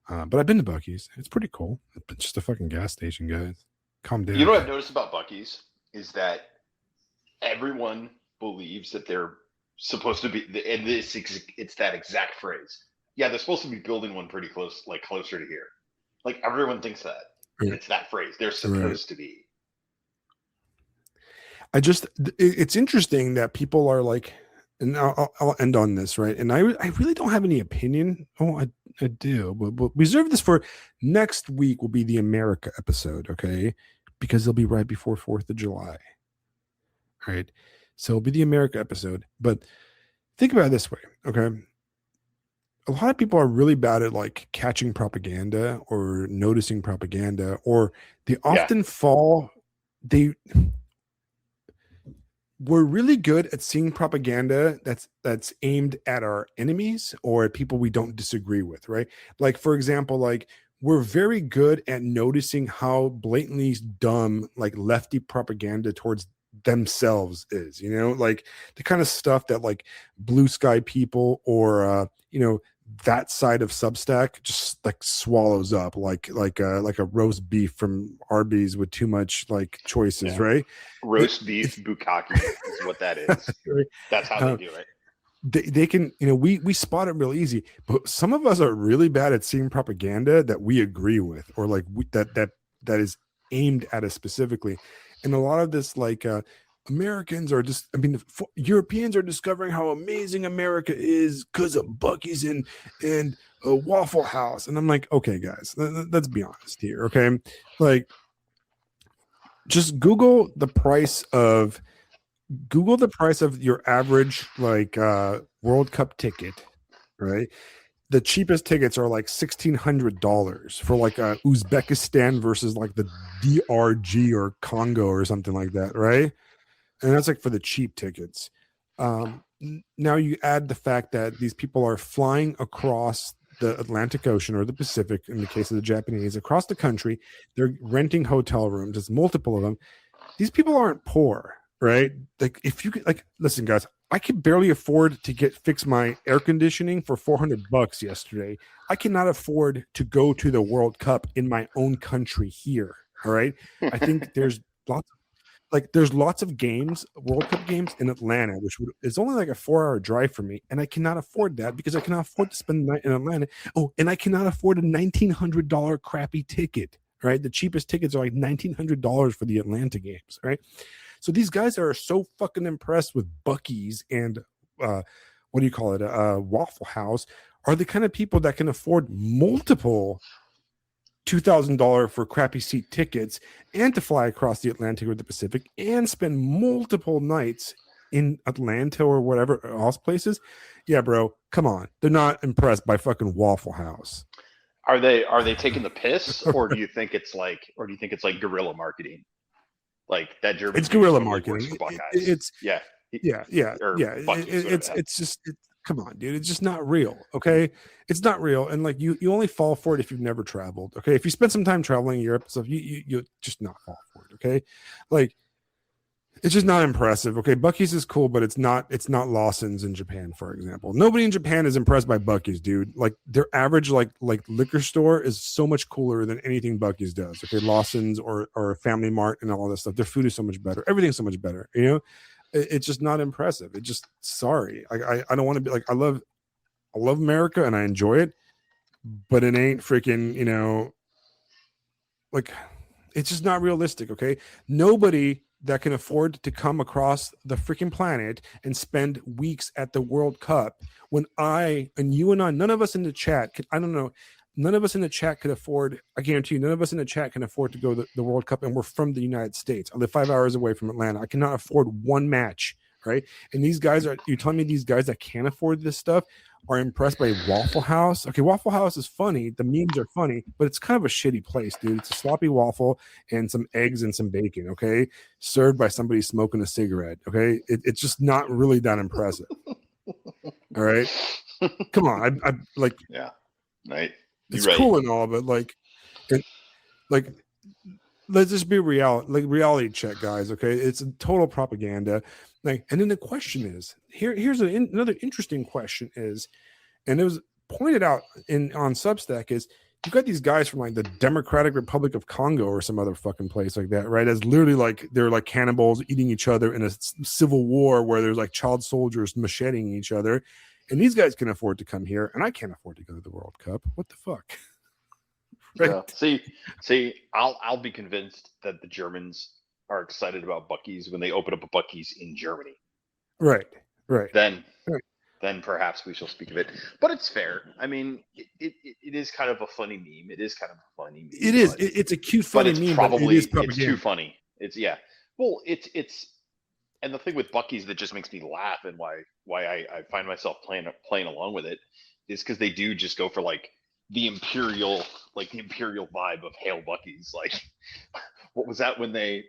But I've been to Buc-ee's. It's pretty cool. It's just a fucking gas station, guys. Calm down.
You know what I've noticed about Buc-ee's is that everyone believes that they're supposed to be, and it's that exact phrase. Yeah, they're supposed to be building one pretty close, like closer to here. Like everyone thinks that. Right. It's that phrase. They're supposed to be.
It's interesting that people are like, and I'll end on this, right? And I really don't have any opinion. Oh, I do, but we'll reserve this for next week. Will be the America episode, okay? Because it'll be right before 4th of July. All right, so it'll be the America episode. But think about it this way, okay? A lot of people are really bad at like catching propaganda or noticing propaganda, or they often fall. We're really good at seeing propaganda that's aimed at our enemies or at people we don't disagree with, right? Like, for example, like we're very good at noticing how blatantly dumb like lefty propaganda towards themselves is, you know, like the kind of stuff that like blue sky people or you know, that side of Substack just like swallows up like a roast beef from Arby's with too much like choices, right?
Roast beef bukkake is what that is. Right? That's how they do it.
They can, you know, we spot it real easy, but some of us are really bad at seeing propaganda that we agree with, or like that is aimed at us specifically. And a lot of this, like Americans are just, I mean, Europeans are discovering how amazing America is because of Buc-ee's and a Waffle House. And I'm like, okay, guys, let's be honest here. Okay. Like just Google the price of your average, like World Cup ticket, right? the cheapest tickets are like $1,600 for like Uzbekistan versus like the DRG or Congo or something like that, right? And that's like for the cheap tickets. Now you add the fact that these people are flying across the Atlantic Ocean or the Pacific, in the case of the Japanese, across the country. They're renting hotel rooms. There's multiple of them. These people aren't poor, right? Like if you could, like, listen, guys, I could barely afford to fix my air conditioning for $400 yesterday. I cannot afford to go to the World Cup in my own country here. All right. I think there's lots of games, World Cup games in Atlanta, which is only like a 4-hour drive for me, and I cannot afford that because I cannot afford to spend the night in Atlanta. Oh, and I cannot afford a $1,900 crappy ticket. Right, the cheapest tickets are like $1,900 for the Atlanta games. Right, so these guys are so fucking impressed with Buc-ee's and what do you call it, Waffle House, are the kind of people that can afford multiple $2,000 for crappy seat tickets and to fly across the Atlantic or the Pacific and spend multiple nights in Atlanta or whatever else places. Yeah, bro, come on. They're not impressed by fucking Waffle House.
Are they taking the piss, or do you think it's like guerrilla marketing? Like that German
It's
dude
guerrilla
totally works
marketing.
for Buckeyes.
It's
Yeah. Or
yeah.
Bucky's,
It's just come on, dude. It's just not real. Okay, it's not real, and like you only fall for it if you've never traveled. Okay, if you spend some time traveling in Europe and stuff, you just not fall for it. Okay, like it's just not impressive. Okay, Bucky's is cool, but it's not Lawson's in Japan, for example. Nobody in Japan is impressed by Bucky's, dude. Like their average like liquor store is so much cooler than anything Bucky's does. Okay, Lawson's or Family Mart and all this stuff. Their food is so much better. Everything's so much better. You know, it's just not impressive. It just sorry. I don't want to be like I love America and I enjoy it, but it ain't freaking, like it's just not realistic. Okay, nobody that can afford to come across the freaking planet and spend weeks at the World Cup when I and you and I, none of us in the chat could, I don't know, none of us in the chat could afford, I guarantee you, none of us in the chat can afford to go to the World Cup, and we're from the United States. I live 5 hours away from Atlanta. I cannot afford one match, right? And these guys you're telling me these guys that can't afford this stuff are impressed by Waffle House? Okay, Waffle House is funny. The memes are funny, but it's kind of a shitty place, dude. It's a sloppy waffle and some eggs and some bacon, okay? Served by somebody smoking a cigarette, okay? It's just not really that impressive. All right? Come on. I like,
yeah, right.
It's right. Cool and all, but like let's just be reality check, guys. Okay, it's a total propaganda. Like, and then the question is here's another interesting question is, and it was pointed out on Substack, is you got these guys from like the Democratic Republic of Congo or some other fucking place like that, right? As literally like they're like cannibals eating each other in a civil war where there's like child soldiers macheting each other, and these guys can afford to come here, and I can't afford to go to the World Cup. What the fuck?
Right. Yeah. See, I'll be convinced that the Germans are excited about Buc-ee's when they open up a Buc-ee's in Germany.
Right.
Then perhaps we shall speak of it. But it's fair. I mean, it is kind of a funny meme. It is kind of a funny meme.
It is. It's a cute, funny meme.
Probably it's too funny. It's Well, it's and the thing with Buc-ee's that just makes me laugh and why I find myself playing along with it is because they do just go for like the imperial vibe of Hail Buc-ee's. Like, what was that when they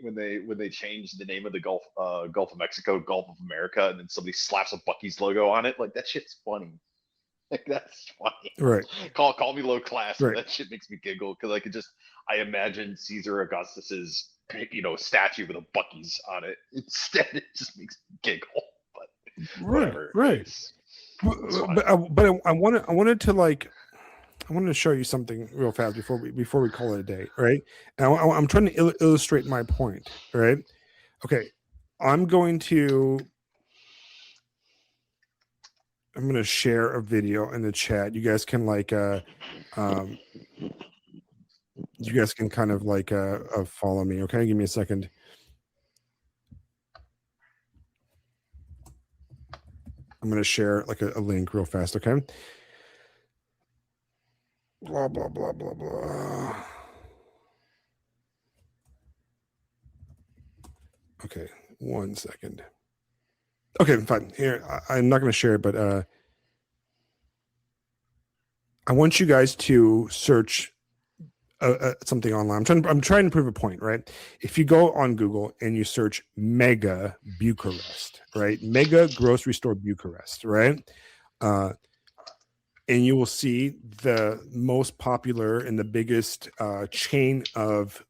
changed the name of the Gulf of Mexico, Gulf of America, and then somebody slaps a Buc-ee's logo on it? Like, that shit's funny. Like, that's funny.
Right.
Call me low class,
right.
But that shit makes me giggle because I imagine Caesar Augustus's statue with a Buc-ee's on it. Instead, it just makes me giggle. But whatever.
Right. But I wanted to show you something real fast before we call it a day, right? And I'm trying to illustrate my point, right? Okay, I'm going to share a video in the chat. You guys can you guys can kind of follow me. Okay, give me a second. I'm going to share like a link real fast. Okay. Blah, blah, blah, blah, blah. Okay, 1 second. Okay, fine. Here, I'm not going to share it, but I want you guys to search something online. I'm trying to prove a point, right? If you go on Google and you search Mega Bucharest, right? Mega grocery store Bucharest, right? And you will see the most popular and the biggest chain of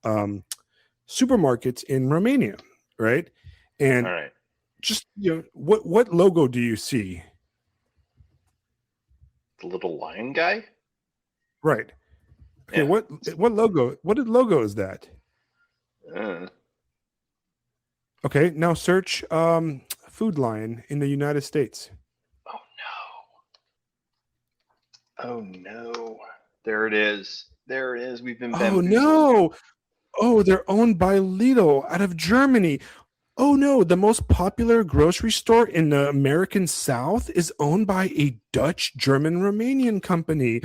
supermarkets in Romania, right? And
All right.
just what logo do you see?
The little lion guy?
Right. Okay,
Yeah.
what logo? What logo is that?
Uh,
Okay, now search Food Lion in the United States.
oh no. Oh no. There it is. There it is. We've been
Oh
bamboozled.
no! Oh, they're owned by Lidl out of Germany. Oh no, the most popular grocery store in the American South is owned by a Dutch, German, Romanian company.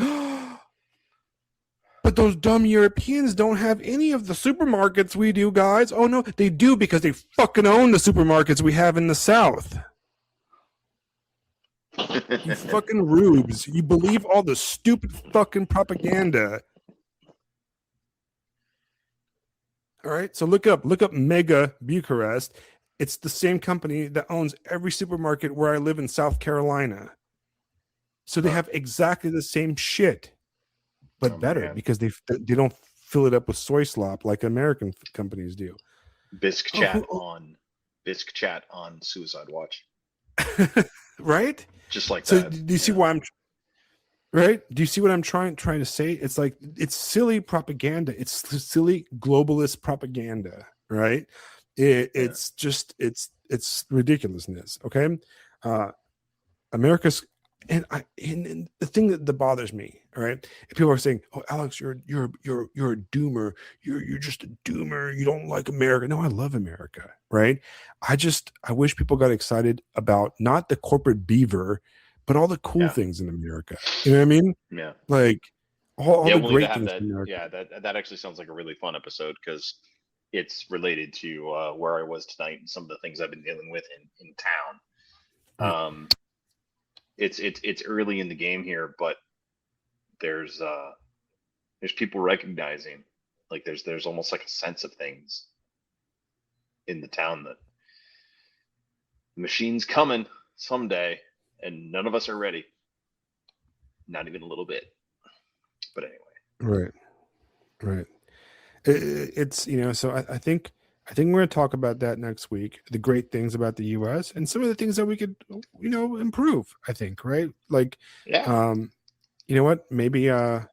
But those dumb Europeans don't have any of the supermarkets we do, guys. Oh no, they do because they fucking own the supermarkets we have in the South. You fucking rubes. You believe all the stupid fucking propaganda. All right, so look up Mega Bucharest. It's the same company that owns every supermarket where I live in South Carolina. So they have exactly the same shit, but better because they don't fill it up with soy slop like American companies do.
Bisque chat on Suicide Watch.
Right?
Just like
so
that.
So do you see why I'm right? Do you see what I'm trying to say? It's like it's silly propaganda. It's silly globalist propaganda, right? It's just it's ridiculousness. Okay, America's and the thing that bothers me, all right? People are saying, "Oh, Alex, you're a doomer. You're just a doomer. You don't like America." No, I love America, right? I wish people got excited about not the corporate beaver, but all the cool things in America. You know what I mean?
Yeah.
Like all the great things
that,
in America.
Yeah, that actually sounds like a really fun episode because it's related to where I was tonight and some of the things I've been dealing with in town. It's early in the game here, but there's people recognizing, like there's almost like a sense of things in the town that the machine's coming someday, and none of us are ready. Not even a little bit. But anyway.
Right. It's so I think we're going to talk about that next week. The great things about the U.S. and some of the things that we could improve. I think, right? Like, you know what? Maybe I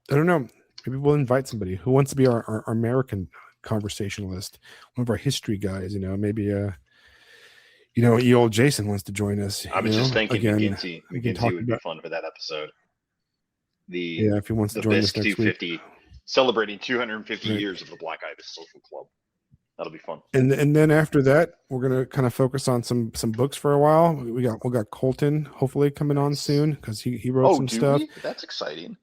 don't know. Maybe we'll invite somebody who wants to be our American conversationalist, one of our history guys. Maybe old Jason wants to join us.
I was just thinking
McGinty
would be fun for that episode.
If he wants to join us next
250, week. Celebrating 250 years of the Black Ibis Social Club. That'll be fun.
And then after that, we're gonna kind of focus on some books for a while. We got Colton hopefully coming on soon because he wrote some stuff.
That's exciting.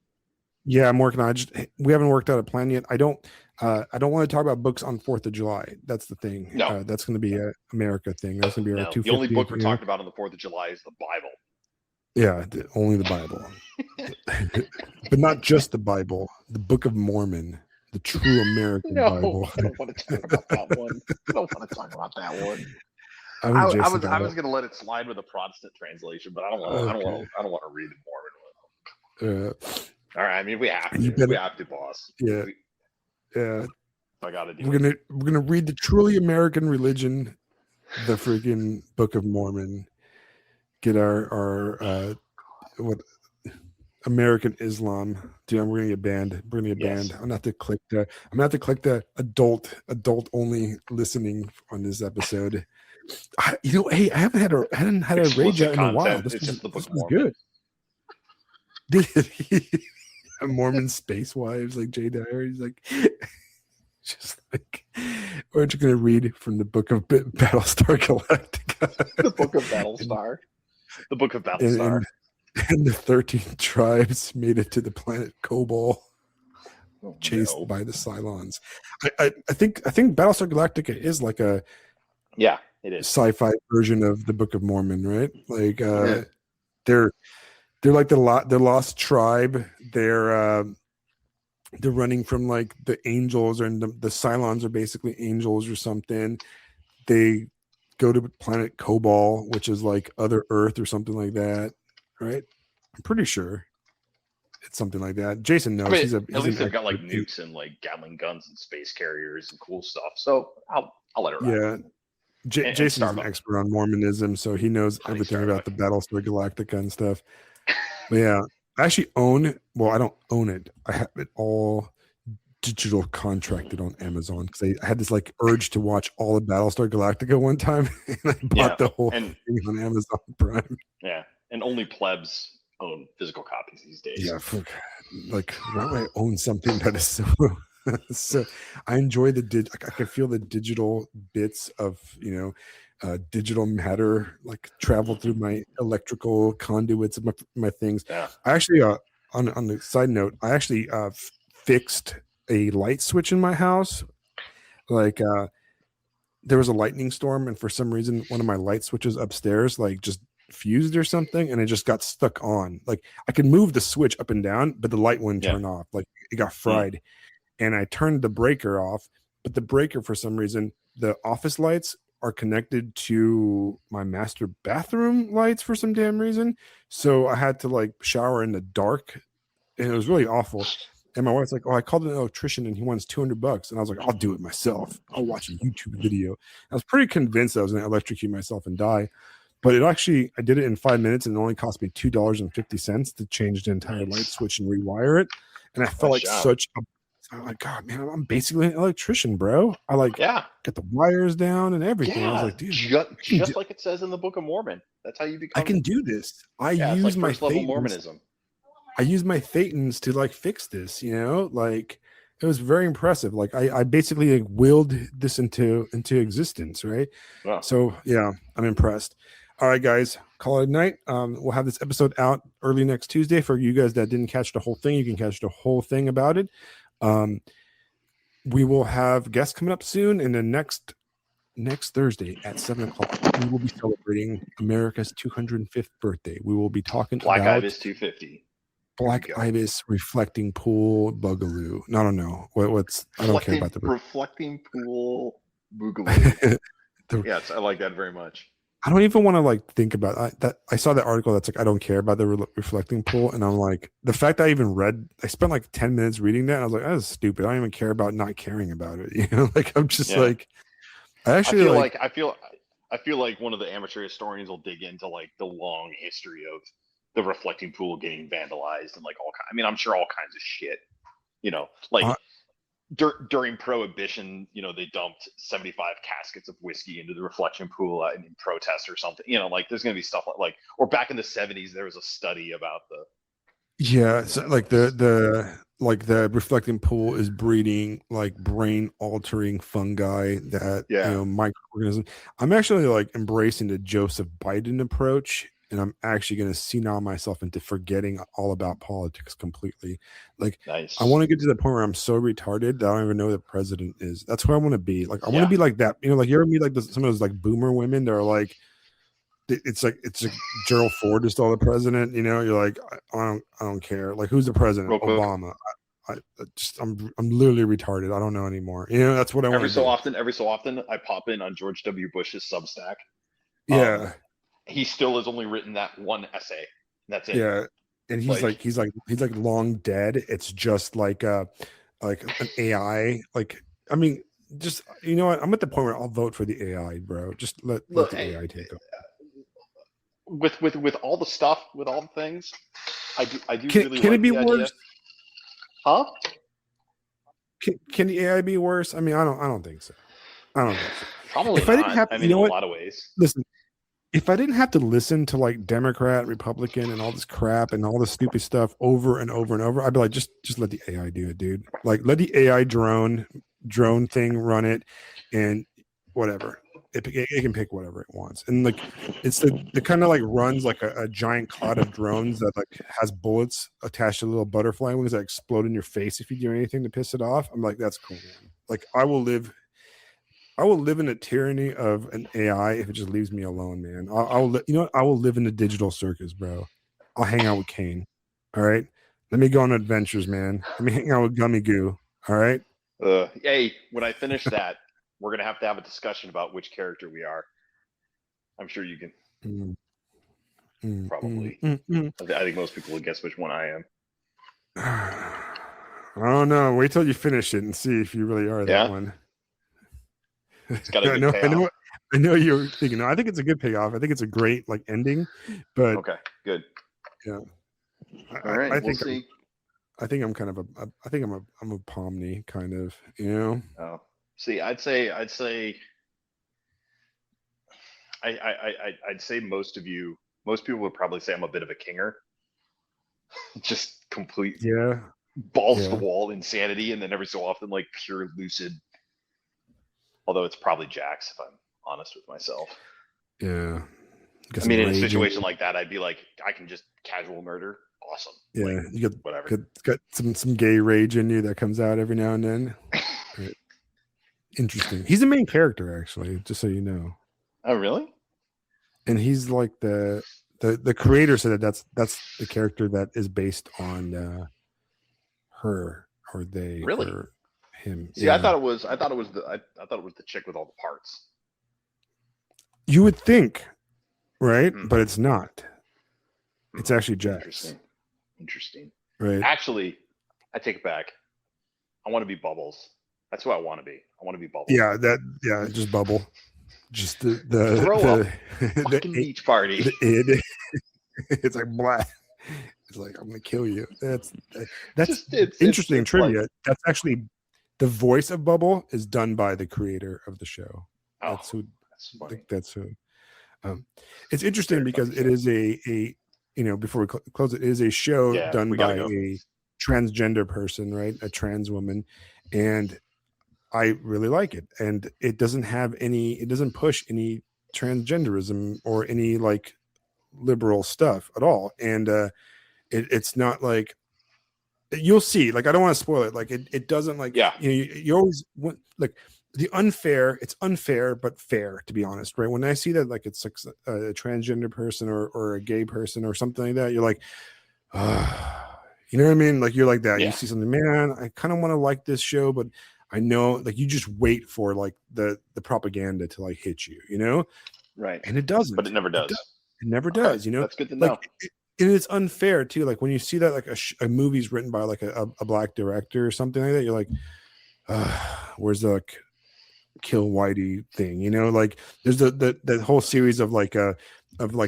Yeah, I'm working on it. We haven't worked out a plan yet. I don't want to talk about books on 4th of July. That's the thing.
No,
that's going to be a America thing. That's going to be our 250.
The only book we're talking about on the 4th of July is the Bible.
Yeah, only the Bible, but not just the Bible. The Book of Mormon, the true American Bible.
I don't want to talk about that one. I was going to let it slide with a Protestant translation, but I don't want to read the Mormon one. All right, I mean we have to. We have to, boss.
Yeah. Yeah.
I gotta do.
We're gonna read the truly American religion, the freaking Book of Mormon. Get our what American Islam. Dude, we're gonna get banned. We're gonna get banned. I'm gonna have to click the adult only listening on this episode. Hey, I haven't had a rage out in a while. This was good. A Mormon space wives like Jay Dyer. He's like, just like, we're just gonna read from the Book of Battlestar Galactica.
The Book of Battlestar. The Book of Battlestar.
And the 13 tribes made it to the planet Kobol, chased by the Cylons. I think Battlestar Galactica is like a
it is
sci-fi version of the Book of Mormon, right? Like they're They're like the lost tribe. They're running from like the angels, or the Cylons are basically angels or something. They go to planet Cobol, which is like other Earth or something like that, right? I'm pretty sure it's something like that. Jason
I
knows.
mean, at
He's an
least they've got like
expert in,
nukes and like Gatling guns and space carriers and cool stuff. So I'll let it ride.
yeah.
And
Jason's an
Starbucks,
expert on Mormonism, so he knows
honey
everything about
Starbucks.
the Battlestar Galactica and stuff. But yeah, I actually own. Well, I don't own it. I have it all digital contracted on Amazon because I had this like urge to watch all of Battlestar Galactica one time, and I bought
Yeah,
the whole
and
thing on Amazon Prime.
yeah, and only plebs own physical copies these days.
Yeah, like why would I own something that is so? So I enjoy I can feel the digital bits of digital matter like travel through my electrical conduits of my things.
Yeah.
I actually on the side note, I actually fixed a light switch in my house. Like there was a lightning storm, and for some reason one of my light switches upstairs like just fused or something, and it just got stuck on. Like I could move the switch up and down, but the light wouldn't
Yeah.
turn off. Like it got
Mm.
fried. And I turned the breaker off, but the breaker, for some reason, the office lights are connected to my master bathroom lights for some damn reason. So I had to like shower in the dark, and it was really awful. And my wife's like, "Oh, I called an electrician, and he wants $200." And I was like, "I'll do it myself. I'll watch a YouTube video." I was pretty convinced I was going to electrocute myself and die, but I did it in 5 minutes, and it only cost me $2.50 to change the entire light switch and rewire it. And I felt
Nice
like
job.
I'm like, God, man, I'm basically an electrician, bro. I like
Yeah.
get the wires down and everything.
Yeah.
I was like, dude,
just like it says in the Book of Mormon. That's how you
I
become.
can do this.
Yeah, it's like first level Mormonism.
I use my thetans to like fix this, like it was very impressive. Like I basically like willed this into existence, right?
Wow.
So yeah, I'm impressed. All right, guys, call it a night. We'll have this episode out early next Tuesday. For you guys that didn't catch the whole thing, you can catch the whole thing about it. We will have guests coming up soon, and then next Thursday at 7:00, we will be celebrating America's 205th birthday. We will be talking
Black
about
Ibis 250.
Black Ibis reflecting pool boogaloo. I don't know what's. I don't care about the
reflecting pool boogaloo. Yes, I like that very much.
I don't even want to like think about that. I saw that article that's like I don't care about the reflecting pool, and I'm like the fact I even read. I spent like 10 minutes reading that. And I was like, that's stupid. I don't even care about not caring about it. Like I'm just like I
feel like one of the amateur historians will dig into like the long history of the reflecting pool getting vandalized and like all kinds. I mean, I'm sure all kinds of shit. Like during Prohibition, they dumped 75 caskets of whiskey into the reflection pool in protest or something. Like there's gonna be stuff like or back in the 70s, there was a study about
so like the reflecting pool is breeding like brain altering fungi that microorganisms. I'm actually like embracing the Joseph Biden approach, and I'm actually going to senile myself into forgetting all about politics completely. Like
nice.
I want to get to the point where I'm so retarded that I don't even know who the president is. That's where I want to be. Like I want to be like that. Like you ever meet like some of those like boomer women that are like it's like Gerald Ford is still the president. You're like I don't care. Like who's the president? Obama. I'm literally retarded. I don't know anymore. That's what I want.
Every so often, I pop in on George W. Bush's Substack.
Yeah,
he still has only written that one essay. That's it.
Yeah, and he's like long dead. It's just like an AI. Like I mean, just you know what? I'm at the point where I'll vote for the AI, bro. Just let the AI take over.
With all the stuff, with all the things, I do really
can
like
it be
the
worse?
idea. Huh?
Can the AI be worse? I mean, I don't think so. I don't think so.
Probably if not. I didn't have, in a lot of ways.
Listen, if I didn't have to listen to like Democrat, Republican, and all this crap and all this stupid stuff over and over and over, I'd be like, just let the AI do it, dude. Like, let the AI drone thing run it, and whatever. It can pick whatever it wants, and like it's the kind of like runs like a giant cloud of drones that like has bullets attached to little butterfly wings that explode in your face if you do anything to piss it off. I'm like, that's cool, man. Like I will live in a tyranny of an AI if it just leaves me alone, man. I will live in the digital circus, bro. I'll hang out with Kane. All right. Let me go on adventures, man. Let me hang out with Gummy Goo. All right.
Hey, when I finish that, we're gonna have a discussion about which character we are. I'm sure you can
Mm, mm, mm,
probably.
mm, mm.
I think most people will guess which one I am.
I don't know. Wait till you finish it and see if you really are that
Yeah,
one.
it's got a
I
good
know. I
payoff.
know. I know you're thinking. No, I think it's a good payoff. I think it's a great like ending. But
Okay, good.
yeah,
All right,
I
we'll
think
see.
I think I'm kind of I think I'm a Pomni kind of. You know.
Oh, see, I'd say most people would probably say I'm a bit of a kinger, just complete
Yeah.
balls to the
Yeah.
wall insanity, and then every so often like pure lucid. Although it's probably Jax, if I'm honest with myself.
Yeah. Got
I mean,
some
in a
rage in
situation
you.
like that, I'd be like, I can just casual murder. Awesome. Like,
Yeah. You
whatever.
got some gay rage in you that comes out every now and then. Right. Interesting. He's the main character, actually, just so you know.
Oh, really?
And he's like the creator said that that's the character that is based on her or they
Really?
or him.
See,
Yeah.
I thought it was the chick with all the parts.
You would think, right?
Hmm.
But it's not. It's actually Jax.
Interesting. Interesting.
Right.
Actually, I take it back. I want to be Bubbles. That's who I want to be. I want to be Bubbles.
Yeah, just bubble. Just the
Throw a
the
fucking beach party.
the id. It's like black. It's like I'm gonna kill you. That's interesting trivia.
Like,
That's actually the voice of Bubble is done by the creator of the show.
oh,
That's who.
that's
I
funny.
think that's who. It's interesting
Very
because
funny
it is a before we close it is a show
Yeah,
done
we gotta
by
go.
a transgender person, right? A trans woman, and I really like it. And it doesn't push any transgenderism or any like liberal stuff at all. And it's not like you'll see. Like I don't want to spoil it. Like it doesn't like
Yeah.
you always want like the unfair. It's unfair but fair, to be honest, right? When I see that like it's like a transgender person or a gay person or something like that, you're like, you know what I mean? Like you're like that.
Yeah.
You see something, man. I kind of want to like this show, but I know like you just wait for like the propaganda to like hit you, you know?
Right.
And it doesn't.
But it never does.
It never
Okay,
does, you know?
That's good to know.
Like and it's unfair too. Like when you see that like a movie's written by like a black director or something like that, you're like, where's the like, kill Whitey thing? You know, like there's the whole series of like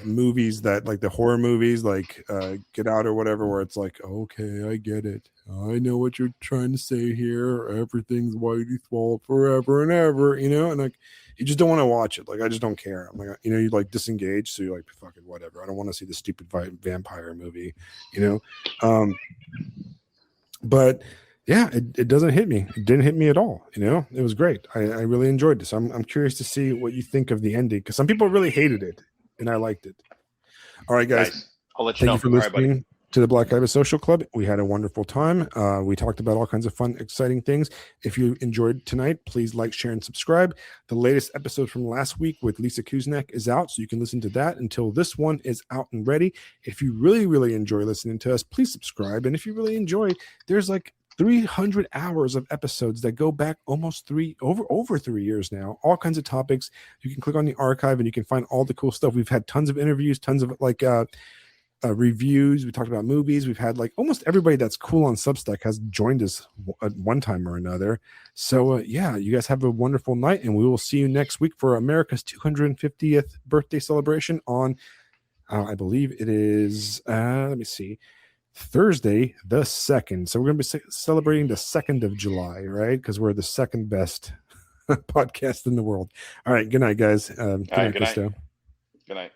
movies that like the horror movies like Get Out or whatever, where it's like, okay, I get it. I know what you're trying to say here. Everything's Whitey's fault forever and ever, you know, and like you just don't want to watch it. Like I just don't care. I'm like, you like disengage, so you're like, fucking whatever. I don't want to see the stupid vampire movie, you know. But yeah, it doesn't hit me. It didn't hit me at all. You know, it was great. I really enjoyed this. I'm curious to see what you think of the ending because some people really hated it and I liked it. All right, guys.
Nice. I'll let you
Thank
know.
you for
All right,
listening to the Black Ibis Social Club. We had a wonderful time. We talked about all kinds of fun, exciting things. If you enjoyed tonight, please like, share, and subscribe. The latest episode from last week with Lisa Kuznak is out, so you can listen to that until this one is out and ready. If you really, really enjoy listening to us, please subscribe. And if you really enjoy, there's like 300 hours of episodes that go back almost over 3 years now. All kinds of topics. You can click on the archive and you can find all the cool stuff. We've had tons of interviews, tons of like reviews. We talked about movies. We've had like almost everybody that's cool on Substack has joined us at one time or another. So yeah, you guys have a wonderful night, and we will see you next week for America's 250th birthday celebration on I believe it is let me see, Thursday the 2nd. So we're going to be celebrating the 2nd of July, right? Because we're the second best podcast in the world. All right, good night, guys. Good night, Phisto.
Good night.